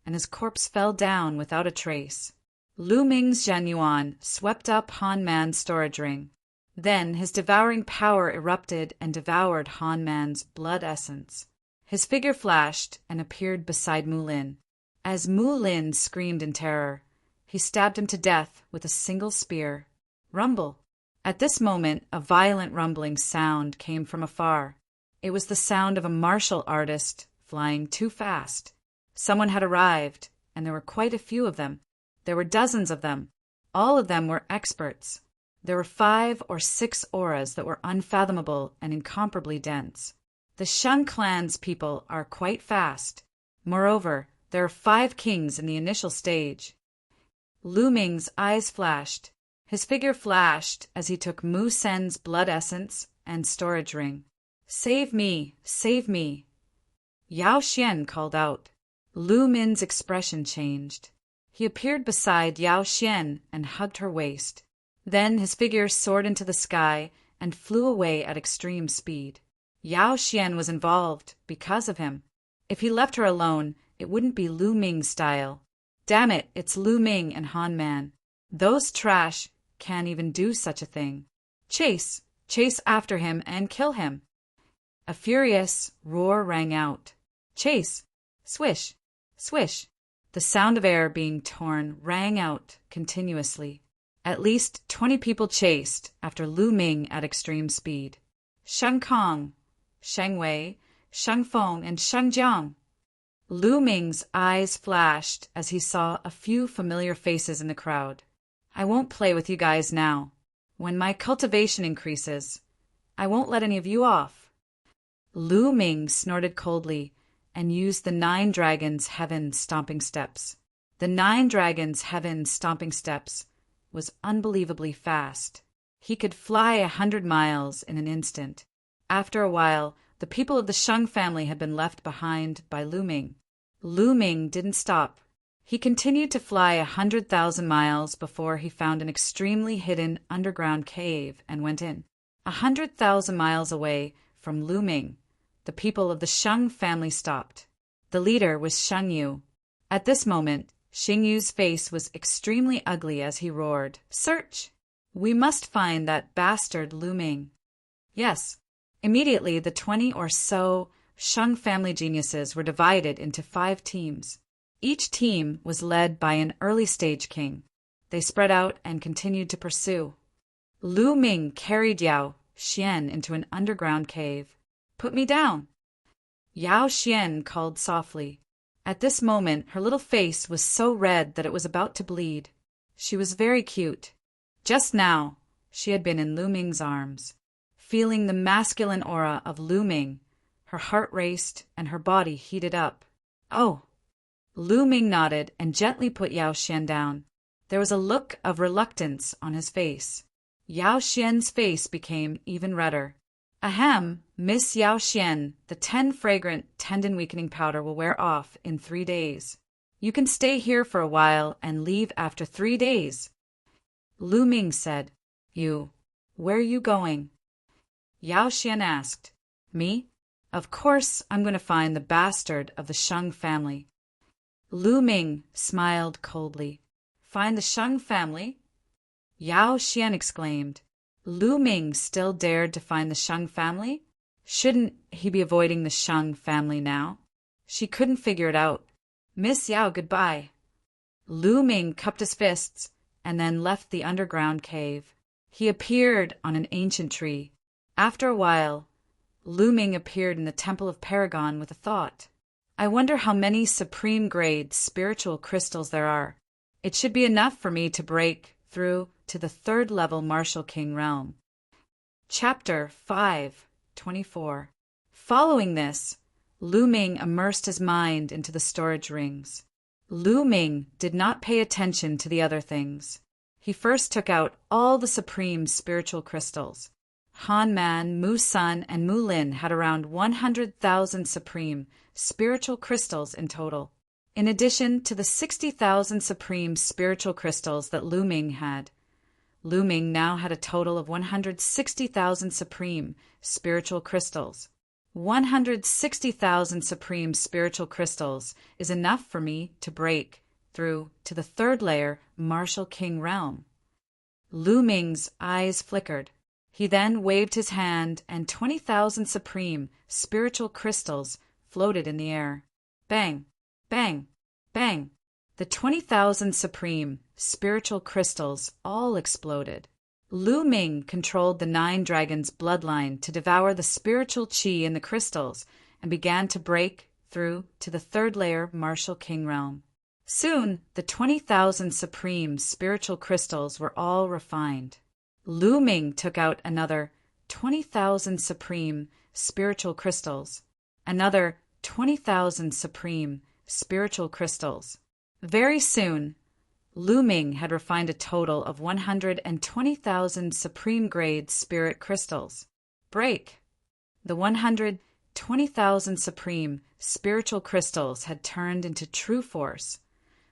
and his corpse fell down without a trace. Lu Ming's Zhanyuan swept up Han Man's storage ring. Then his devouring power erupted and devoured Han Man's blood essence. His figure flashed and appeared beside Mu Lin. As Mu Lin screamed in terror, he stabbed him to death with a single spear. Rumble! At this moment, a violent rumbling sound came from afar. It was the sound of a martial artist flying too fast. Someone had arrived, and there were quite a few of them. There were dozens of them. All of them were experts. There were 5 or 6 auras that were unfathomable and incomparably dense. The Shang clan's people are quite fast. Moreover, there are 5 kings in the initial stage. Lu Ming's eyes flashed. His figure flashed as he took Mu Sen's blood essence and storage ring. Save me, save me. Yao Xian called out. Lu Ming's expression changed. He appeared beside Yao Xian and hugged her waist. Then his figure soared into the sky and flew away at extreme speed. Yao Xian was involved because of him. If he left her alone, it wouldn't be Lu Ming's style. Damn it, it's Lu Ming and Han Man. Those trash can't even do such a thing. Chase after him and kill him. A furious roar rang out. Chase! Swish! Swish! The sound of air being torn rang out continuously. At least 20 people chased after Lu Ming at extreme speed. Shang Kong, Shang Wei, Shang Feng, and Shang Jiang. Lu Ming's eyes flashed as he saw a few familiar faces in the crowd. I won't play with you guys now. When my cultivation increases, I won't let any of you off. Lu Ming snorted coldly and used the 9 dragons' heaven stomping steps. The 9 dragons' heaven stomping steps was unbelievably fast. He could fly 100 miles in an instant. After a while, the people of the Shang family had been left behind by Lu Ming. Lu Ming didn't stop. He continued to fly 100,000 miles before he found an extremely hidden underground cave and went in. 100,000 miles away from Lu Ming, the people of the Shang family stopped. The leader was Shang Yu. At this moment, Xing Yu's face was extremely ugly as he roared, "Search! We must find that bastard Lu Ming." Yes. Immediately, the 20 or so Shang family geniuses were divided into 5 teams. Each team was led by an early-stage king. They spread out and continued to pursue. Lu Ming carried Yao Xian into an underground cave. "Put me down." Yao Xian called softly. At this moment, her little face was so red that it was about to bleed. She was very cute. Just now, she had been in Lu Ming's arms. Feeling the masculine aura of Lu Ming, her heart raced and her body heated up. "Oh." Lu Ming nodded and gently put Yao Xian down. There was a look of reluctance on his face. Yao Xian's face became even redder. "Ahem, Miss Yao Xian, the 10 fragrant tendon-weakening powder will wear off in 3 days. You can stay here for a while and leave after 3 days." Lu Ming said, Where are you going?" Yao Xian asked. "Me? Of course I'm going to find the bastard of the Sheng family." Lu Ming smiled coldly. "Find the Sheng family?" Yao Xian exclaimed. Lu Ming still dared to find the Sheng family? Shouldn't he be avoiding the Sheng family now? She couldn't figure it out. "Miss Yao, goodbye." Lu Ming cupped his fists and then left the underground cave. He appeared on an ancient tree. After a while, Lu Ming appeared in the Temple of Paragon with a thought. "I wonder how many supreme-grade spiritual crystals there are. It should be enough for me to break through to the 3rd-level Martial King realm." Chapter 5:24. Following this, Lu Ming immersed his mind into the storage rings. Lu Ming did not pay attention to the other things. He first took out all the supreme spiritual crystals. Han Man, Mu Sun, and Mu Lin had around 100,000 supreme spiritual crystals in total. In addition to the 60,000 supreme spiritual crystals that Lu Ming had, Lu Ming now had a total of 160,000 supreme spiritual crystals. 160,000 supreme spiritual crystals is enough for me to break through to the 3rd layer Martial King realm. Lu Ming's eyes flickered. He then waved his hand and 20,000 supreme spiritual crystals floated in the air. Bang, bang, bang. The 20,000 supreme spiritual crystals all exploded. Lu Ming controlled the 9 dragons' bloodline to devour the spiritual qi in the crystals and began to break through to the 3rd layer Martial King realm. Soon, the 20,000 supreme spiritual crystals were all refined. Lu Ming took out another 20,000 supreme spiritual crystals, another 20,000 supreme spiritual crystals. Very soon, Lu Ming had refined a total of 120,000 supreme-grade spirit crystals. Break! The 120,000 supreme spiritual crystals had turned into true force,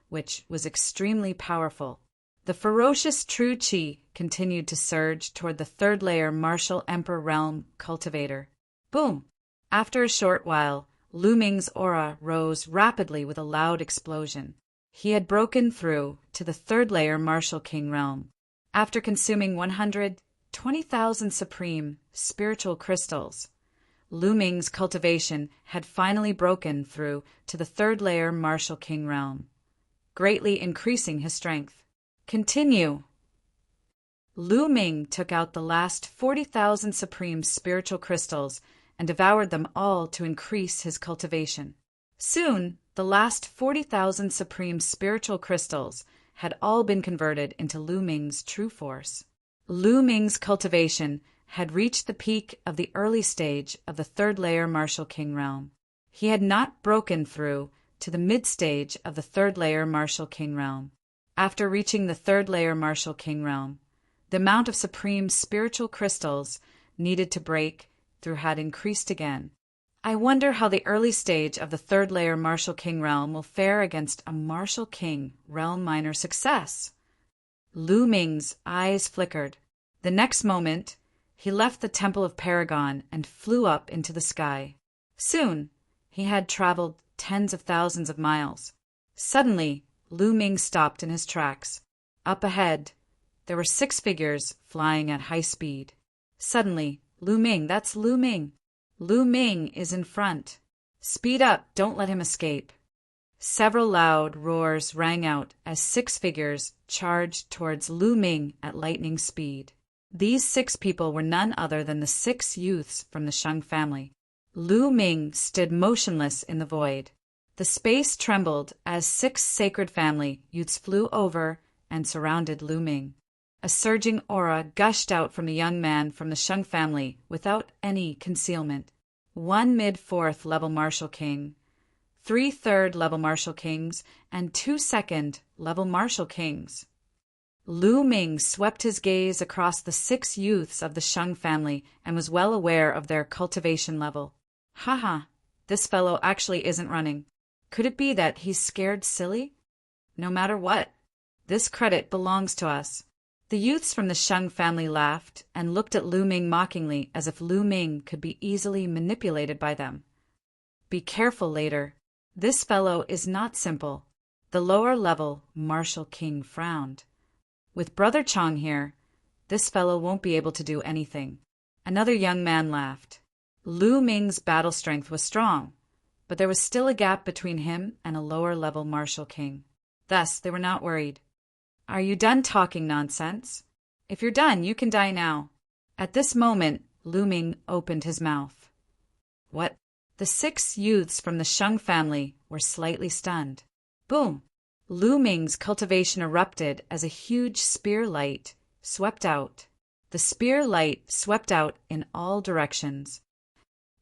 which was extremely powerful. The ferocious true qi continued to surge toward the 3rd layer Martial Emperor Realm Cultivator. Boom! After a short while, Lu Ming's aura rose rapidly with a loud explosion. He had broken through to the 3rd layer Martial King realm. After consuming 120,000 supreme spiritual crystals, Lu Ming's cultivation had finally broken through to the 3rd layer Martial King realm, greatly increasing his strength. Continue. Lu Ming took out the last 40,000 supreme spiritual crystals and devoured them all to increase his cultivation. Soon, the last 40,000 supreme spiritual crystals had all been converted into Lu Ming's true force. Lu Ming's cultivation had reached the peak of the early stage of the 3rd layer Martial King realm. He had not broken through to the mid-stage of the 3rd layer Martial King realm. After reaching the 3rd layer Martial King realm, the amount of supreme spiritual crystals needed to break through had increased again. I wonder how the early stage of the 3rd layer Martial King realm will fare against a Martial King realm minor success. Lu Ming's eyes flickered. The next moment, he left the Temple of Paragon and flew up into the sky. Soon, he had traveled tens of thousands of miles. Suddenly, Lu Ming stopped in his tracks. Up ahead, there were 6 figures flying at high speed. Suddenly, Lu Ming, that's Lu Ming. Lu Ming is in front. Speed up, don't let him escape. Several loud roars rang out as 6 figures charged towards Lu Ming at lightning speed. These 6 people were none other than the 6 youths from the Sheng family. Lu Ming stood motionless in the void. The space trembled as 6 sacred family youths flew over and surrounded Lu Ming. A surging aura gushed out from the young man from the Sheng family without any concealment. 1 mid-4th level Martial King, 3 3rd-level Martial Kings, and 2 2nd-level Martial Kings. Lu Ming swept his gaze across the 6 youths of the Sheng family and was well aware of their cultivation level. Haha, this fellow actually isn't running. Could it be that he's scared silly? No matter what, this credit belongs to us. The youths from the Sheng family laughed and looked at Lu Ming mockingly as if Lu Ming could be easily manipulated by them. Be careful later. This fellow is not simple. The lower-level Martial King frowned. With Brother Chong here, this fellow won't be able to do anything. Another young man laughed. Lu Ming's battle strength was strong, but there was still a gap between him and a lower-level Martial King. Thus, they were not worried. Are you done talking nonsense? If you're done, you can die now. At this moment, Lu Ming opened his mouth. What? The 6 youths from the Sheng family were slightly stunned. Boom! Lu Ming's cultivation erupted as a huge spear light swept out. The spear light swept out in all directions.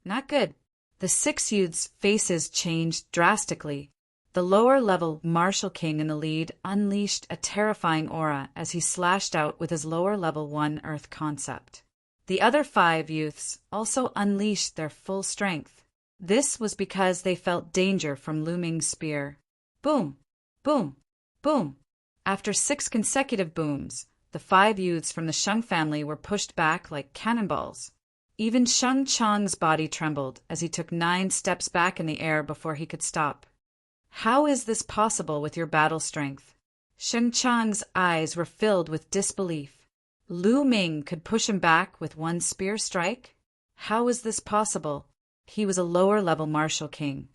Not good. The 6 youths' faces changed drastically. The lower-level Martial King in the lead unleashed a terrifying aura as he slashed out with his lower-level 1 Earth concept. The other 5 youths also unleashed their full strength. This was because they felt danger from Lu Ming's spear. Boom! Boom! Boom! After 6 consecutive booms, the 5 youths from the Sheng family were pushed back like cannonballs. Even Sheng Chang's body trembled as he took 9 steps back in the air before he could stop. How is this possible with your battle strength? Sheng Chang's eyes were filled with disbelief. Lu Ming could push him back with 1 spear strike? How is this possible? He was a lower-level Martial King.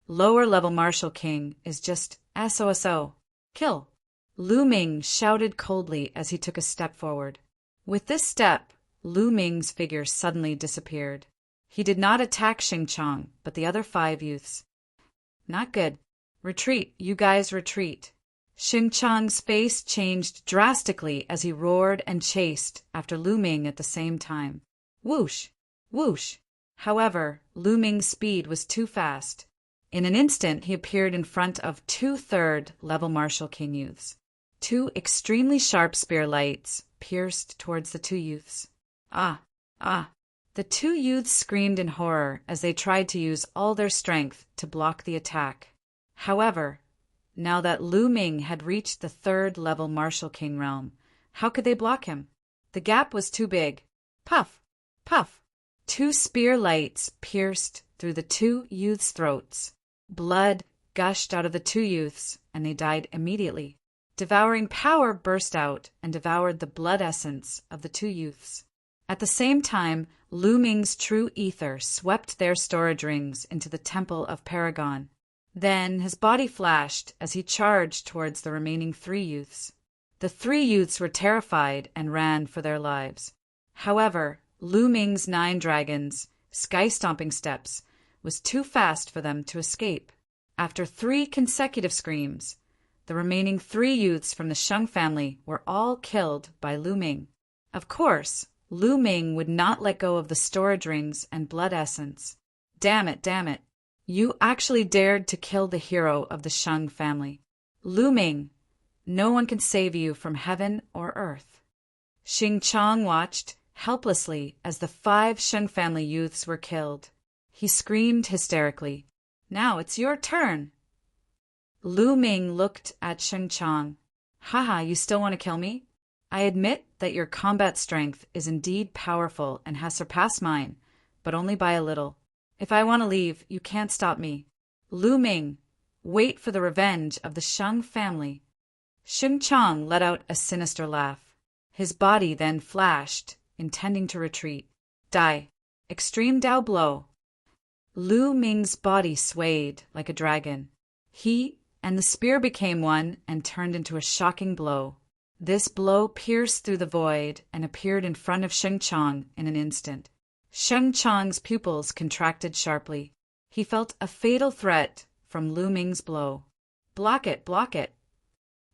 Lower-level Martial King is just SOSO. Kill! Lu Ming shouted coldly as he took a step forward. With this step, Lu Ming's figure suddenly disappeared. He did not attack Xing Chang, but the other 5 youths. Not good. Retreat, you guys retreat. Xing Chang's face changed drastically as he roared and chased after Lu Ming at the same time. Whoosh! Whoosh! However, Lu Ming's speed was too fast. In an instant, he appeared in front of 2 3rd-level Martial King youths. 2 extremely sharp spear lights pierced towards the 2 youths. Ah! Ah! The 2 youths screamed in horror as they tried to use all their strength to block the attack. However, now that Lu Ming had reached the 3rd-level Martial King realm, how could they block him? The gap was too big. Puff! Puff! 2 spear lights pierced through the 2 youths' throats. Blood gushed out of the 2 youths, and they died immediately. Devouring power burst out and devoured the blood essence of the 2 youths. At the same time, Lu Ming's true ether swept their storage rings into the Temple of Paragon. Then his body flashed as he charged towards the remaining 3 youths. The 3 youths were terrified and ran for their lives. However, Lu Ming's 9 dragons, sky-stomping steps, was too fast for them to escape. After 3 consecutive screams, the remaining 3 youths from the Sheng family were all killed by Lu Ming. Of course, Lu Ming would not let go of the storage rings and blood essence. Damn it, damn it. You actually dared to kill the hero of the Sheng family. Lu Ming, no one can save you from heaven or earth. Xing Chang watched helplessly as the 5 Sheng family youths were killed. He screamed hysterically. Now it's your turn. Lu Ming looked at Xing Chang. Haha, you still want to kill me? I admit that your combat strength is indeed powerful and has surpassed mine, but only by a little. If I want to leave, you can't stop me. Lu Ming, wait for the revenge of the Sheng family. Xing Chang let out a sinister laugh. His body then flashed, intending to retreat. Die. Extreme Dao blow. Lu Ming's body swayed like a dragon. He and the spear became one and turned into a shocking blow. This blow pierced through the void and appeared in front of Xing Chang in an instant. Xing Chang's pupils contracted sharply. He felt a fatal threat from Lu Ming's blow. Block it, block it.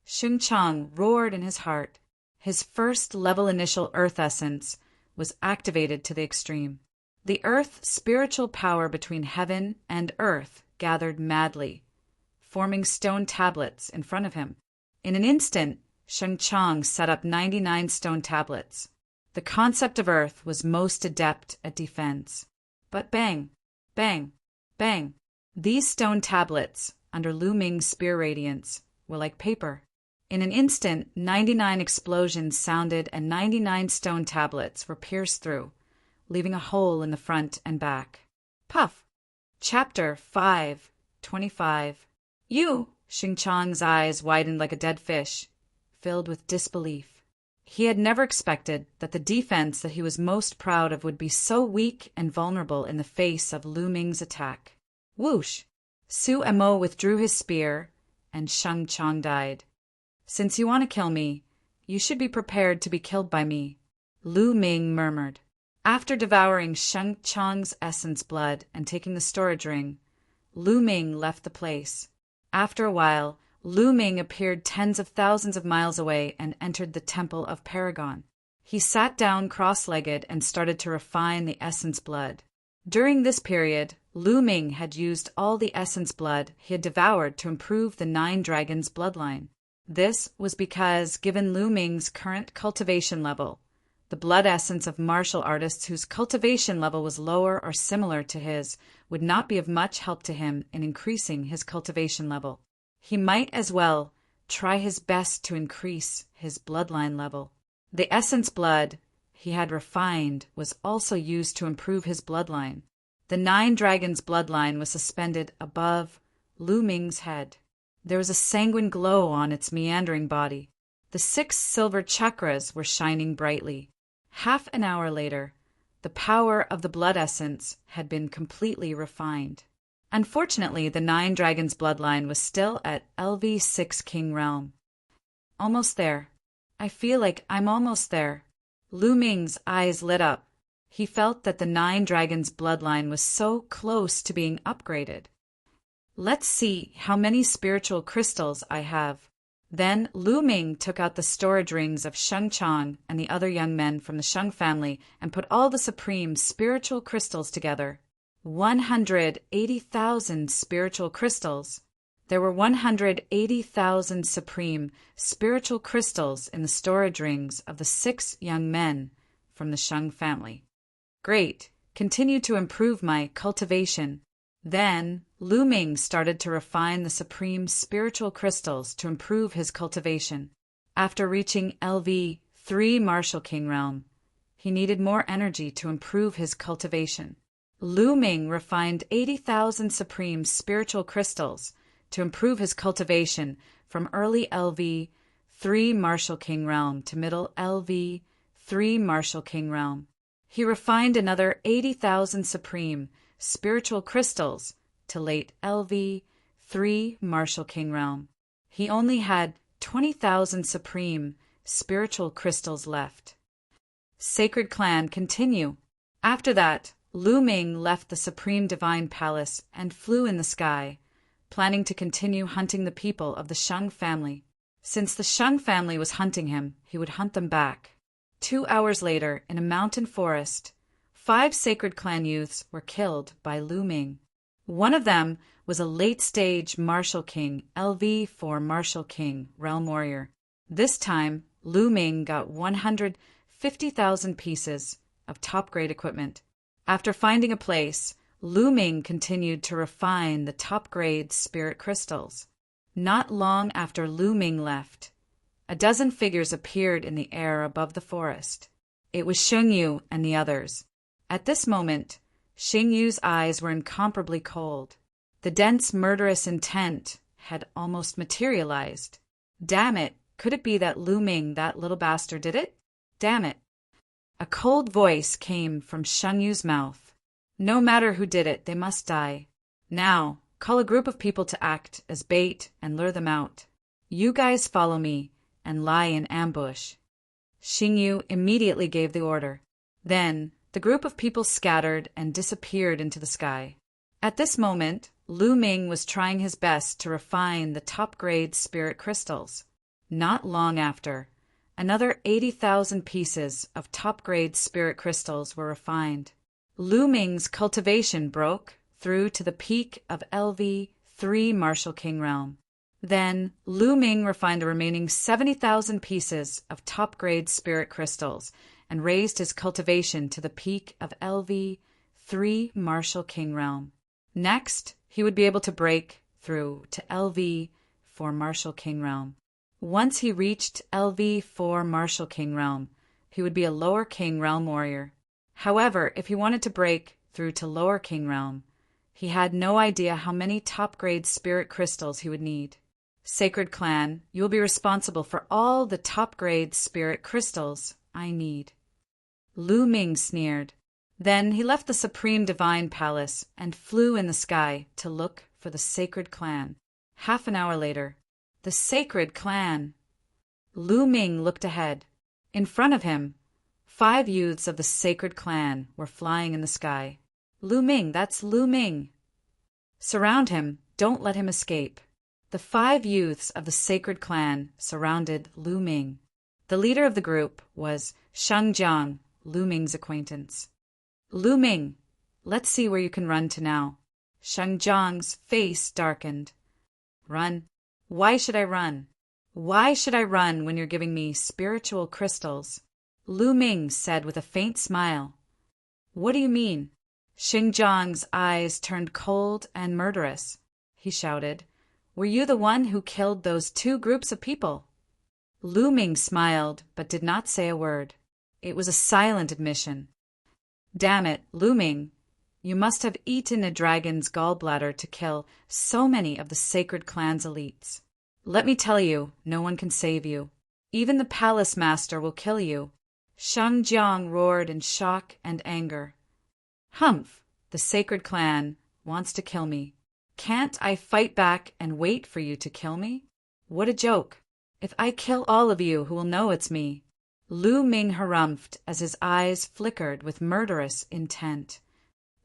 Xing Chang roared in his heart. His first level initial earth essence was activated to the extreme. The earth spiritual power between heaven and earth gathered madly, forming stone tablets in front of him. In an instant, Sheng Chang set up 99 stone tablets. The concept of earth was most adept at defense. But bang, bang, bang. These stone tablets, under Lu Ming's spear radiance, were like paper. In an instant, 99 explosions sounded and 99 stone tablets were pierced through, leaving a hole in the front and back. Puff! Chapter 5:25. You! Xing Chang's eyes widened like a dead fish, filled with disbelief. He had never expected that the defense that he was most proud of would be so weak and vulnerable in the face of Lu Ming's attack. Whoosh! Su Emo withdrew his spear, and Sheng Chang died. Since you want to kill me, you should be prepared to be killed by me, Lu Ming murmured. After devouring Sheng Chang's essence blood and taking the storage ring, Lu Ming left the place. After a while, Lu Ming appeared tens of thousands of miles away and entered the Temple of Paragon. He sat down cross-legged and started to refine the essence blood. During this period, Lu Ming had used all the essence blood he had devoured to improve the 9 dragons' bloodline. This was because, given Lu Ming's current cultivation level, the blood essence of martial artists whose cultivation level was lower or similar to his would not be of much help to him in increasing his cultivation level. He might as well try his best to increase his bloodline level. The essence blood he had refined was also used to improve his bloodline. The 9 dragons' bloodline was suspended above Lu Ming's head. There was a sanguine glow on its meandering body. The 6 silver chakras were shining brightly. Half an hour later, the power of the blood essence had been completely refined. Unfortunately, the 9 dragons' bloodline was still at LV6 King Realm. Almost there. I feel like I'm almost there. Lu Ming's eyes lit up. He felt that the 9 dragons' bloodline was so close to being upgraded. Let's see how many spiritual crystals I have. Then Lu Ming took out the storage rings of Sheng Chang and the other young men from the Sheng family and put all the supreme spiritual crystals together. 180,000 spiritual crystals. There were 180,000 supreme spiritual crystals in the storage rings of the 6 young men from the Sheng family. Great. Continue to improve my cultivation. Then Lu Ming started to refine the supreme spiritual crystals to improve his cultivation. After reaching LV3 Martial King Realm, he needed more energy to improve his cultivation. Lu Ming refined 80,000 supreme spiritual crystals to improve his cultivation from early LV3 Martial King Realm to middle LV3 Martial King Realm. He refined another 80,000 supreme spiritual crystals to late LV3 Martial King Realm. He only had 20,000 supreme spiritual crystals left. Sacred Clan continue. After that, Lu Ming left the Supreme Divine Palace and flew in the sky, planning to continue hunting the people of the Sheng family. Since the Sheng family was hunting him, he would hunt them back. 2 hours later, in a mountain forest, 5 Sacred Clan youths were killed by Lu Ming. One of them was a late-stage Martial King, LV4 Martial King, Realm Warrior. This time, Lu Ming got 150,000 pieces of top-grade equipment. After finding a place, Lu Ming continued to refine the top-grade spirit crystals. Not long after Lu Ming left, a dozen figures appeared in the air above the forest. It was Sheng Yu and the others. At this moment, Sheng Yu's eyes were incomparably cold. The dense, murderous intent had almost materialized. Damn it, could it be that Lu Ming, that little bastard, did it? Damn it. A cold voice came from Sheng Yu's mouth. No matter who did it, they must die. Now, call a group of people to act as bait and lure them out. You guys follow me and lie in ambush. Sheng Yu immediately gave the order. Then, the group of people scattered and disappeared into the sky. At this moment, Lu Ming was trying his best to refine the top-grade spirit crystals. Not long after, Another 80,000 pieces of top-grade spirit crystals were refined. Lu Ming's cultivation broke through to the peak of LV3 Martial King Realm. Then, Lu Ming refined the remaining 70,000 pieces of top-grade spirit crystals and raised his cultivation to the peak of LV3 Martial King Realm. Next, he would be able to break through to LV4 Martial King Realm. Once he reached LV4 Martial King Realm, he would be a Lower King Realm warrior. However, if he wanted to break through to Lower King Realm, he had no idea how many top-grade spirit crystals he would need. Sacred Clan, you will be responsible for all the top-grade spirit crystals I need. Lu Ming sneered. Then he left the Supreme Divine Palace and flew in the sky to look for the Sacred Clan. Half an hour later, the Sacred Clan. Lu Ming looked ahead. In front of him, 5 youths of the Sacred Clan were flying in the sky. Lu Ming, that's Lu Ming. Surround him, don't let him escape. The 5 youths of the Sacred Clan surrounded Lu Ming. The leader of the group was Sheng Jiang, Lu Ming's acquaintance. Lu Ming, let's see where you can run to now. Sheng Jiang's face darkened. Run? Why should I run? Why should I run when you're giving me spiritual crystals? Lu Ming said with a faint smile. What do you mean? Sheng Jiang's eyes turned cold and murderous. He shouted, Were you the one who killed those 2 groups of people? Lu Ming smiled, but did not say a word. It was a silent admission. Damn it, Lu Ming. You must have eaten a dragon's gallbladder to kill so many of the Sacred Clan's elites. Let me tell you, no one can save you. Even the palace master will kill you. Sheng Jiang roared in shock and anger. Humph, the Sacred Clan wants to kill me. Can't I fight back and wait for you to kill me? What a joke. If I kill all of you, who will know it's me? Lu Ming harumphed as his eyes flickered with murderous intent.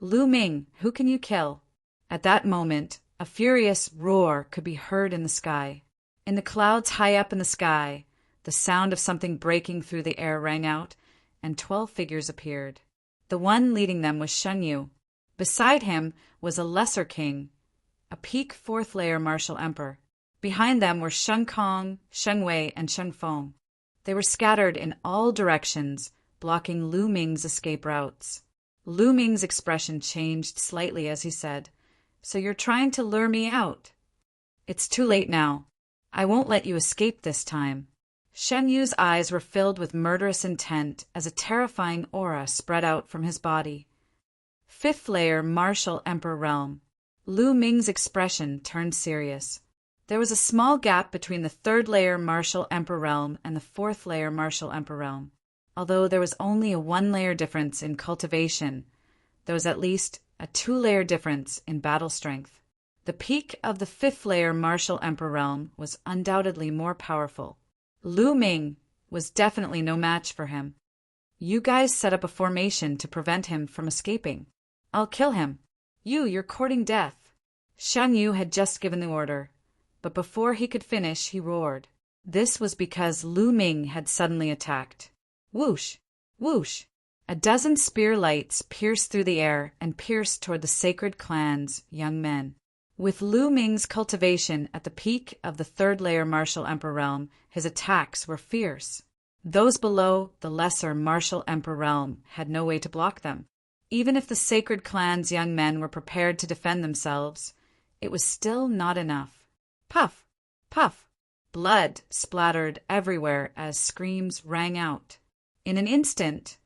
Lu Ming, who can you kill? At that moment, a furious roar could be heard in the sky. In the clouds high up in the sky, the sound of something breaking through the air rang out, and 12 figures appeared. The one leading them was Shen Yu. Beside him was a lesser king, a peak 4th-layer martial emperor. Behind them were Sheng Kong, Sheng Wei, and Sheng Feng. They were scattered in all directions, blocking Lu Ming's escape routes. Lu Ming's expression changed slightly as he said, So you're trying to lure me out? It's too late now. I won't let you escape this time. Shen Yu's eyes were filled with murderous intent as a terrifying aura spread out from his body. 5th-layer Martial Emperor Realm. Lu Ming's expression turned serious. There was a small gap between the 3rd-layer Martial Emperor Realm and the 4th-layer Martial Emperor Realm. Although there was only a 1-layer difference in cultivation, there was at least a 2-layer difference in battle strength. The peak of the 5th-layer Martial Emperor Realm was undoubtedly more powerful. Lu Ming was definitely no match for him. You guys set up a formation to prevent him from escaping. I'll kill him. You're courting death. Shen Yu had just given the order, but before he could finish, he roared. This was because Lu Ming had suddenly attacked. Whoosh! Whoosh! A dozen spear lights pierced through the air and pierced toward the Sacred Clan's young men. With Lu Ming's cultivation at the peak of the 3rd-layer Martial Emperor Realm, his attacks were fierce. Those below the lesser Martial Emperor Realm had no way to block them. Even if the Sacred Clan's young men were prepared to defend themselves, it was still not enough. Puff! Puff! Blood splattered everywhere as screams rang out. In an instant,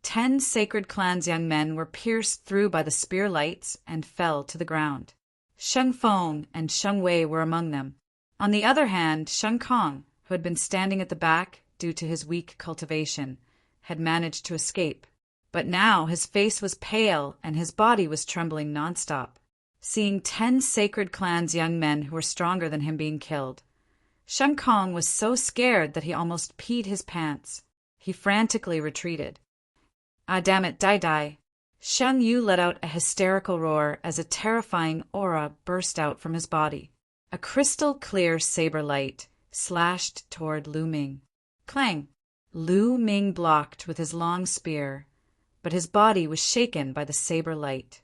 10 Sacred Clan's young men were pierced through by the spear lights and fell to the ground. Sheng Feng and Sheng Wei were among them. On the other hand, Sheng Kong, who had been standing at the back due to his weak cultivation, had managed to escape. But now his face was pale and his body was trembling nonstop. Seeing 10 Sacred Clan's young men who were stronger than him being killed, Sheng Kong was so scared that he almost peed his pants. He frantically retreated. Ah, damn it, die. Shen Yu let out a hysterical roar as a terrifying aura burst out from his body. A crystal-clear saber light slashed toward Lu Ming. Clang! Lu Ming blocked with his long spear, but his body was shaken by the saber light.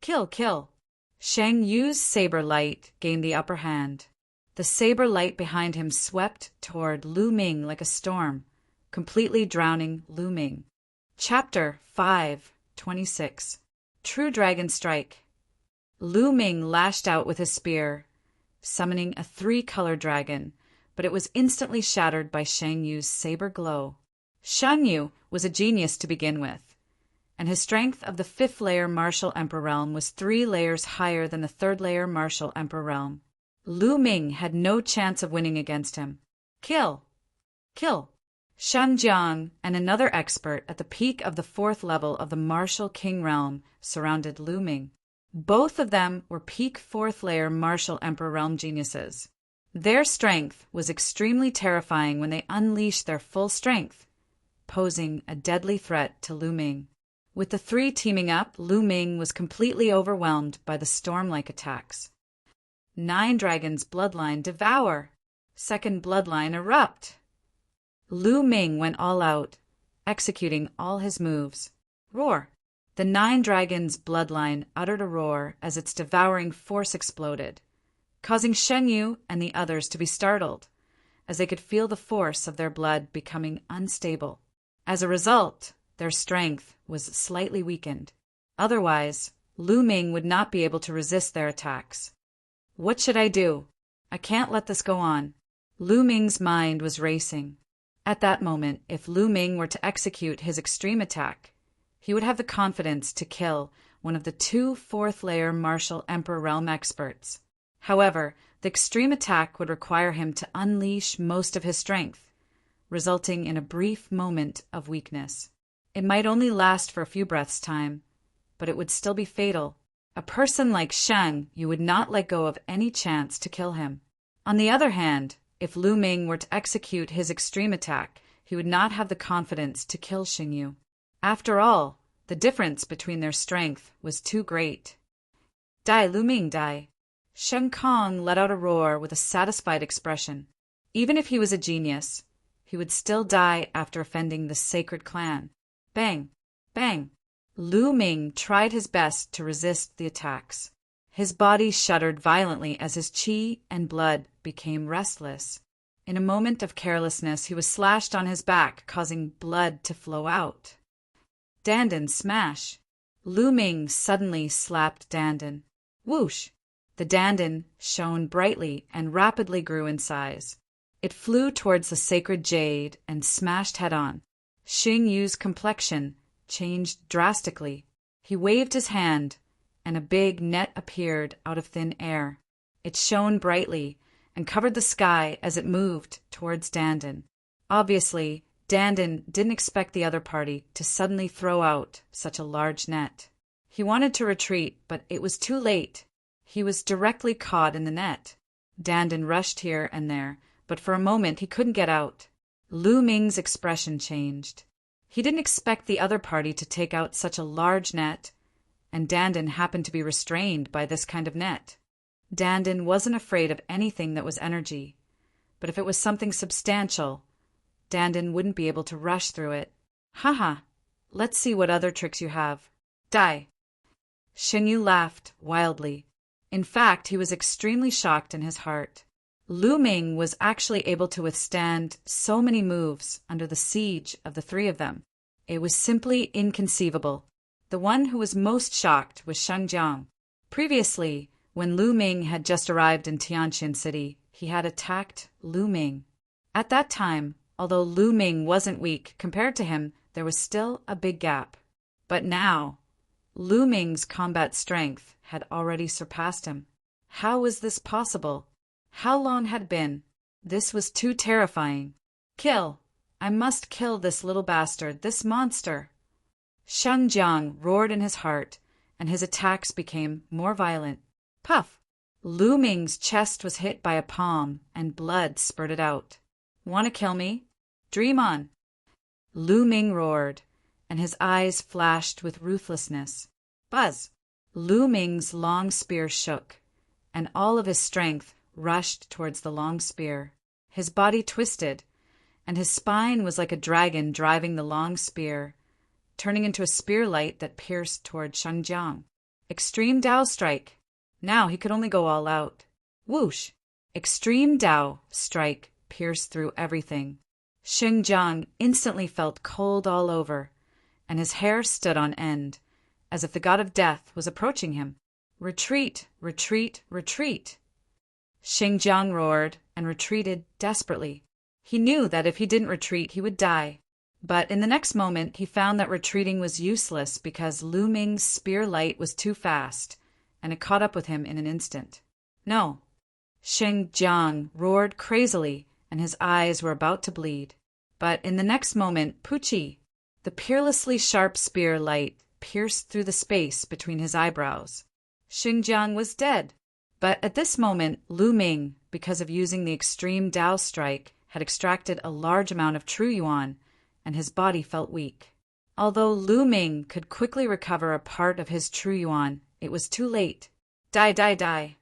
Kill, kill! Shang Yu's saber light gained the upper hand. The saber light behind him swept toward Lu Ming like a storm, completely drowning Lu Ming. Chapter 5:26. True Dragon Strike. Lu Ming lashed out with his spear, summoning a 3-color dragon, but it was instantly shattered by Shang Yu's saber glow. Shang Yu was a genius to begin with, and his strength of the 5th layer Martial Emperor Realm was 3 layers higher than the 3rd layer Martial Emperor Realm. Lu Ming had no chance of winning against him. Kill! Kill! Shan Jiang and another expert at the peak of the 4th level of the Martial King Realm surrounded Lu Ming. Both of them were peak 4th layer Martial Emperor Realm geniuses. Their strength was extremely terrifying when they unleashed their full strength, posing a deadly threat to Lu Ming. With the 3 teaming up, Lu Ming was completely overwhelmed by the storm-like attacks. 9 Dragons Bloodline Devour. 2nd Bloodline Erupt. Lu Ming went all out, executing all his moves. Roar! The 9 Dragons Bloodline uttered a roar as its devouring force exploded, causing Shen Yu and the others to be startled, as they could feel the force of their blood becoming unstable. As a result, their strength was slightly weakened. Otherwise, Lu Ming would not be able to resist their attacks. What should I do? I can't let this go on. Lu Ming's mind was racing. At that moment, if Lu Ming were to execute his extreme attack, he would have the confidence to kill one of the 2 4th layer Martial Emperor Realm experts. However, the extreme attack would require him to unleash most of his strength, resulting in a brief moment of weakness. It might only last for a few breaths' time, but it would still be fatal. A person like Shang Yu would not let go of any chance to kill him. On the other hand, if Lu Ming were to execute his extreme attack, he would not have the confidence to kill Shang Yu. After all, the difference between their strength was too great. Die, Lu Ming, die! Shen Kong let out a roar with a satisfied expression. Even if he was a genius, he would still die after offending the sacred clan. Bang! Bang! Lu Ming tried his best to resist the attacks. His body shuddered violently as his qi and blood became restless. In a moment of carelessness, he was slashed on his back, causing blood to flow out. Dandan smash! Lu Ming suddenly slapped Dandan. Whoosh! The Dandan shone brightly and rapidly grew in size. It flew towards the sacred jade and smashed head-on. Xing Yu's complexion changed drastically. He waved his hand, and a big net appeared out of thin air. It shone brightly and covered the sky as it moved towards Dandan. Obviously, Dandan didn't expect the other party to suddenly throw out such a large net. He wanted to retreat, but it was too late. He was directly caught in the net. Dandan rushed here and there, but for a moment he couldn't get out. Lu Ming's expression changed. He didn't expect the other party to take out such a large net, and Dandan happened to be restrained by this kind of net. Dandan wasn't afraid of anything that was energy, but if it was something substantial, Dandan wouldn't be able to rush through it. Haha, let's see what other tricks you have. Die! Shen Yu laughed wildly. In fact, he was extremely shocked in his heart. Lu Ming was actually able to withstand so many moves under the siege of the 3 of them. It was simply inconceivable. The one who was most shocked was Shang Jiang. Previously, when Lu Ming had just arrived in Tianqian City, he had attacked Lu Ming. At that time, although Lu Ming wasn't weak compared to him, there was still a big gap. But now, Lu Ming's combat strength had already surpassed him. How was this possible? How long had it been? This was too terrifying. Kill! I must kill this little bastard, this monster! Shang Jiang roared in his heart, and his attacks became more violent. Puff! Lu Ming's chest was hit by a palm, and blood spurted out. Want to kill me? Dream on! Lu Ming roared, and his eyes flashed with ruthlessness. Buzz! Lu Ming's long spear shook, and all of his strength rushed towards the long spear. His body twisted, and his spine was like a dragon driving the long spear, turning into a spear light that pierced toward Shengjiang. Extreme Dao Strike. Now he could only go all out. Whoosh! Extreme Dao Strike pierced through everything. Xinjiang instantly felt cold all over, and his hair stood on end, as if the god of death was approaching him. Retreat! Retreat! Retreat! Xinjiang roared and retreated desperately. He knew that if he didn't retreat, he would die. But in the next moment, he found that retreating was useless because Lu Ming's spear light was too fast, and it caught up with him in an instant. No. Xinjiang roared crazily, and his eyes were about to bleed. But in the next moment, Puchi, the peerlessly sharp spear light, pierced through the space between his eyebrows. Xinjiang was dead. But at this moment, Lu Ming, because of using the extreme Dao strike, had extracted a large amount of true yuan, and his body felt weak. Although Lu Ming could quickly recover a part of his true yuan, it was too late. Die, die, die.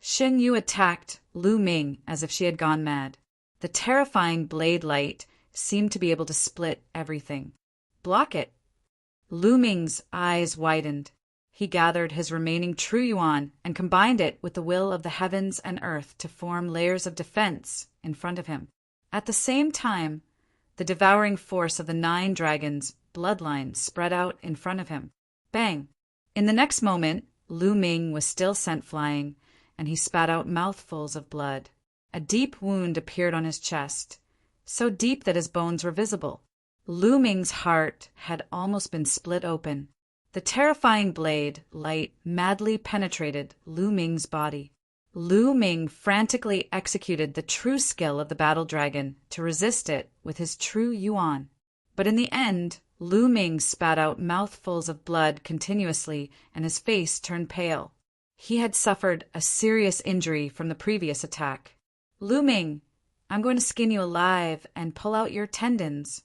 Xing Yu attacked Lu Ming as if she had gone mad. The terrifying blade light seemed to be able to split everything. Block it. Lu Ming's eyes widened. He gathered his remaining true yuan and combined it with the will of the heavens and earth to form layers of defense in front of him. At the same time, the devouring force of the 9 dragons' bloodline spread out in front of him. Bang! In the next moment, Lu Ming was still sent flying, and he spat out mouthfuls of blood. A deep wound appeared on his chest, so deep that his bones were visible. Lu Ming's heart had almost been split open. The terrifying blade light madly penetrated Lu Ming's body. Lu Ming frantically executed the true skill of the battle dragon to resist it with his true yuan. But in the end, Lu Ming spat out mouthfuls of blood continuously, and his face turned pale. He had suffered a serious injury from the previous attack. Lu Ming, I'm going to skin you alive and pull out your tendons.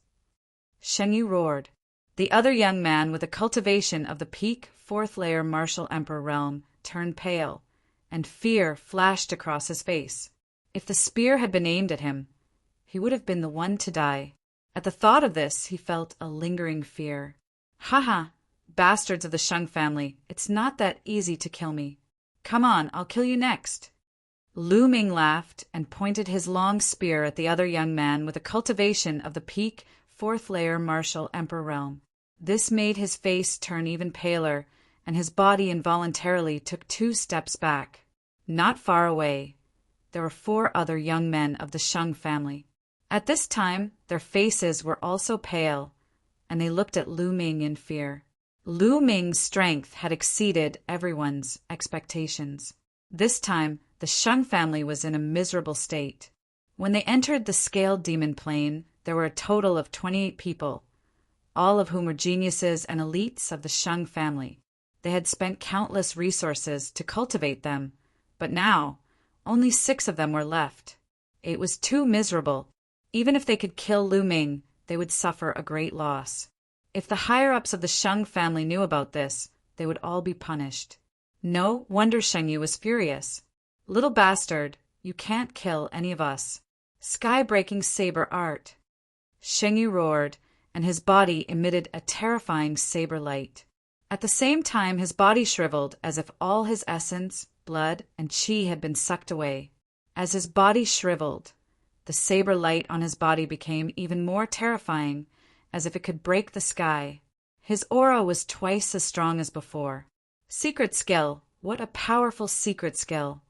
Sheng Yu roared. The other young man with a cultivation of the peak 4th layer martial emperor realm turned pale, and fear flashed across his face. If the spear had been aimed at him, he would have been the one to die. At the thought of this, he felt a lingering fear. Haha, bastards of the Sheng family, it's not that easy to kill me. Come on, I'll kill you next. Lu Ming laughed and pointed his long spear at the other young man with a cultivation of the peak 4th layer martial emperor realm. This made his face turn even paler, and his body involuntarily took 2 steps back. Not far away, there were 4 other young men of the Sheng family. At this time, their faces were also pale, and they looked at Lu Ming in fear. Lu Ming's strength had exceeded everyone's expectations. This time, the Sheng family was in a miserable state. When they entered the scaled demon plane, there were a total of 28 people, all of whom were geniuses and elites of the Sheng family. They had spent countless resources to cultivate them, but now only 6 of them were left. It was too miserable. Even if they could kill Lu Ming, they would suffer a great loss. If the higher-ups of the Sheng family knew about this, they would all be punished. No wonder Sheng Yu was furious. Little bastard, you can't kill any of us. Sky-breaking saber art. Sheng Yu roared, and his body emitted a terrifying saber light. At the same time, his body shriveled as if all his essence, blood, and qi had been sucked away. As his body shriveled, the saber light on his body became even more terrifying, as if it could break the sky. His aura was twice as strong as before. Secret skill. What a powerful secret skill.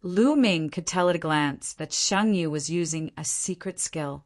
Lu Ming could tell at a glance that Sheng Yu was using a secret skill.